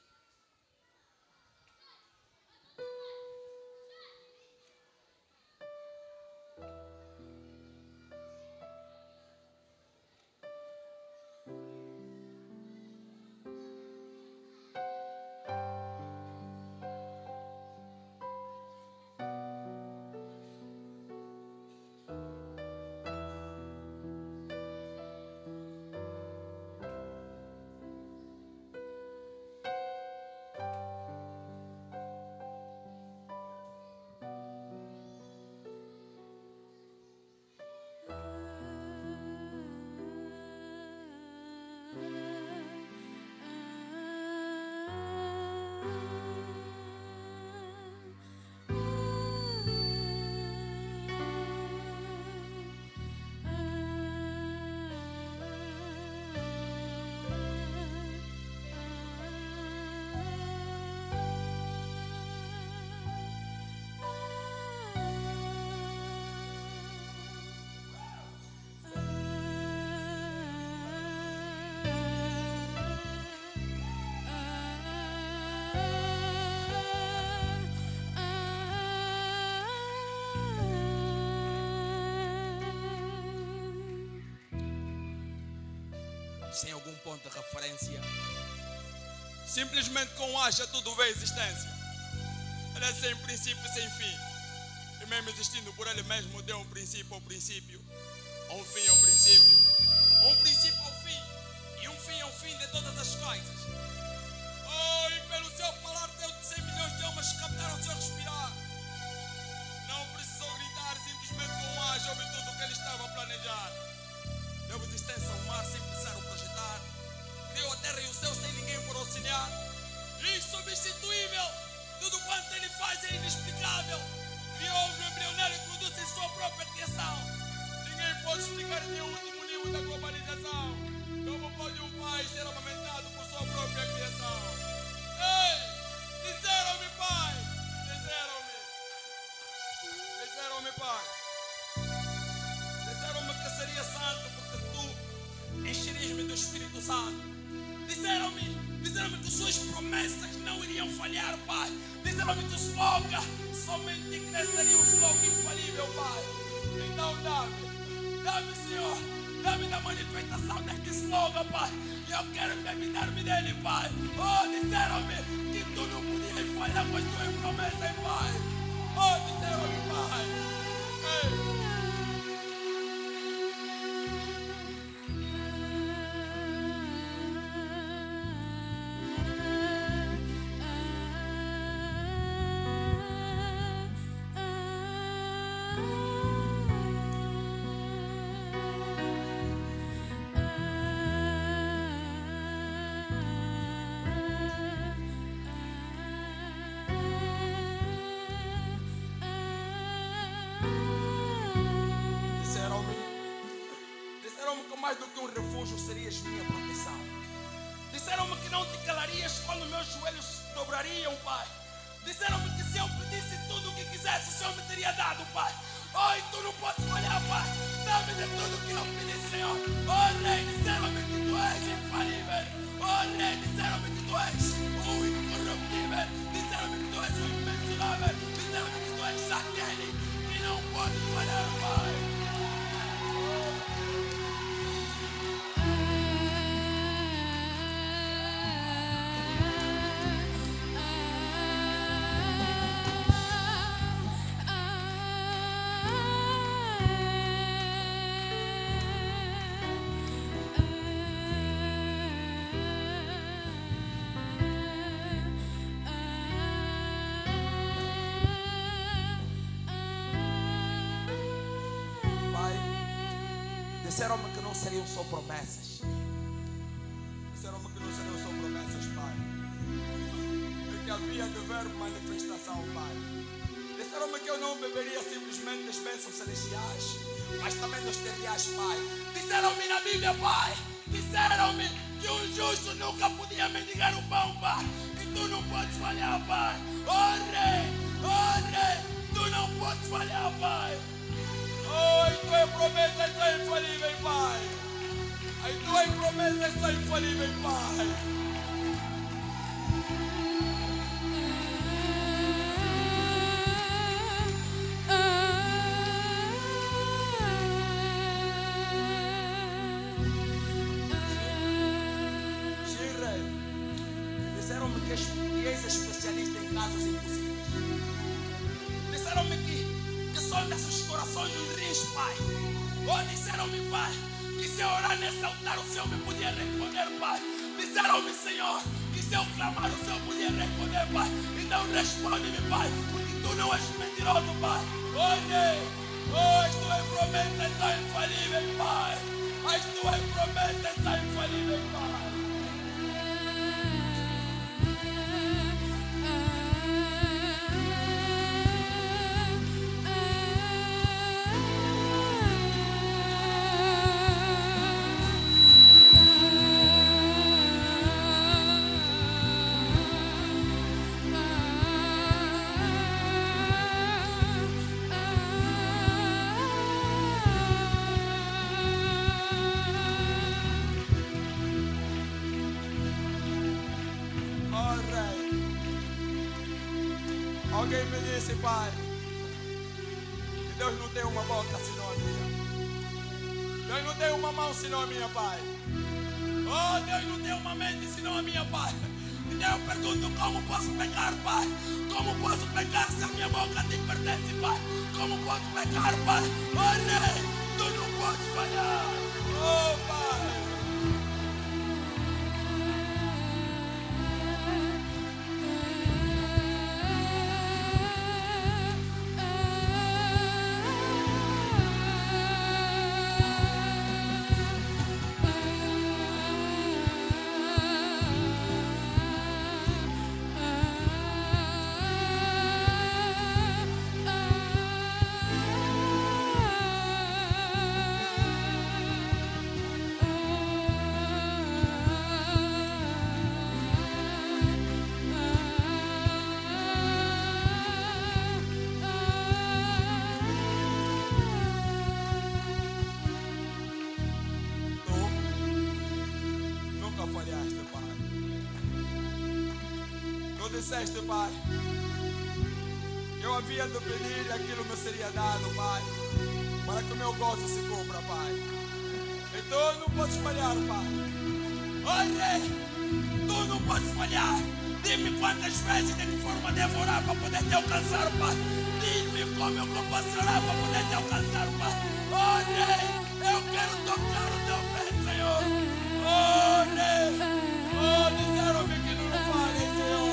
Sem algum ponto de referência, simplesmente com haja tudo vê existência. Ele é sem princípio e sem fim, e mesmo existindo por ele mesmo deu um princípio ao princípio, um fim ao princípio, um princípio ao fim e um fim ao fim de todas as coisas. Oh, e pelo seu falar deu de 100 milhões de almas que captaram o seu respirar. Não precisou gritar, simplesmente com haja ouve tudo o que ele estava a planejar. Deu existência ao mar sem precisar o projetar. Criou a terra e o céu sem ninguém por auxiliar. Insubstituível, tudo quanto ele faz é inexplicável. Criou o embrionário e produz em sua própria criação. Ninguém pode explicar nenhum último nível da globalização. Como pode um pai ser amamentado por sua própria criação? Ei, disseram-me, pai, disseram-me, pai. Disseram-me que seria santo porque tu encherias-me do Espírito Santo. Disseram-me Disseram-me que suas promessas não iriam falhar, Pai. Disseram-me que o slogan, somente que seria um slogan infalível, Pai. Então dá-me, Senhor, dá-me da manifestação deste slogan, Pai. Eu quero me dele, Pai. Oh, disseram-me que tu não podias falhar com as tuas promessas, Pai. Oh, disseram-me, Pai. Ei. Disseram-me que mais do que um refúgio serias minha proteção. Disseram-me que não te calarias quando meus joelhos se dobrariam, Pai. Disseram-me que se eu pedisse tudo o que quisesse, o Senhor me teria dado, Pai. Oh, e tu não podes falhar, Pai. Dá-me de tudo que eu pedi, Senhor. Oh, Rei, disseram-me que tu és infalível. Oh, Rei, disseram-me que tu és o incorruptível. Disseram-me que tu és o imensurável. Disseram-me que tu és aquele que não pode falhar, Pai. Disseram-me que não seriam só promessas. Disseram-me que não seriam só promessas, Pai. E que havia de haver manifestação, Pai. Disseram-me que eu não beberia simplesmente das bênçãos celestiais, mas também dos terreais, Pai. Disseram-me na Bíblia, Pai. Disseram-me que um justo nunca podia mendigar o pão, Pai. E tu não podes falhar, Pai. Oh, Rei, tu não podes falhar, Pai. Oh, as tuas promessas são infalíveis, Pai. As tuas promessas são infalíveis, Pai. Sim, Rei. Disseram-me que és especialista em casos impossíveis. Disseram-me que sondas os corações dos rios, Pai. Oh, disseram-me, Pai, que se eu orar nesse altar o Senhor me podia responder, Pai. Disseram-me, Senhor, que se eu clamar o Senhor podia responder, Pai. Então responde-me, Pai, porque tu não és mentiroso, Pai. Oh, as tuas promessas são infalíveis, Pai. As tuas promessas são infalíveis, Pai. Alguém me disse, Pai, que Deus não tem uma boca senão a minha. Deus não tem uma mão senão a minha, Pai. Oh, Deus não tem uma mente senão a minha, Pai. Então eu pergunto, como posso pecar, Pai? Como posso pecar se a minha boca te pertence, Pai? Como posso pecar, Pai? Oh, Rei, tu não podes falhar. Oh, Pai. disseste, Pai, eu havia de pedir e aquilo me seria dado, Pai, para que o meu gozo se cumpra, Pai. Então não podes falhar, Pai. Olha, tu não podes falhar. Diz-me quantas vezes de que forma devo orar para poder te alcançar, Pai. Diz-me como eu posso orar para poder te alcançar, Pai. Olha, eu quero tocar o teu pé, Senhor. Olha, disseram-me que não falem, Senhor.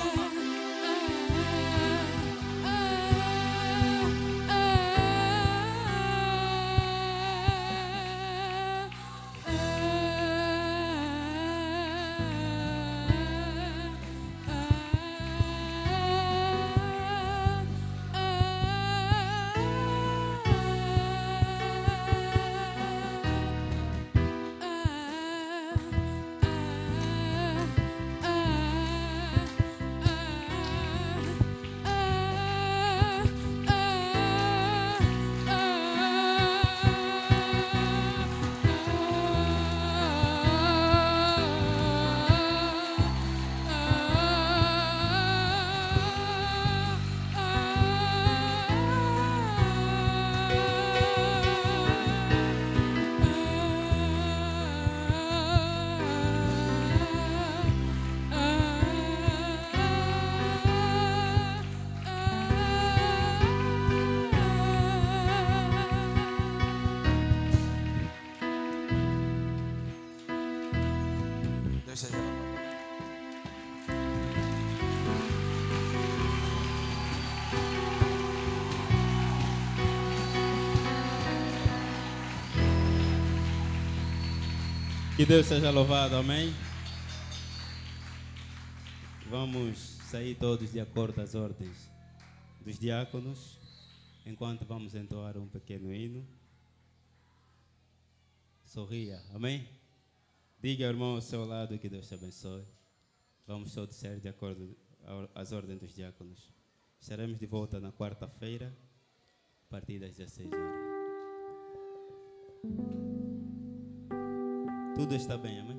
Que Deus seja louvado, amém? Vamos sair todos de acordo às ordens dos diáconos, enquanto vamos entoar um pequeno hino. Sorria, amém? Diga ao irmão ao seu lado que Deus te abençoe. Vamos todos sair de acordo às ordens dos diáconos. Estaremos de volta na quarta-feira, a partir das 16 horas. Tudo está bem, amém?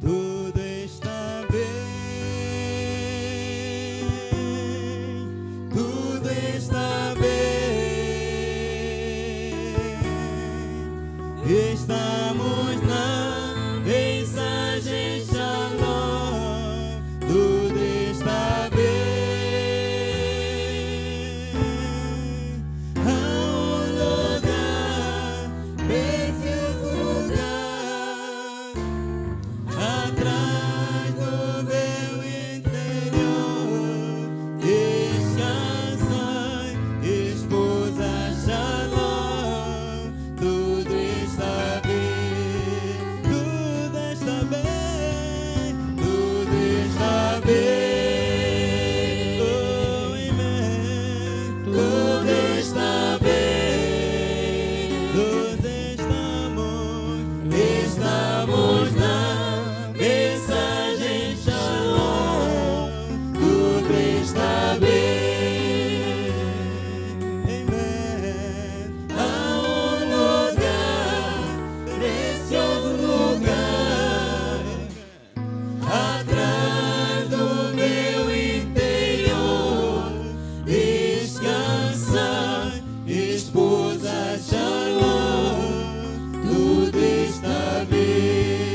Tudo está bem, tudo está bem. Estamos na mensagem Shalom. Tudo está bem. Há um lugar, precioso lugar, atrás do meu interior, descansa, esposa Shalom. Tudo está bem, tudo está bem, tudo está bem. Oh, amém. Tudo está bem, todos estamos na mensagem Shalom. Tudo está bem, amém. Há um lugar, precioso lugar, atrás do meu interior, descansa, esposa Shalom. Tudo está bem.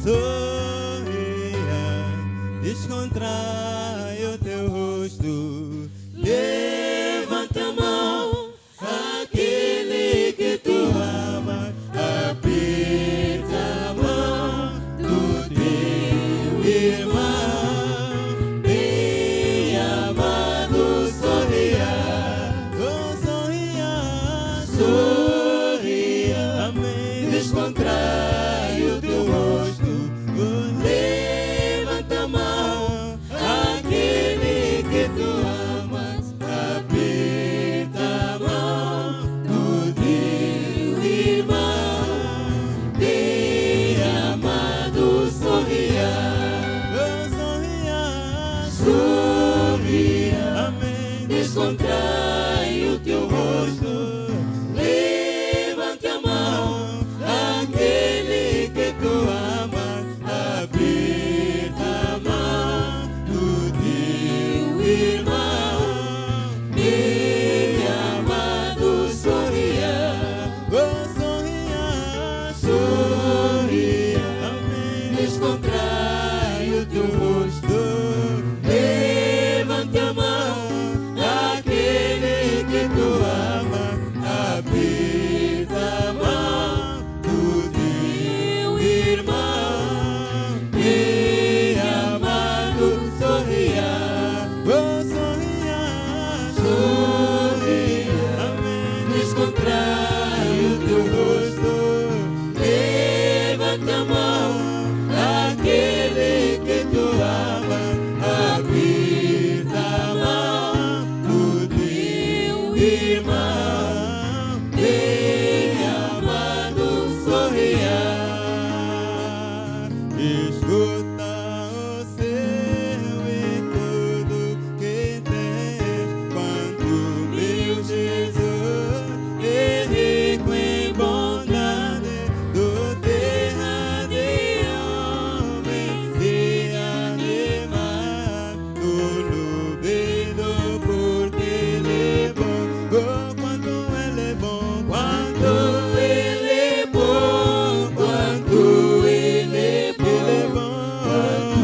Sorria, descontrai o teu rosto, levanta a mão, aquele que tu amas, aperta a mão do teu irmão, bem amado, sorria, oh, sorria, sorria, amém. Descontrai o teu rosto, levanta a mão, aquele que tu amas, aperta descontrai o teu rosto. Levante a mão, aquele que tu ama, aperta a mão do teu irmão. Bem amado, sorria, oh sorria, sorria, amém. Descontrai o teu rosto, levante a mão, aquele que tu ama, aperta a mão do teu irmão. Bem amado, sorria. Escuta o seu e tudo que tem, quanto meu Jesus é rico em bondade, do terra de homens se animar, tudo porque ele é bom. Oh, quanto ele é bom, quanto ele é bom, quanto ele é bom, quanto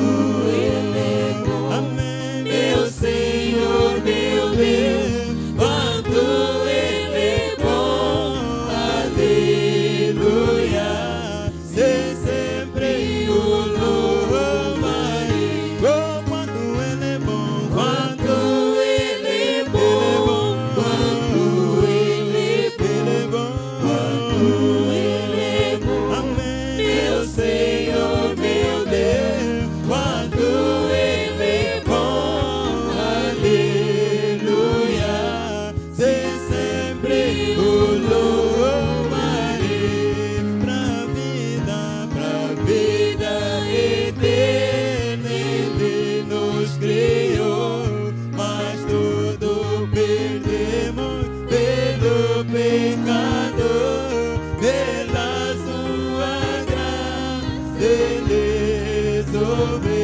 ele é bom. Amém, meu Senhor, meu Deus, quanto ele é bom, aleluia. Se sempre o louvarei. Oh, quanto ele é bom, quanto ele é bom, quanto ele é bom, quanto ele é bom. Amém, meu Senhor, meu Deus, quanto ele é bom, aleluia. Se sempre o louvarei, pra vida eterna ele nos criou, mas tudo perdemos pelo pecado, pela sua graça ele resolveu.